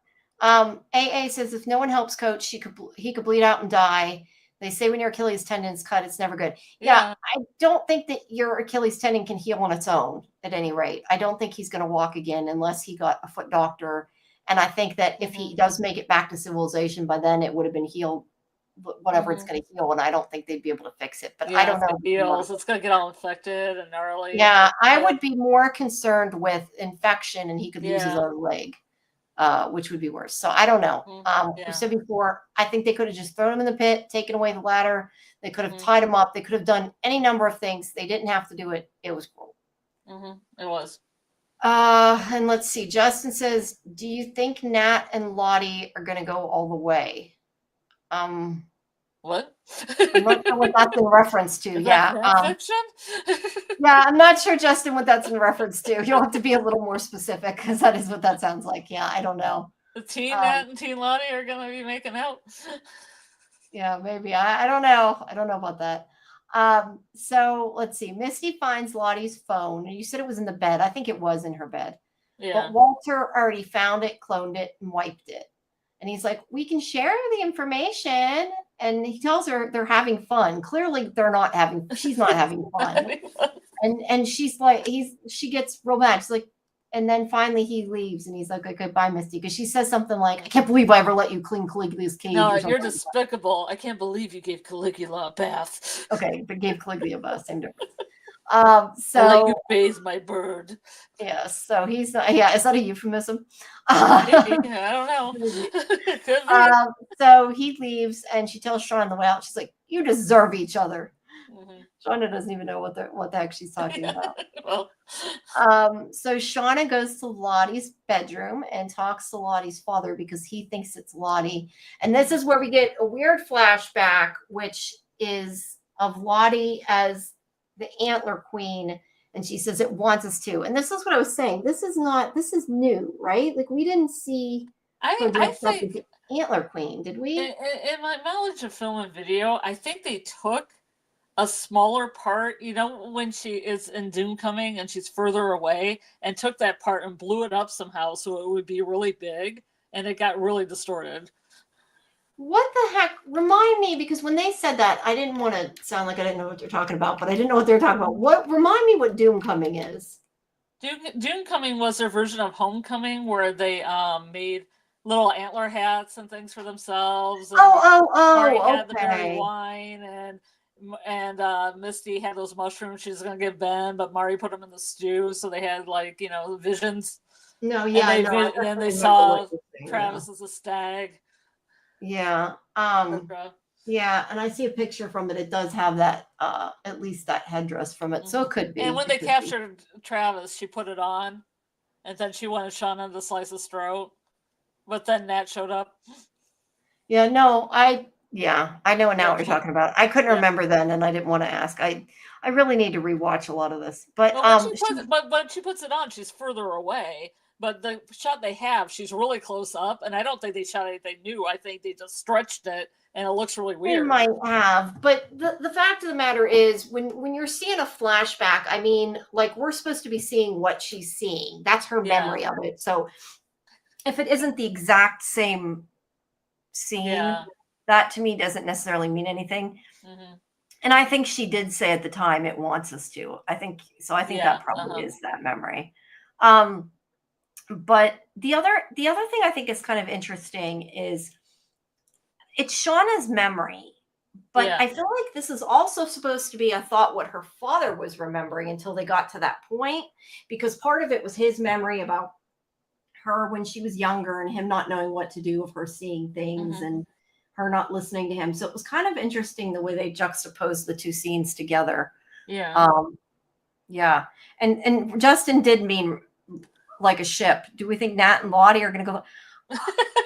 AA says if no one helps Coach, he could bleed out and die. They say when your Achilles tendon's cut, it's never good. Yeah, I don't think that your Achilles tendon can heal on its own at any rate. I don't think he's going to walk again unless he got a foot doctor. And I think that if he does make it back to civilization, by then it would have been healed, whatever it's going to heal. And I don't think they'd be able to fix it. But I don't know. It's going to get all infected and gnarly. Yeah, I would be more concerned with infection and he could lose his other leg. Which would be worse. So I don't know. We said before, I think they could have just thrown him in the pit, taken away the ladder. They could have tied him up. They could have done any number of things. They didn't have to do it. It was cruel. It was. And let's see. Justin says, do you think Nat and Lottie are going to go all the way? What? I'm not sure what that's in reference to. Is yeah. Yeah, I'm not sure, Justin, what that's in reference to. You'll have to be a little more specific because that is what that sounds like. Yeah, I don't know. The Teen Nat and Teen Lottie are going to be making out. Yeah, maybe. I don't know. I don't know about that. So let's see. Misty finds Lottie's phone. You said it was in the bed. I think it was in her bed. Yeah. But Walter already found it, cloned it, and wiped it. And he's like, we can share the information. And he tells her they're having fun. Clearly she's not having fun. And she's like, she gets romantic. She's like, and then finally he leaves and he's like, okay, bye, Misty. Because she says something like, I can't believe I ever let you clean Caligula's cage. No, you're despicable. I can't believe you gave Caligula a bath. Okay, but gave Caligula a bath, same difference. So I let you bathe my bird. Yeah, so he's not, is that a euphemism? Maybe, I don't know. So he leaves and she tells Shauna on the way out, she's like, you deserve each other. Shauna doesn't even know what the heck she's talking about. Well. So Shauna goes to Lottie's bedroom and talks to Lottie's father because he thinks it's Lottie. And this is where we get a weird flashback, which is of Lottie as the Antler Queen. And she says it wants us to. And this is what I was saying. This is new, right? Like we didn't see I think Antler Queen, did we? In my knowledge of film and video, I think they took a smaller part, when she is in Doomcoming and she's further away, and took that part and blew it up somehow so it would be really big, and it got really distorted. What the heck? Remind me, because when they said that, I didn't want to sound like I didn't know what they're talking about, but I didn't know what they're talking about. Remind me what Doomcoming is. Doomcoming was their version of Homecoming, where they made little antler hats and things for themselves. And Mari had the berry wine, and Misty had those mushrooms she was going to give Ben, but Mari put them in the stew, so they had visions. No, yeah, and then they saw Travis as a stag. Yeah. Yeah, and I see a picture from it. It does have that, at least that headdress from it, so it could be. And when they captured Travis, she put it on, and then she wanted Shauna to slice his throat, but then Nat showed up. Yeah, no, I know now what you're talking about. I couldn't remember then, and I didn't want to ask. I really need to rewatch a lot of this. But when she puts it on, she's further away. But the shot they have, she's really close up, and I don't think they shot anything new. I think they just stretched it, and it looks really weird. They might have, but the fact of the matter is, when you're seeing a flashback, I mean, like we're supposed to be seeing what she's seeing. That's her memory of it. So if it isn't the exact same scene, that to me doesn't necessarily mean anything. And I think she did say at the time it wants us to. I think that probably is that memory. But the other thing I think is kind of interesting is it's Shauna's memory, but I feel like this is also supposed to be, I thought, what her father was remembering until they got to that point, because part of it was his memory about her when she was younger and him not knowing what to do with her seeing things and her not listening to him. So it was kind of interesting the way they juxtaposed the two scenes together. And Justin did mean like a ship. Do we think Nat and Lottie are going to go?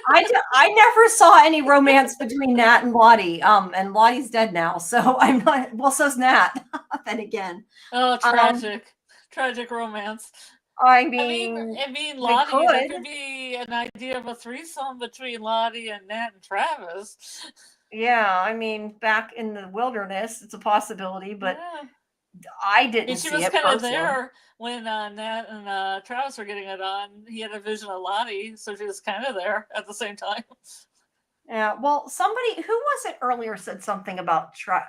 I never saw any romance between Nat and Lottie. And Lottie's dead now, so I'm not. Well, so's Nat. Then again. Oh, tragic romance. I mean, Lottie. That could be an idea of a threesome between Lottie and Nat and Travis. Yeah, I mean, back in the wilderness, it's a possibility, but I didn't see it. She was kind of there when Nat and Travis were getting it on. He had a vision of Lottie, so she was kind of there at the same time. Yeah, well, somebody, who was it earlier, said something about I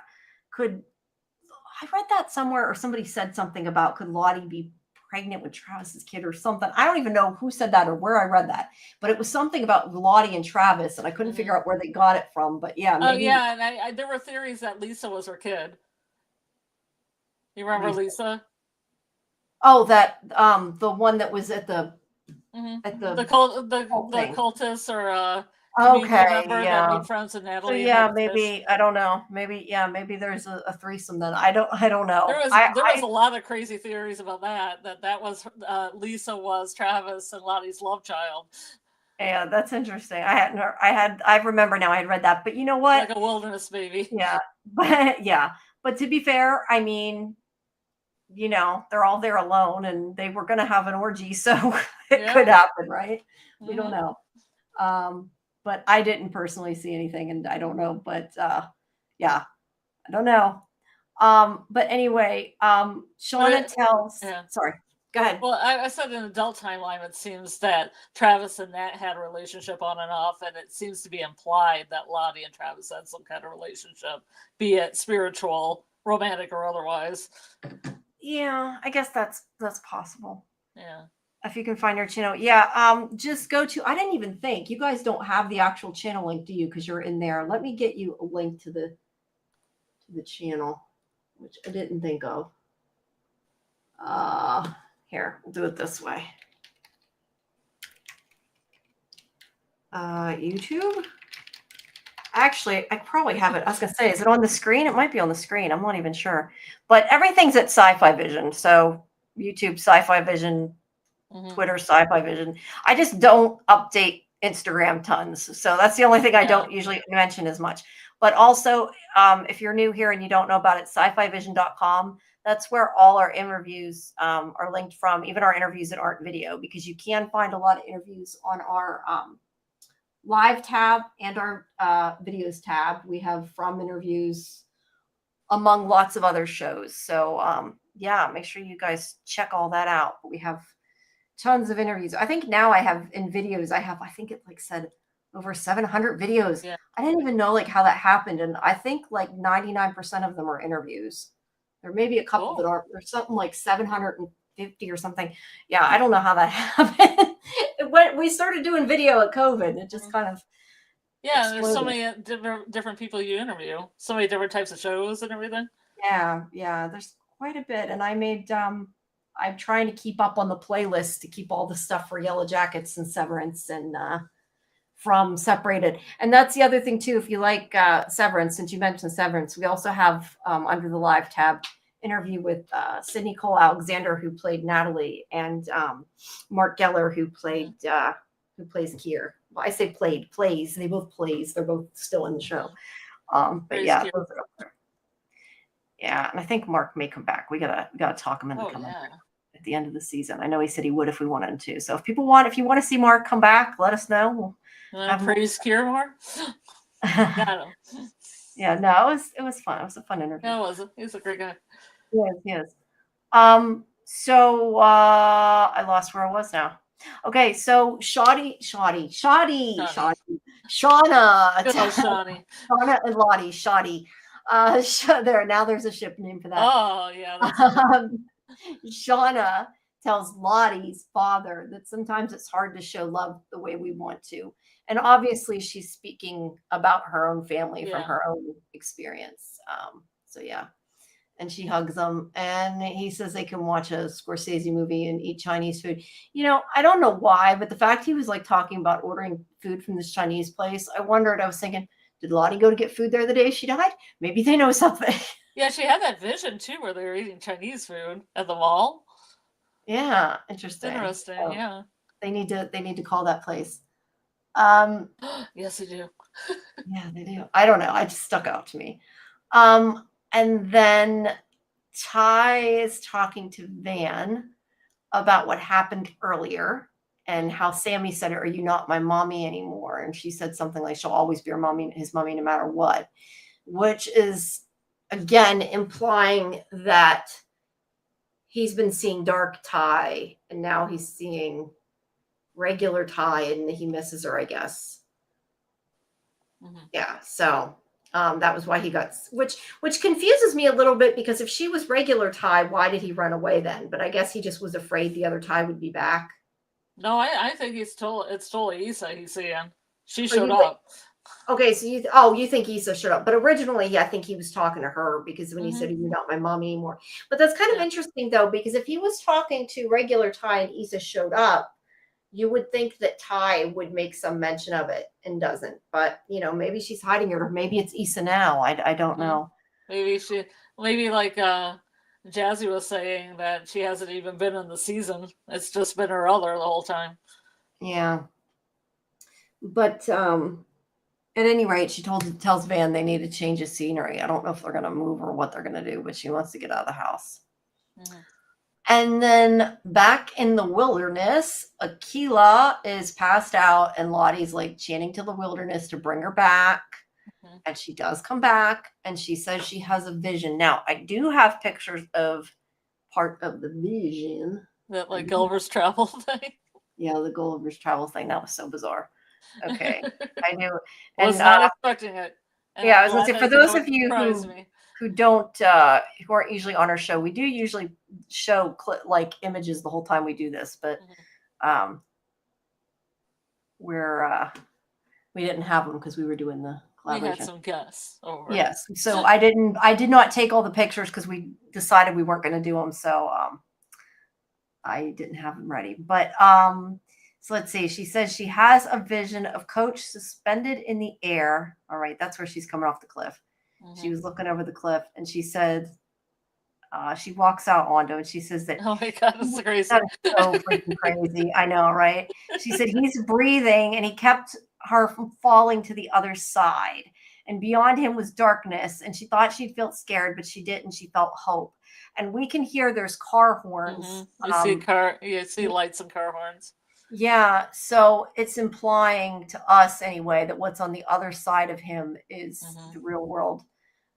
read that somewhere, or somebody said something about could Lottie be pregnant with Travis's kid or something. I don't even know who said that or where I read that, but it was something about Lottie and Travis, and I couldn't figure out where they got it from. But yeah, maybe. And there were theories that Lisa was her kid. You remember Lisa? Oh, that the one that was at the cultists or that made friends with Natalie. So maybe I don't know. Maybe there's a threesome then. I don't know. There was a lot of crazy theories about that was Lisa was Travis and Lottie's love child. Yeah, that's interesting. I remember now. I had read that, but you know what? Like a wilderness baby. Yeah, but to be fair, I mean, you know, they're all there alone, and they were going to have an orgy, so it could happen, right? We don't know. But I didn't personally see anything, and I don't know. But I don't know. But anyway, Shauna tells. Yeah. Sorry, Go ahead. Well, I said in adult timeline, it seems that Travis and Nat had a relationship on and off, and it seems to be implied that Lottie and Travis had some kind of relationship, be it spiritual, romantic, or otherwise. Yeah, I guess that's possible. Yeah. If you can find your channel. Yeah, just go to, I didn't even think. You guys don't have the actual channel link, do you? Because you're in there. Let me get you a link to the channel, which I didn't think of. Here, we'll do it this way. YouTube. Actually, I probably have it. I was gonna say, is it on the screen? It might be on the screen. I'm not even sure. But everything's at SciFi Vision. So YouTube, SciFi Vision, Twitter, SciFi Vision. I just don't update Instagram tons. So that's the only thing I don't usually mention as much. But also, if you're new here and you don't know about it, scifivision.com. That's where all our interviews are linked from, even our interviews that aren't video, because you can find a lot of interviews on our live tab and our videos tab. We have from interviews among lots of other shows. So yeah, make sure you guys check all that out. We have tons of interviews. I think now I have in videos, I think it like said over 700 videos. Yeah. I didn't even know like how that happened. And I think like 99% of them are interviews. There may be a couple that aren't. There's something like 750 or something. Yeah, I don't know how that happened. When we started doing video at COVID, it just kind of exploded. There's so many different people you interview, so many different types of shows and everything. Yeah, there's quite a bit. And I made I'm trying to keep up on the playlist to keep all the stuff for Yellowjackets and Severance and from Separated. And that's the other thing too. If you like Severance, since you mentioned Severance, we also have under the live tab interview with Sydney Cole Alexander, who played Natalie, and Mark Geller, who plays Kier. Well, I say plays. They both plays. They're both still in the show. But yeah, those are up there. Yeah, and I think Mark may come back. We gotta talk him into coming back at the end of the season. I know he said he would if we wanted him to. So if you want to see Mark come back, let us know. We'll praise Kier more. Yeah, no, it was fun. It was a fun interview. No, it wasn't. He's a great guy. Yes. So I lost where I was now. Okay, so Shauna and Lottie, Shoddy. Now there's a ship name for that. Oh yeah. Shauna tells Lottie's father that sometimes it's hard to show love the way we want to. And obviously she's speaking about her own family from her own experience. So yeah. And she hugs him, and he says they can watch a Scorsese movie and eat Chinese food. You know, I don't know why, but the fact he was like talking about ordering food from this Chinese place, I was thinking, did Lottie go to get food there the day she died? Maybe they know something. Yeah, she had that vision too, where they were eating Chinese food at the mall. Yeah, interesting. Interesting, so yeah. They need to call that place. Yes, they do. Yeah, they do. I don't know. It just stuck out to me. And then Tai is talking to Van about what happened earlier and how Sammy said, "Are you not my mommy anymore?" And she said something like, "She'll always be his mommy no matter what," which is again implying that he's been seeing dark Tai and now he's seeing regular Tai and he misses her, I guess. Yeah, so that was why he got, which confuses me a little bit, because if she was regular Tai, why did he run away then? But I guess he just was afraid the other Tai would be back. No, I think it's totally Issa he's seeing. She showed up. Okay, so you think Issa showed up, but originally I think he was talking to her, because when he said, "You're not my mommy anymore." But that's kind of interesting though, because if he was talking to regular Tai and Issa showed up, you would think that Tai would make some mention of it and doesn't. But, you know, maybe she's hiding it, or maybe it's Issa now. I don't know. Maybe like Jazzy was saying, that she hasn't even been in the season. It's just been her other the whole time. Yeah. But at any rate, she tells Van they need to change the scenery. I don't know if they're going to move or what they're going to do, but she wants to get out of the house. And then back in the wilderness, Akila is passed out and Lottie's like chanting to the wilderness to bring her back. And she does come back and she says she has a vision. Now, I do have pictures of part of the vision. That like Gulliver's Travel thing. Yeah, the Gulliver's Travel thing. That was so bizarre. Okay, I knew. Was not expecting it. And yeah, I was gonna say, for those of you who don't who aren't usually on our show, we do usually show like images the whole time we do this, but we didn't have them because we were doing the collaboration. We had some guests over. Yes, so I did not take all the pictures because we decided we weren't going to do them, so I didn't have them ready. But so let's see. She says she has a vision of Coach suspended in the air. All right, that's where she's coming off the cliff. She was looking over the cliff, and she said, she walks out onto, and she says that. Oh my God, that's crazy. That is so freaking crazy. I know, right? She said he's breathing, and he kept her from falling to the other side. And beyond him was darkness, and she thought she'd felt scared, but she didn't. She felt hope. And we can hear there's car horns. You see lights and car horns. Yeah, so it's implying to us anyway that what's on the other side of him is the real world,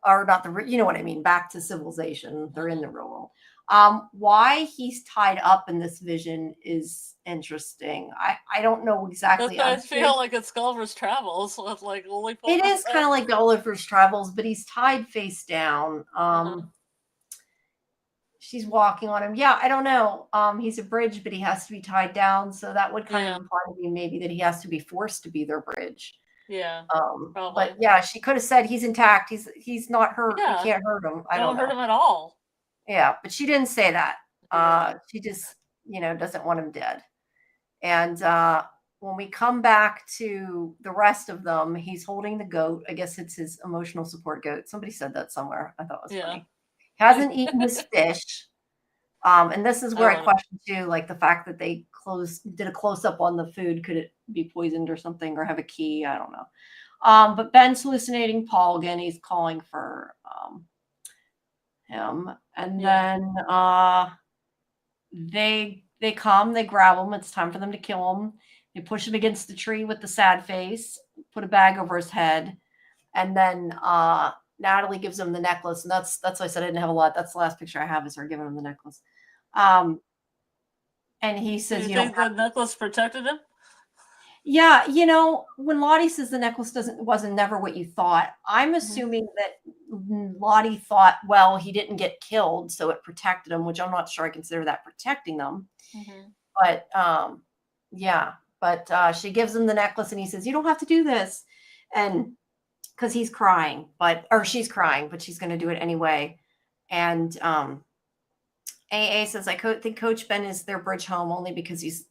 or not you know what I mean, back to civilization. They're in the real world. Why he's tied up in this vision is interesting. I don't know exactly. I feel like it's Gulliver's Travels with like it is kind of like Gulliver's Travels, but he's tied face down. She's walking on him. Yeah, I don't know. He's a bridge, but he has to be tied down. So that would kind of imply to me maybe that he has to be forced to be their bridge. Yeah. But yeah, she could have said he's intact. He's not hurt. Yeah. You can't hurt him. I don't hurt him at all. Yeah, but she didn't say that. She just, doesn't want him dead. And when we come back to the rest of them, he's holding the goat. I guess it's his emotional support goat. Somebody said that somewhere. I thought it was funny. Hasn't eaten his fish. And this is where I question too, like the fact that they did a close up on the food. Could it be poisoned or something, or have a key? I don't know. But Ben's hallucinating Paul again. He's calling for him, and then they come, they grab him. It's time for them to kill him. They push him against the tree with the sad face, put a bag over his head, and then Natalie gives him the necklace, and that's why I said I didn't have a lot. That's the last picture I have is her giving him the necklace. And he says, "You think the necklace protected him?" Yeah, when Lottie says the necklace wasn't never what you thought, I'm assuming that Lottie thought, well, he didn't get killed, so it protected him, which I'm not sure I consider that protecting them. But she gives him the necklace, and he says, you don't have to do this. And because he's crying, or she's crying, but she's going to do it anyway. And AA says, I think Coach Ben is their bridge home only because he's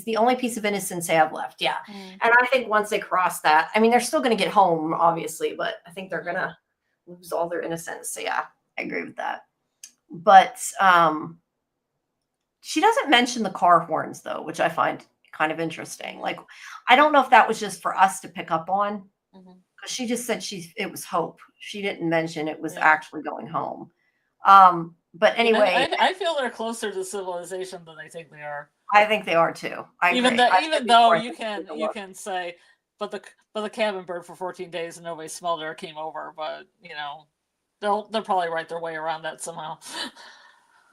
the only piece of innocence they have left. Yeah. And I think once they cross that, I mean, they're still going to get home, obviously, but I think they're going to lose all their innocence. So yeah, I agree with that. But she doesn't mention the car horns though, which I find kind of interesting. Like, I don't know if that was just for us to pick up on. She just said it was hope. She didn't mention it was actually going home. But anyway, I feel they're closer to civilization than I think they are. I think they are too. Even though you can say, but the cabin burned for 14 days and nobody smelled it or came over. But they'll probably write their way around that somehow.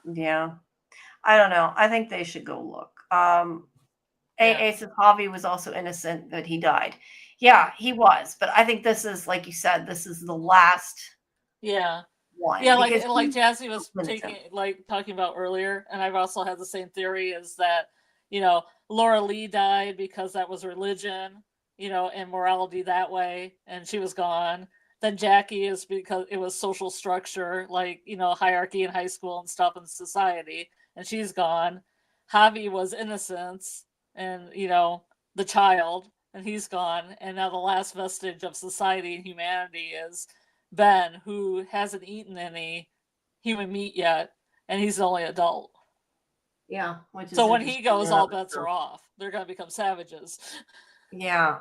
Yeah, I don't know. I think they should go look. AA says Javi was also innocent that he died. Yeah, he was. But I think this is, like you said, this is the last one. Yeah, like Jazzy was talking about earlier, and I've also had the same theory, is that, Laura Lee died because that was religion, and morality that way, and she was gone. Then Jackie is because it was social structure, like, hierarchy in high school and stuff in society, and she's gone. Javi was innocence and, the child, and he's gone. And now the last vestige of society and humanity is Ben, who hasn't eaten any human meat yet, and he's the only adult. Yeah. So when he goes, all bets are off. They're going to become savages. Yeah.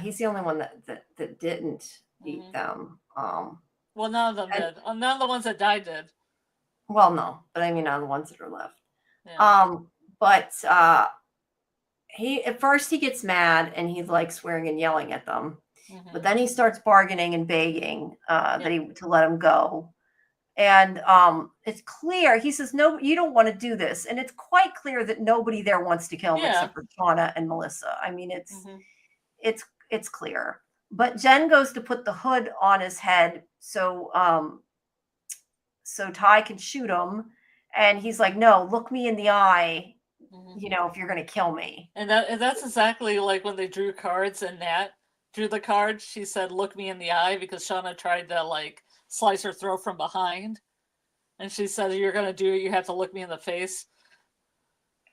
He's the only one that didn't eat them. Well, none of them did. None of the ones that died did. Well, no, but I mean, on the ones that are left. Yeah. But at first he gets mad and he's like swearing and yelling at them. But then he starts bargaining and begging to let him go. And it's clear. He says, no, you don't want to do this. And it's quite clear that nobody there wants to kill him except for Shauna and Melissa. I mean, it's clear. But Jen goes to put the hood on his head so Tai can shoot him. And he's like, no, look me in the eye, if you're going to kill me. And that's exactly like when they drew cards and Nat drew the card. She said, look me in the eye, because Shauna tried to like slice her throat from behind. And she said, you're going to do it. You have to look me in the face.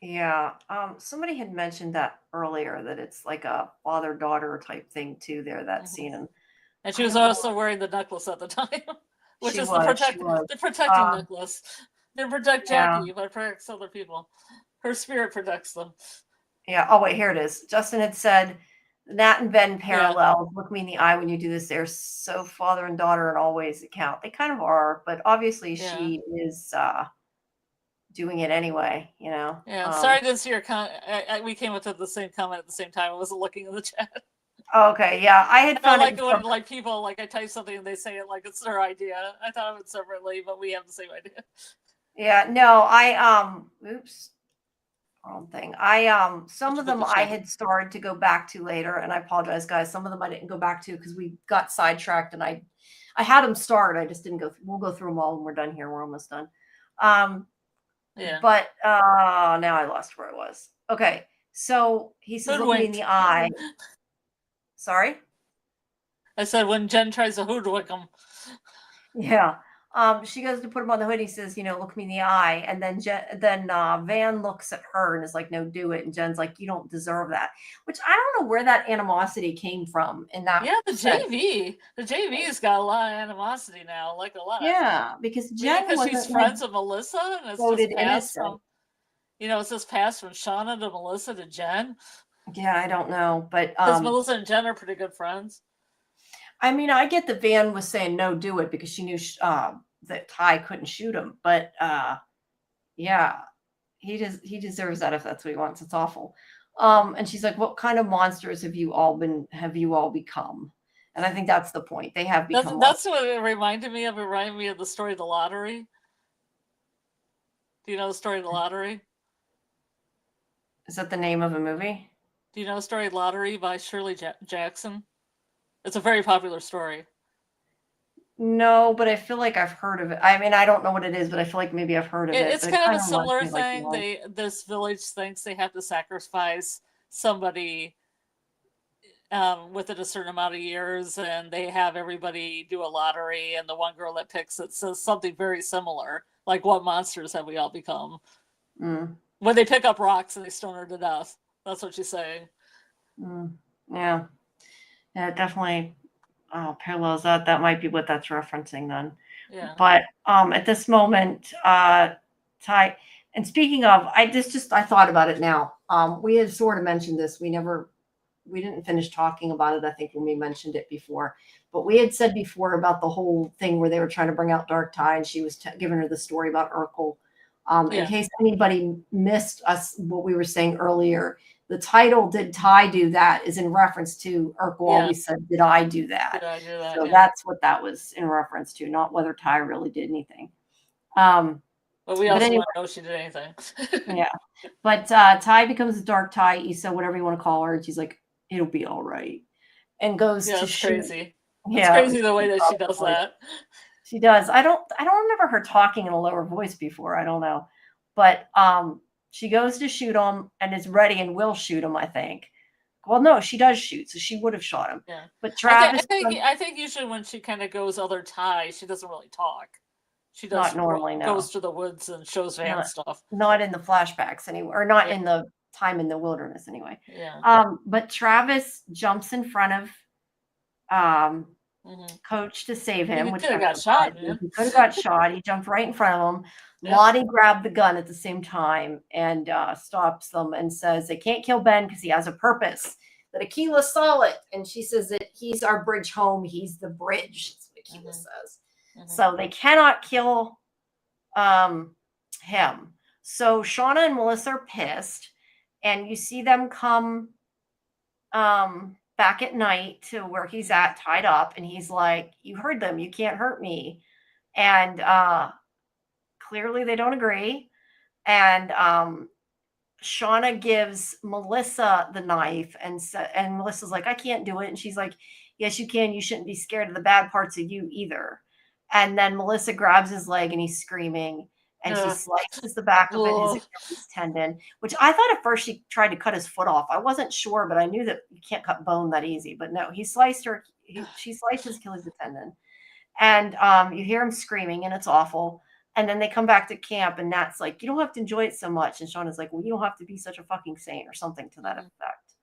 Yeah. Somebody had mentioned that earlier, that it's like a father-daughter type thing too there, that scene. And she was also wearing the necklace at the time, which is the protecting necklace. Didn't protect Jackie, but protects other people. Her spirit protects them. Yeah. Oh, wait, here it is. Justin had said, Nat and Ben parallel. Look me in the eye when you do this. They're so father and daughter in all ways that count. They kind of are, but obviously she is doing it anyway, Yeah. Sorry I didn't see your comment. We came up with the same comment at the same time. I wasn't looking in the chat. Okay, yeah. I had found it when like people like I type something and they say it like it's their idea. I thought of it separately, but we have the same idea. Yeah, no, oops. Wrong thing. Some of them I had started to go back to later, and I apologize, guys. Some of them I didn't go back to because we got sidetracked, and I had them start. I just didn't go. We'll go through them all when we're done here. We're almost done. But now I lost where I was. Okay, so he says, "Look me in the eye." Sorry, I said when Jen tries to hoodwink him. Yeah. She goes to put him on the hood. He says, look me in the eye. And then Van looks at her and is like, no, do it. And Jen's like, you don't deserve that. Which I don't know where that animosity came from in that. Yeah, the JV. The JV's got a lot of animosity now, like a lot. Yeah, because Jen because she's friends with Melissa, and it's just passed from, it's just passed from Shauna to Melissa to Jen. Yeah, I don't know, but because Melissa and Jen are pretty good friends. I mean, I get that Van was saying no, do it, because she knew that Tai couldn't shoot him. But yeah, he deserves that if that's what he wants. It's awful. And she's like, "What kind of monsters have you all become?" And I think that's the point. They have become. That's what it reminded me of. It reminded me of the story of the lottery. Do you know the story of the lottery? Is that the name of a movie? Do you know the story of Lottery by Shirley Jackson? It's a very popular story. No, but I feel like I've heard of it. I mean, I don't know what it is, but I feel like maybe I've heard of it. It's kind of a similar thing. This village thinks they have to sacrifice somebody within a certain amount of years, and they have everybody do a lottery, and the one girl that picks it says something very similar, like, what monsters have we all become? When they pick up rocks and they stone her to death. That's what she's saying. Yeah. Yeah, definitely parallels that. That might be what that's referencing then. Yeah. But at this moment, Tai, and speaking of, I thought about it now. We had sort of mentioned this. We didn't finish talking about it, I think, when we mentioned it before. But we had said before about the whole thing where they were trying to bring out Dark Tai, and she was giving her the story about Urkel. In case anybody missed what we were saying earlier, the title "Did Tai Do That" is in reference to Urkel always said, "Did I do that?" Did I do that? So that's what that was in reference to, not whether Tai really did anything. But we also want to know she did anything. Yeah. But Tai becomes a Dark Tai, Issa, whatever you want to call her, and she's like, "It'll be all right," and goes to shoot. Crazy. It's crazy the way that she does that. She does. I don't remember her talking in a lower voice before. I don't know. But she goes to shoot him and is ready and will shoot him, I think. Well, no, she does shoot, so she would have shot him. Yeah. But Travis, I think usually when she kind of goes other Tai, she doesn't really talk. She does not normally. Goes to the woods and shows Van stuff. Not in the flashbacks anyway, or not in the time in the wilderness anyway. Yeah. But Travis jumps in front of Coach to save him. He could have got shot. He could have got shot. He jumped right in front of him. Yeah. Lottie grabbed the gun at the same time and stops them and says they can't kill Ben because he has a purpose. That Akilah saw it, and she says that he's our bridge home. He's the bridge. That's what Akilah says. So they cannot kill him. So Shauna and Melissa are pissed, and you see them come back at night to where he's at, tied up, and he's like, "You heard them. You can't hurt me." And clearly they don't agree. And Shauna gives Melissa the knife, and Melissa's like, I can't do it. And she's like, yes, you can. You shouldn't be scared of the bad parts of you either. And then Melissa grabs his leg and he's screaming, and she slices the back of it, his Achilles tendon, which I thought at first she tried to cut his foot off. I wasn't sure, but I knew that you can't cut bone that easy. But no, she sliced his Achilles tendon. And you hear him screaming, and it's awful. And then they come back to camp, and Nat's like, you don't have to enjoy it so much. And Shauna's like, well, you don't have to be such a fucking saint, or something to that effect.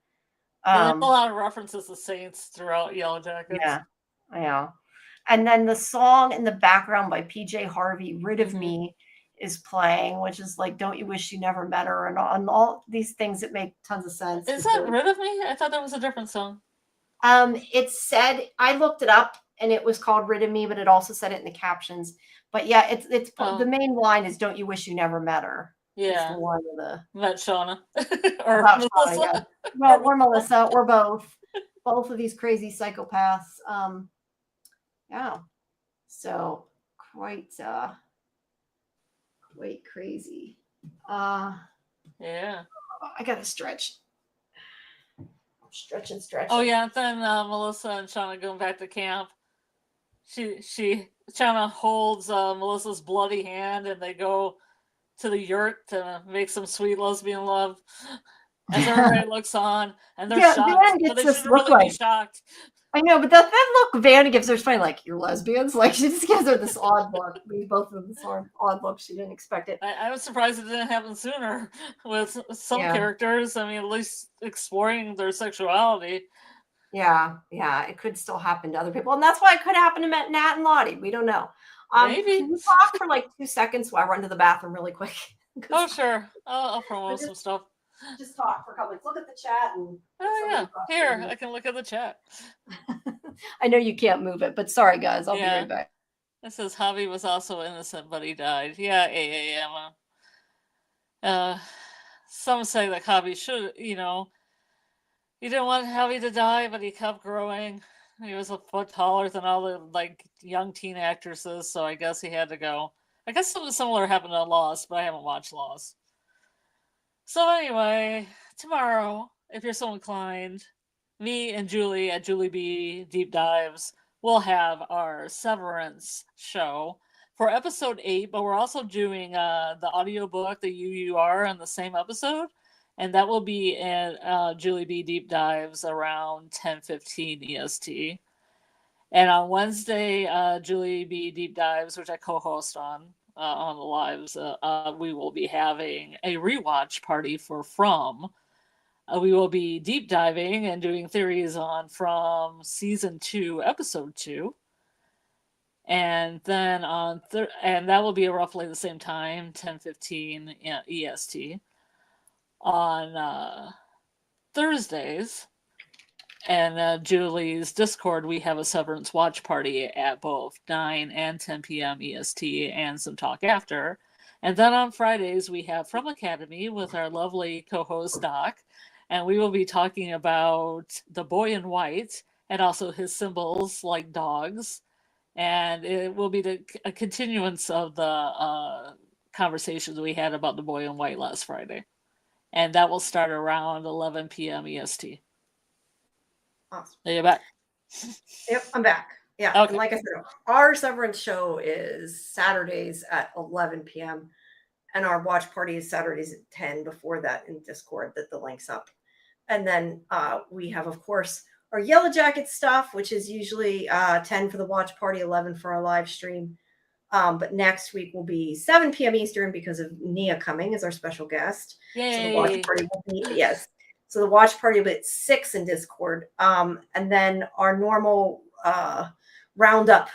There's a lot of references to saints throughout Yellowjackets. Yeah. And then the song in the background by PJ Harvey, Rid of Me, is playing, which is like, Don't You Wish You Never Met Her, and all these things that make tons of sense. Is that Rid of Me? I thought that was a different song. It said, I looked it up, and it was called Rid of Me, but it also said it in the captions. But yeah, it's the main line is Don't You Wish You Never Met Her. Yeah. It's the one of the Met Shauna. Or Melissa. Shauna, yeah. Well, or Melissa, or both. Both of these crazy psychopaths. Yeah. So quite crazy. Yeah. I gotta stretch. Stretch. Oh yeah, and then Melissa and Shauna going back to camp. Shauna holds Melissa's bloody hand, and they go to the yurt to make some sweet lesbian love. As everybody looks on, and they're shocked, but they shouldn't really be shocked. I know, but that look Vanna gives her is funny, like, you're lesbians? Like, she just gives her this odd look. Both of them this odd look. She didn't expect it. I was surprised it didn't happen sooner with some characters. I mean, at least exploring their sexuality. Yeah, it could still happen to other people. And that's why it could happen to Nat and Lottie. We don't know. Maybe. Can we talk for like 2 seconds while I run to the bathroom really quick? Oh, sure. I'll promote some stuff. Just talk for a couple minutes. Look at the chat. Here, I can look at the chat. I know you can't move it, but sorry, guys. I'll be right back. It says Javi was also innocent, but he died. Yeah, Emma. Some say that Javi should, you didn't want Javi to die, but he kept growing. He was a foot taller than all the young teen actresses, so I guess he had to go. I guess something similar happened on Lost, but I haven't watched Lost. So anyway, tomorrow, if you're so inclined, me and Julie at Julie B Deep Dives will have our Severance show for episode 8, but we're also doing the audiobook, the UUR, in the same episode, and that will be in Julie B Deep Dives around 10:15 EST. And on Wednesday, Julie B Deep Dives, which I co-host on the lives, we will be having a rewatch party for From. We will be deep diving and doing theories on From season 2, episode 2, and then and that will be roughly the same time, 10:15 EST. On Thursdays, and Julie's Discord, we have a Severance watch party at both 9 and 10 p.m. EST, and some talk after. And then on Fridays, we have From Academy with our lovely co-host Doc, and we will be talking about The Boy in White and also his symbols like dogs. And it will be a continuance of the conversations we had about The Boy in White last Friday. And that will start around 11 p.m. EST. Awesome. Are you back? Yep, I'm back. Yeah. Okay. And like I said, our Severance show is Saturdays at 11 p.m. And our watch party is Saturdays at 10 before that in Discord, that the link's up. And then we have, of course, our Yellowjackets stuff, which is usually 10 for the watch party, 11 for our live stream. But next week will be 7 p.m. Eastern because of Nia coming as our special guest. Yay. So the watch party will be, yes. So the watch party will be at 6 in Discord. And then our normal roundup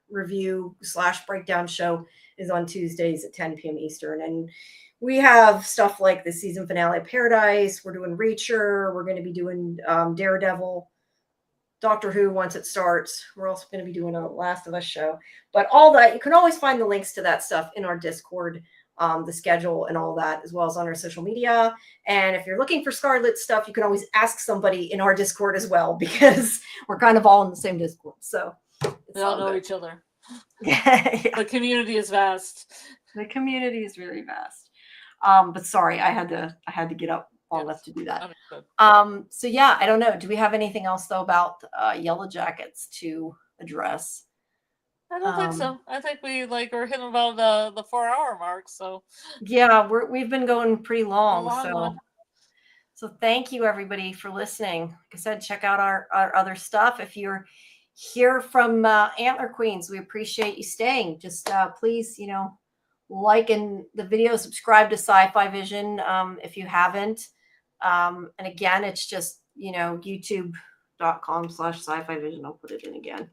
review / breakdown show is on Tuesdays at 10 p.m. Eastern. And we have stuff like the season finale of Paradise. We're doing Reacher. We're going to be doing Daredevil. Doctor Who once it starts. We're also going to be doing a Last of Us show. But all that, you can always find the links to that stuff in our Discord, the schedule and all that, as well as on our social media. And if you're looking for Scarlet stuff, you can always ask somebody in our Discord as well, because we're kind of all in the same Discord. So we all know each other. Yeah. The community is vast. The community is very vast. But sorry, I had to get up long enough to do that. So yeah, I don't know. Do we have anything else though about Yellowjackets to address? I don't think so. I think we're hitting about the 4-hour mark. So yeah, we've been going pretty long. One. So thank you everybody for listening. Like I said, check out our other stuff. If you're here from Antler Queens, we appreciate you staying. Just please, like in the video, subscribe to SciFi Vision if you haven't. And again, it's just, youtube.com/SciFi Vision. I'll put it in again.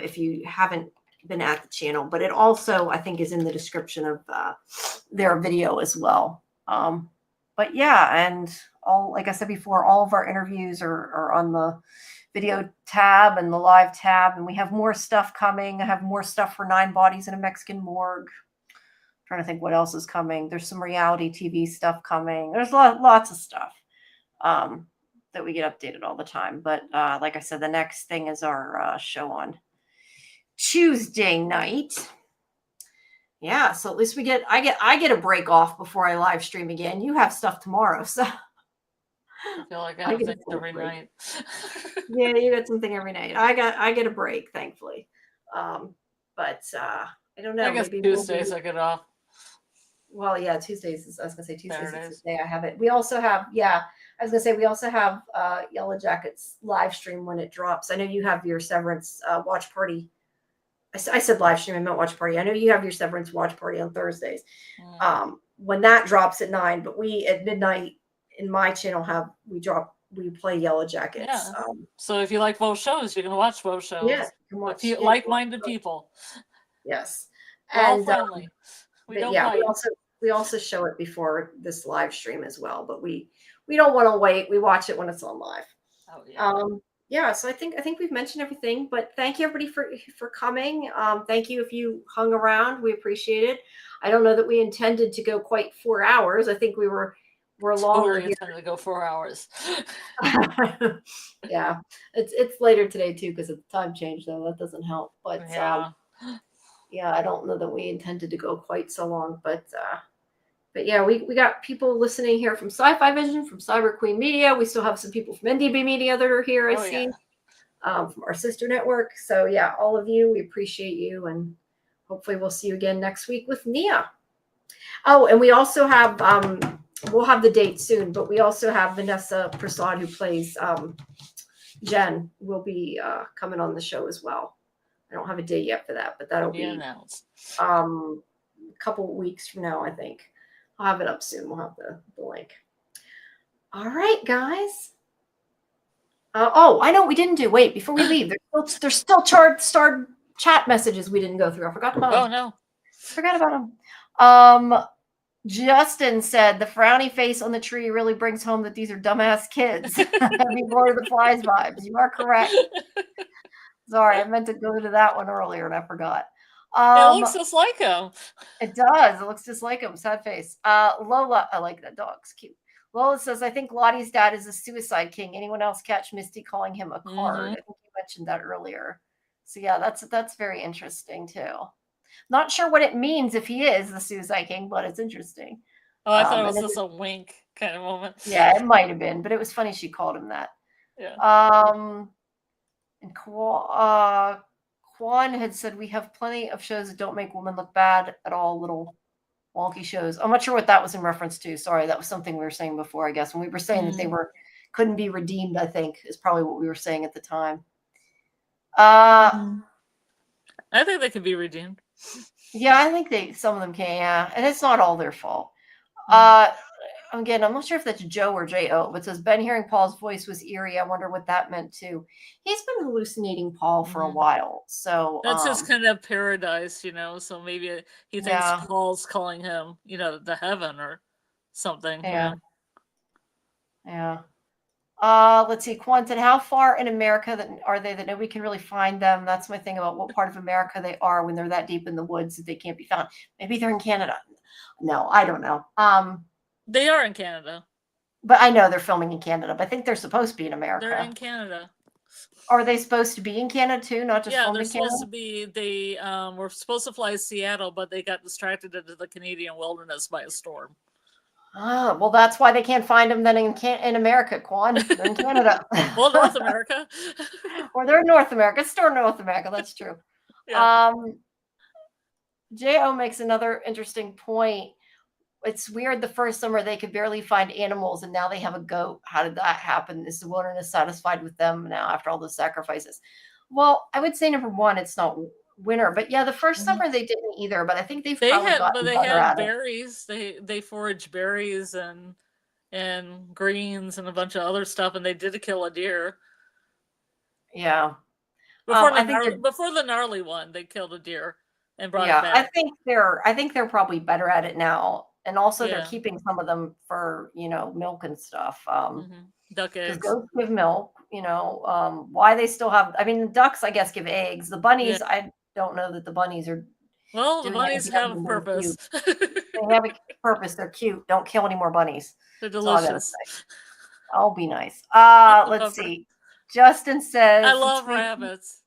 If you haven't been at the channel, but it also, I think, is in the description of their video as well. But yeah, and like I said before, all of our interviews are on the video tab and the live tab, and we have more stuff coming. I have more stuff for 9 Bodies in a Mexican Morgue. I'm trying to think what else is coming. There's some reality TV stuff coming. There's lots of stuff that we get updated all the time. But like I said, the next thing is our show on Tuesday night. Yeah, so at least I get a break off before I live stream again. You have stuff tomorrow, so I feel like I have things every night. Yeah, you got something every night. I get a break, thankfully. But I don't know. I guess maybe Tuesdays I get off. Well, yeah, Tuesdays. I was gonna say Tuesdays is the day I have it. We also have, we also have Yellowjackets live stream when it drops. I know you have your Severance watch party. I said live stream, I meant watch party. I know you have your Severance watch party on Thursdays. When that drops at 9, but we at midnight in my channel we play Yellowjackets. Yeah. So if you like both shows, you can watch both shows. Yeah, like-minded people. Yes, We're all friendly. We don't fight. we also show it before this live stream as well, but we don't want to wait. We watch it when it's on live. Oh yeah. Yeah, so I think we've mentioned everything, but thank you everybody for coming. Thank you if you hung around. We appreciate it. I don't know that we intended to go quite 4 hours. I think we're longer. Totally intended to go 4 hours. Yeah, it's later today too because of the time change, though. That doesn't help. But yeah, I don't know that we intended to go quite so long, but yeah, we got people listening here from SciFi Vision, from Cyber Queen Media. We still have some people from NDB Media that are here, I see, from our sister network. So yeah, all of you, we appreciate you, and hopefully we'll see you again next week with Nia. Oh, and we also have, we'll have the date soon, but we also have Vanessa Prasad, who plays Jen, will be coming on the show as well. I don't have a date yet for that, but that'll be announced a couple weeks from now, I think. I'll have it up soon. We'll have the link. All right, guys. I know we didn't do. Wait, before we leave, there's still starred chat messages we didn't go through. I forgot about them. Oh no, forgot about them. Justin said the frowny face on the tree really brings home that these are dumbass kids. Having Lord of the Flies vibes. You are correct. Sorry, I meant to go to that one earlier and I forgot. It looks just like him. It does. It looks just like him. Sad face. Lola, I like that dog. It's cute. Lola says, I think Lottie's dad is a suicide king. Anyone else catch Misty calling him a card? I think you mentioned that earlier. So yeah, that's very interesting too. Not sure what it means if he is the suicide king, but it's interesting. Oh, I thought it was just a wink kind of moment. Yeah, it might have been, but it was funny she called him that. Yeah. And Quan had said we have plenty of shows that don't make women look bad at all, little wonky shows. I'm not sure what that was in reference to. Sorry, that was something we were saying before, I guess. When we were saying that they couldn't be redeemed, I think, is probably what we were saying at the time. I think they could be redeemed. Yeah, I think some of them can, yeah. And it's not all their fault. Again, I'm not sure if that's Joe or J-O, but it says, Ben hearing Paul's voice was eerie. I wonder what that meant too. He's been hallucinating Paul for a while. So that's just kind of paradise, so maybe he thinks Paul's calling him, the heaven or something. Yeah. Let's see. Quentin, how far in America are they that nobody can really find them? That's my thing about what part of America they are when they're that deep in the woods that they can't be found. Maybe they're in Canada. No, I don't know. They are in Canada. But I know they're filming in Canada, but I think they're supposed to be in America. They're in Canada. Are they supposed to be in Canada too, not just Yeah, filmed they're in Canada? supposed to be. They were supposed to fly to Seattle, but they got distracted into the Canadian wilderness by a storm. Ah, well, that's why they can't find them then in America, Quan. They're in Canada. Well, North America. Or they're in North America. It's still North America. That's true. Yeah. J.O. makes another interesting point. It's weird the first summer they could barely find animals, and now they have a goat. How did that happen? Is the wilderness satisfied with them now after all the sacrifices? Well, I would say number one, it's not winter, but yeah, the 1st summer they didn't either. But I think they had berries. They foraged berries and greens and a bunch of other stuff, and they did kill a deer. Yeah. Before the gnarly one, they killed a deer and brought it back. I think they're probably better at it now. And also they're keeping some of them for, milk and stuff. Duck eggs. Goats give milk, why they still have, the ducks, I guess, give eggs. The bunnies, I don't know that the bunnies are. Well, the bunnies have a purpose. They have a purpose. They're cute. Don't kill any more bunnies. They're delicious. I'll be nice. Let's see. Justin says, I love rabbits.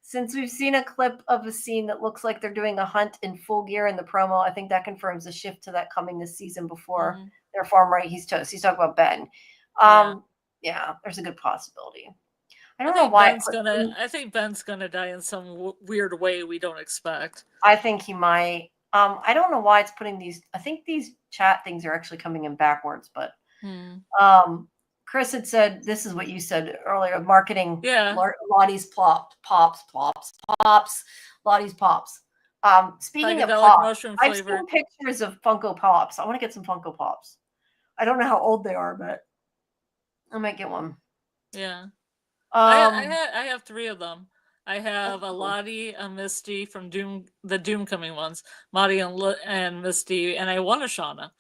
Since we've seen a clip of a scene that looks like they're doing a hunt in full gear in the promo, I think that confirms a shift to that coming this season before their farm right. He's talking about Ben. Yeah, there's a good possibility. I don't know why. I think Ben's gonna die in some weird way we don't expect. I think he might. I don't know why it's putting these. I think these chat things are actually coming in backwards, but Chris had said, this is what you said earlier, marketing. Yeah. Lottie's pops. Lottie's pops. Speaking of pops, I've seen pictures of Funko Pops. I want to get some Funko Pops. I don't know how old they are, but I might get one. Yeah. I have 3 of them. I have a Lottie, a Misty from the Doomcoming ones, Lottie and Misty, and I want a Shauna.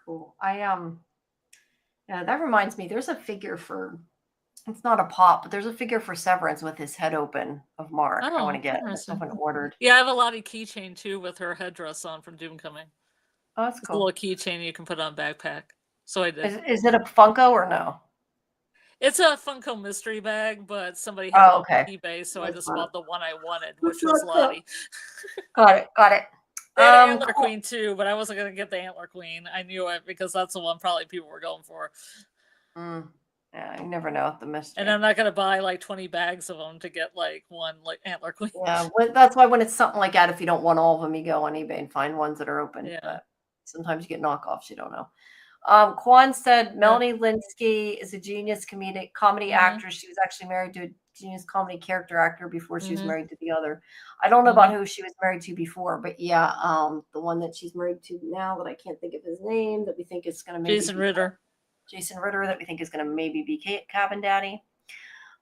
Cool. Yeah, that reminds me, there's a figure for, it's not a pop, but there's a figure for Severance with his head open of Mark. I want to get it. I haven't ordered. Yeah, I have a Lottie keychain too with her headdress on from Doomcoming. Oh, that's cool. A little keychain you can put on a backpack. So I did. Is it a Funko or no? It's a Funko mystery bag, but somebody had it on eBay, so I just bought the one I wanted, which was Lottie. Got it. They had Antler Queen too, but I wasn't going to get the Antler Queen. I knew it because that's the one probably people were going for. Yeah, you never know the mystery. And I'm not going to buy like 20 bags of them to get like one like Antler Queen. Yeah, that's why when it's something like that, if you don't want all of them, you go on eBay and find ones that are open. Yeah. But sometimes you get knockoffs, you don't know. Quan said Melanie Linsky is a genius comedy actress. She was actually married to a genius comedy character actor before she was married to the other. I don't know about who she was married to before, but yeah, the one that she's married to now that I can't think of his name that we think is going to maybe Jason Ritter that we think is going to maybe be Cabin Daddy.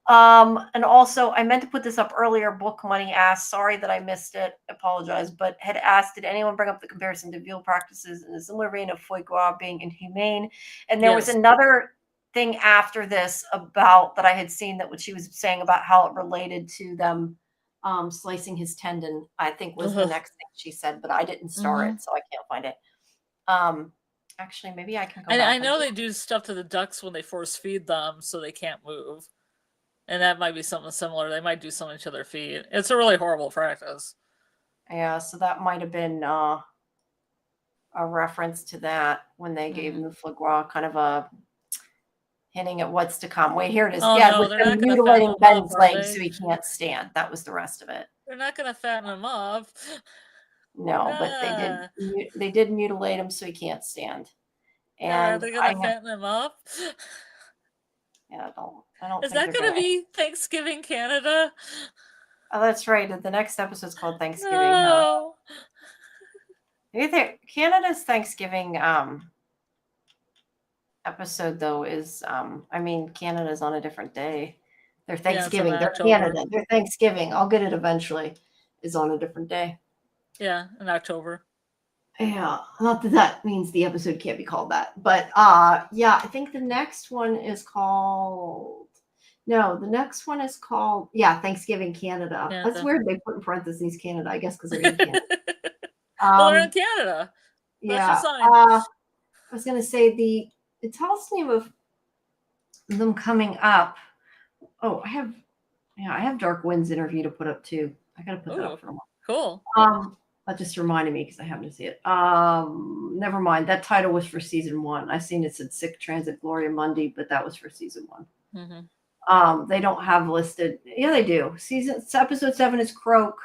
And also, I meant to put this up earlier. Book Money asked, sorry that I missed it, apologize, but had asked, did anyone bring up the comparison to veal practices in a similar vein of foie gras being inhumane? And there was another thing after this about that I had seen that what she was saying about how it related to them slicing his tendon, I think was the next thing she said, but I didn't star it, so I can't find it. Actually, maybe I can go back. I know they do stuff to the ducks when they force feed them so they can't move. And that might be something similar. They might do something to their feet. It's a really horrible practice. Yeah, so that might have been a reference to that when they gave him the foie gras, kind of a hinting at what's to come. Wait, here it is. With them mutilating Ben's legs so he can't stand. That was the rest of it. They're not going to fatten him up. No, but they did mutilate him so he can't stand. And are they going to fatten him up? Yeah, I don't. Is that going to be Thanksgiving Canada? Oh, that's right. The next episode's called Thanksgiving. No. Canada's Thanksgiving episode though is Canada's on a different day. Their Thanksgiving. They're Canada. Their Thanksgiving. I'll get it eventually. Is on a different day. Yeah, in October. Yeah, not that means the episode can't be called that, but I think the next one is called. No, the next one is called Thanksgiving Canada. That's weird. They put in parentheses Canada, I guess, because they're in Canada. Well, they're in Canada. That's I was gonna say the house name of them coming up. Oh, I have Dark Wind's interview to put up too. I gotta put that up for a while. Cool. That just reminded me because I happened to see it. Never mind. That title was for season 1. I seen it said Sick Transit Gloria Mundi, but that was for season 1. Mm-hmm. They don't have listed. Yeah, they do. Episode 7 is Croak,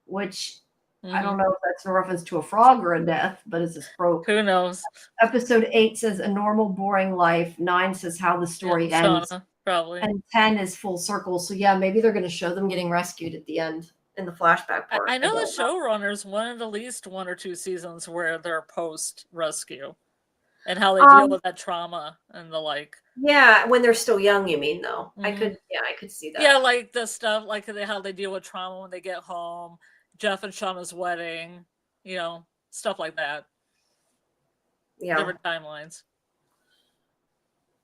which I don't know if that's a reference to a frog or a death, but it's a Croak. Who knows? Episode 8 says A Normal Boring Life. 9 says How the Story Ends. Shauna, probably. And 10 is Full Circle. So yeah, maybe they're going to show them getting rescued at the end in the flashback part. I know the showrunners wanted at least 1 or 2 seasons where they're post-rescue and how they deal with that trauma and the like. Yeah, when they're still young, you mean, though. I could see that. Yeah, like the stuff, like how they deal with trauma when they get home, Jeff and Shauna's wedding, stuff like that. Yeah. Different timelines.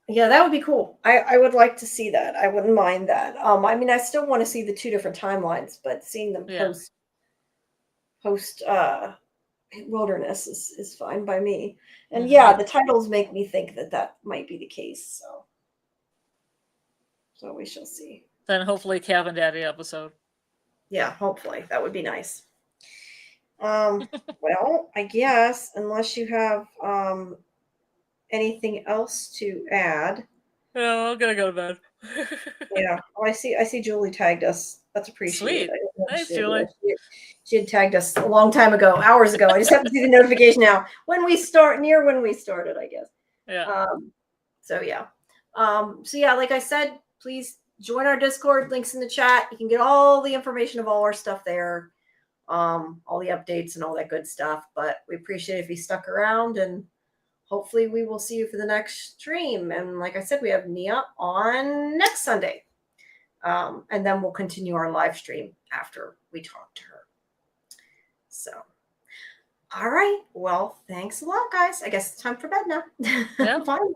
Yeah, that would be cool. I would like to see that. I wouldn't mind that. I mean, I still want to see the 2 different timelines, but seeing them post wilderness is fine by me. And the titles make me think that might be the case. So we shall see. Then hopefully Cav and Daddy episode. Yeah, hopefully that would be nice. Well, I guess unless you have anything else to add. No, I'm gonna go to bed. Yeah. Oh, I see Julie tagged us. That's appreciated. Sweet. Thanks, Julie. She had tagged us a long time ago, hours ago. I just have to see the notification now. When we started, I guess. Yeah. So yeah, like I said, please join our Discord. Links in the chat. You can get all the information of all our stuff there. All the updates and all that good stuff. But we appreciate if you stuck around, and hopefully we will see you for the next stream. And like I said, we have Nia on next Sunday. And then we'll continue our live stream after we talk to her. So, all right. Well, thanks a lot, guys. I guess it's time for bed now. Yeah. Finally.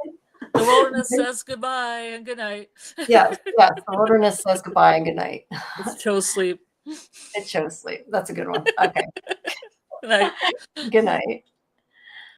The wilderness says goodbye and good night. Yes. The wilderness says goodbye and good night. It shows sleep. It shows sleep. That's a good one. Okay. Good night. Good night.